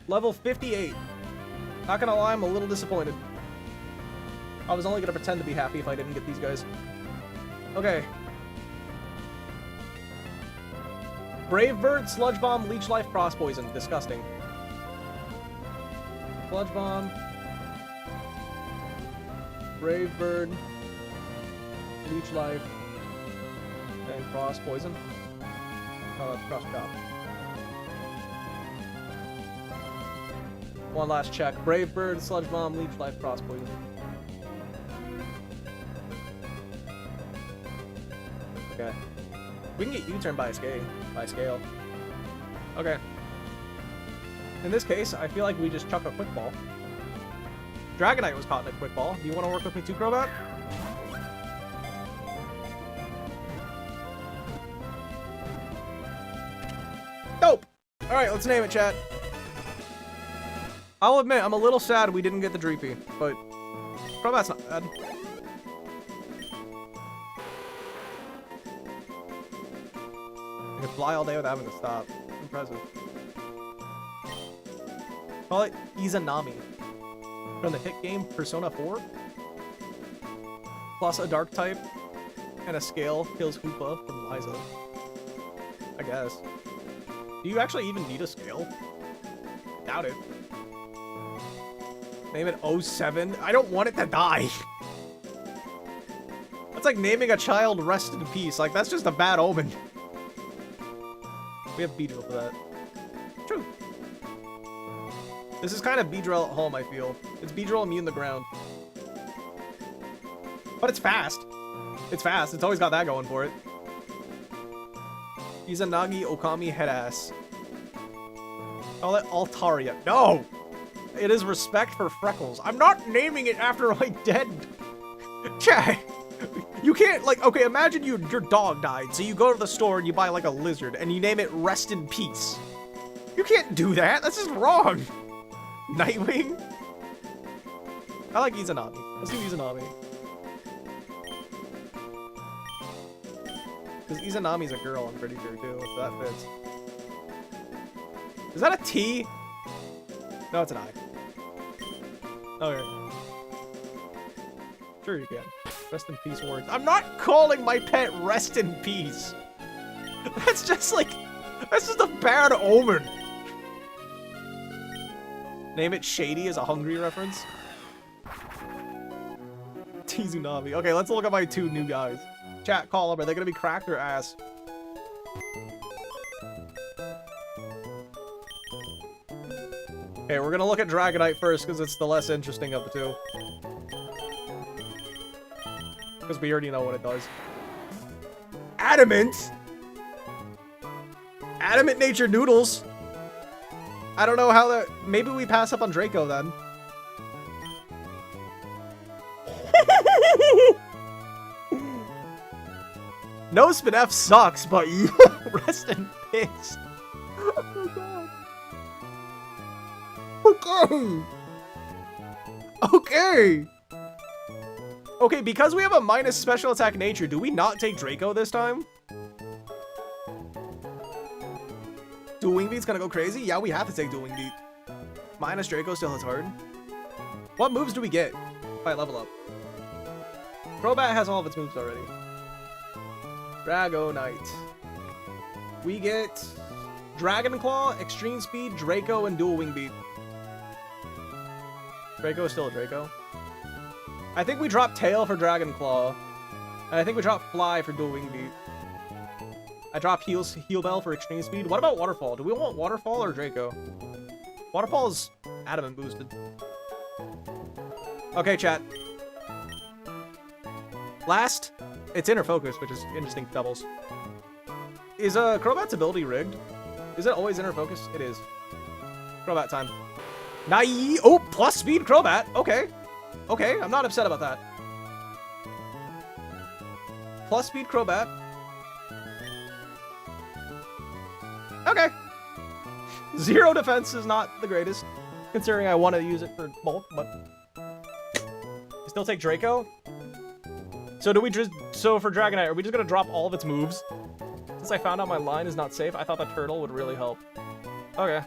Level 58. Not gonna lie, I'm a little disappointed. I was only gonna pretend to be happy if I didn't get these guys. Okay. Brave Bird, Sludge Bomb, Leech Life, Frost Poison. Disgusting. Sludge Bomb. Brave Bird. Leech Life. And Frost Poison. Oh, that's Frost Chop. One last check. Brave Bird, Sludge Bomb, Leech Life, Frost Poison. Okay. We can get U-turn by scale. Okay. In this case, I feel like we just chuck a quick ball. Dragonite was caught in a quick ball. Do you want to work with me too, Crobat? Dope! Alright, let's name it, chat. I'll admit, I'm a little sad we didn't get the Dreepy, but Crobat's not bad. I can fly all day without having to stop. Impressive. Call it Izanami. From the hit game Persona 4. Plus a dark type and a scale kills Hoopa from Liza. I guess. Do you actually even need a scale? Doubt it. Name it 07. I don't want it to die. That's like naming a child Rest in Peace. Like, that's just a bad omen. We have Beedrill for that. True. This is kind of Beedrill at home, I feel. It's Beedrill immune to ground. But it's fast. It's fast. It's always got that going for it. Izanagi Okami Headass. Call it Altaria. No! It is respect for Freckles. I'm not naming it after my dead... Chat! You can't, like, okay, imagine your dog died, so you go to the store and you buy, like, a lizard, and you name it Rest in Peace. You can't do that. That's just wrong. Nightwing? I like Izanami. Let's do Izanami. Because Izanami's a girl, I'm pretty sure, too, if that fits. Is that a T? No, it's an I. Okay. Sure you can. Rest in Peace works. I'm not calling my pet Rest in Peace. That's just like... That's just a bad omen. Name it Shady as a Hungry reference. Tizunami. Okay, let's look at my two new guys. Chat, call them. Are they gonna be cracked or ass? Okay, we're gonna look at Dragonite first because it's the less interesting of the two. Because we already know what it does. Adamant? Adamant Nature Noodles? I don't know how that... Maybe we pass up on Draco then. No Spinef sucks, but you rest in peace. Oh god. Okay. Okay. Okay, because we have a minus special attack nature, do we not take Draco this time? Dual Wing Beat's gonna go crazy? Yeah, we have to take Dual Wing Beat. Minus Draco still hits hard. What moves do we get? Alright, level up. Crobat has all of its moves already. Dragonite. We get Dragon Claw, Extreme Speed, Draco, and Dual Wing Beat. Draco is still a Draco. I think we drop Tail for Dragon Claw. And I think we drop Fly for Dual Wing Beat. I drop Heal Bell for Extreme Speed. What about Waterfall? Do we want Waterfall or Draco? Waterfall is adamant boosted. Okay, chat. Last, it's Inner Focus, which is interesting doubles. Is Crobat's ability rigged? Is it always Inner Focus? It is. Crobat time. Naive. Oh, plus speed Crobat. Okay. Okay, I'm not upset about that. Plus speed Crobat. Okay. 0 defense is not the greatest, considering I want to use it for bulk, but... Still take Draco? So do we just... So for Dragonite, are we just gonna drop all of its moves? Since I found out my line is not safe, I thought that Turtle would really help. Okay.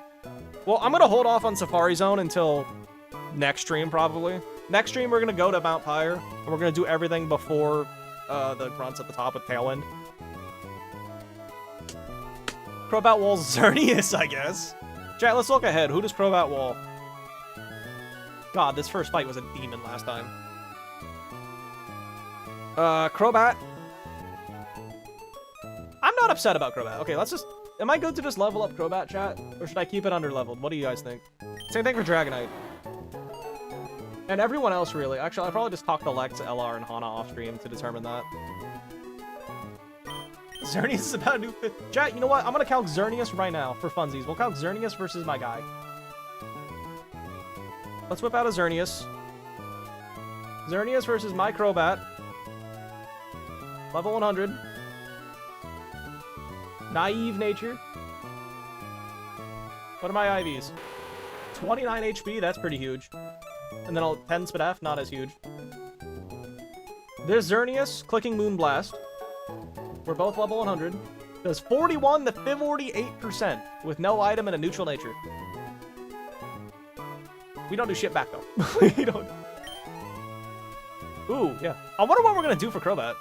Well, I'm gonna hold off on Safari Zone until next stream, probably. Next stream, we're gonna go to Mount Pyre, and we're gonna do everything before the grunts at the top with Tailwind. Crobat Wall's Xerneas, I guess. Chat, let's look ahead. Who does Crobat Wall? God, this first fight was a demon last time. Crobat. I'm not upset about Crobat. Okay, let's just... Am I good to just level up Crobat, chat? Or should I keep it under-leveled? What do you guys think? Same thing for Dragonite. And everyone else, really. Actually, I'll probably just talk to Lex, LR, and Hana off-stream to determine that. Xerneas is about a new... Chat, you know what? I'm gonna calc Xerneas right now, for funsies. We'll calc Xerneas versus my guy. Let's whip out a Xerneas. Xerneas versus my Crobat. Level 100. Naive nature. What are my IVs? 29 HP, that's pretty huge. And then 10 Spadaf, not as huge. There's Xerneas, clicking Moonblast. We're both level 100. Does 41 to 48% with no item and a neutral nature. We don't do shit back though. We don't. Ooh, yeah. I wonder what we're gonna do for Crobat.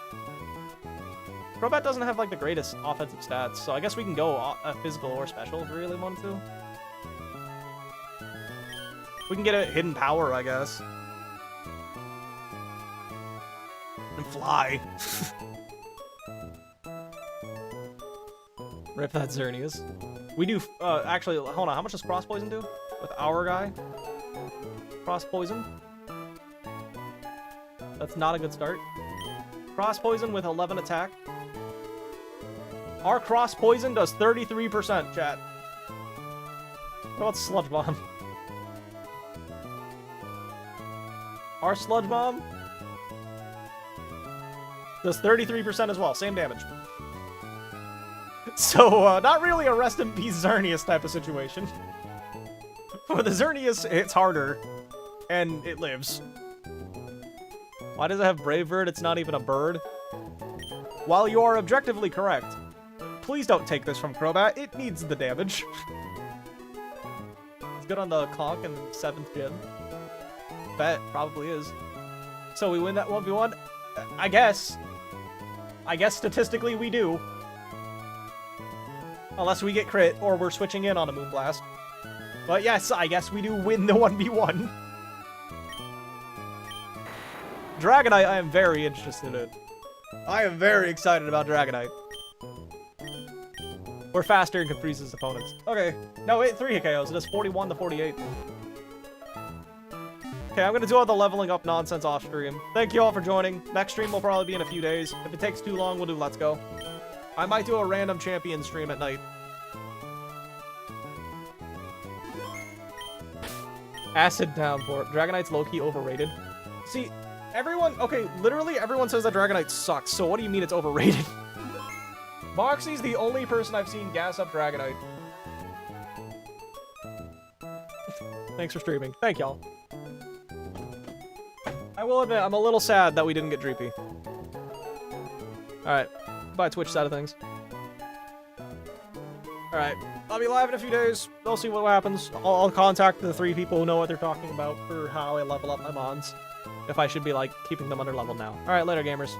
Crobat doesn't have like the greatest offensive stats, so I guess we can go physical or special if we really want to. We can get a hidden power, I guess. And fly. Rip that Xerneas. We do, actually, hold on, how much does Cross Poison do? With our guy? Cross Poison? That's not a good start. Cross Poison with 11 attack. Our Cross Poison does 33%, chat. What about Sludge Bomb? Our Sludge Bomb does 33% as well, same damage. So, not really a rest in peace Xerneas type of situation. For the Xerneas, it's harder, and it lives. Why does it have Brave Bird? It's not even a bird. While you are objectively correct, please don't take this from Crobat. It needs the damage. It's good on the clock in 7th gen. Bet, probably is. So we win that 1v1? I guess. I guess statistically we do. Unless we get crit, or we're switching in on a Moonblast. But yes, I guess we do win the 1v1. Dragonite, I am very interested in. I am very excited about Dragonite. We're faster and can freeze his opponents. Okay. No, wait, 3 hit KOs. It does 41 to 48. Okay, I'm gonna do all the leveling up nonsense off stream. Thank you all for joining. Next stream will probably be in a few days. If it takes too long, we'll do Let's Go. I might do a random champion stream at night. Acid Downpour. Dragonite's low-key overrated. See, everyone... Okay, literally everyone says that Dragonite sucks, so what do you mean it's overrated? Moxie's the only person I've seen gas up Dragonite. Thanks for streaming. Thank y'all. I will admit, I'm a little sad that we didn't get Dreepy. Alright. Bye, Twitch side of things. Alright. I'll be live in a few days. We'll see what happens. I'll contact the 3 people who know what they're talking about for how I level up my mons. If I should be, like, keeping them under level now. Alright, later, gamers.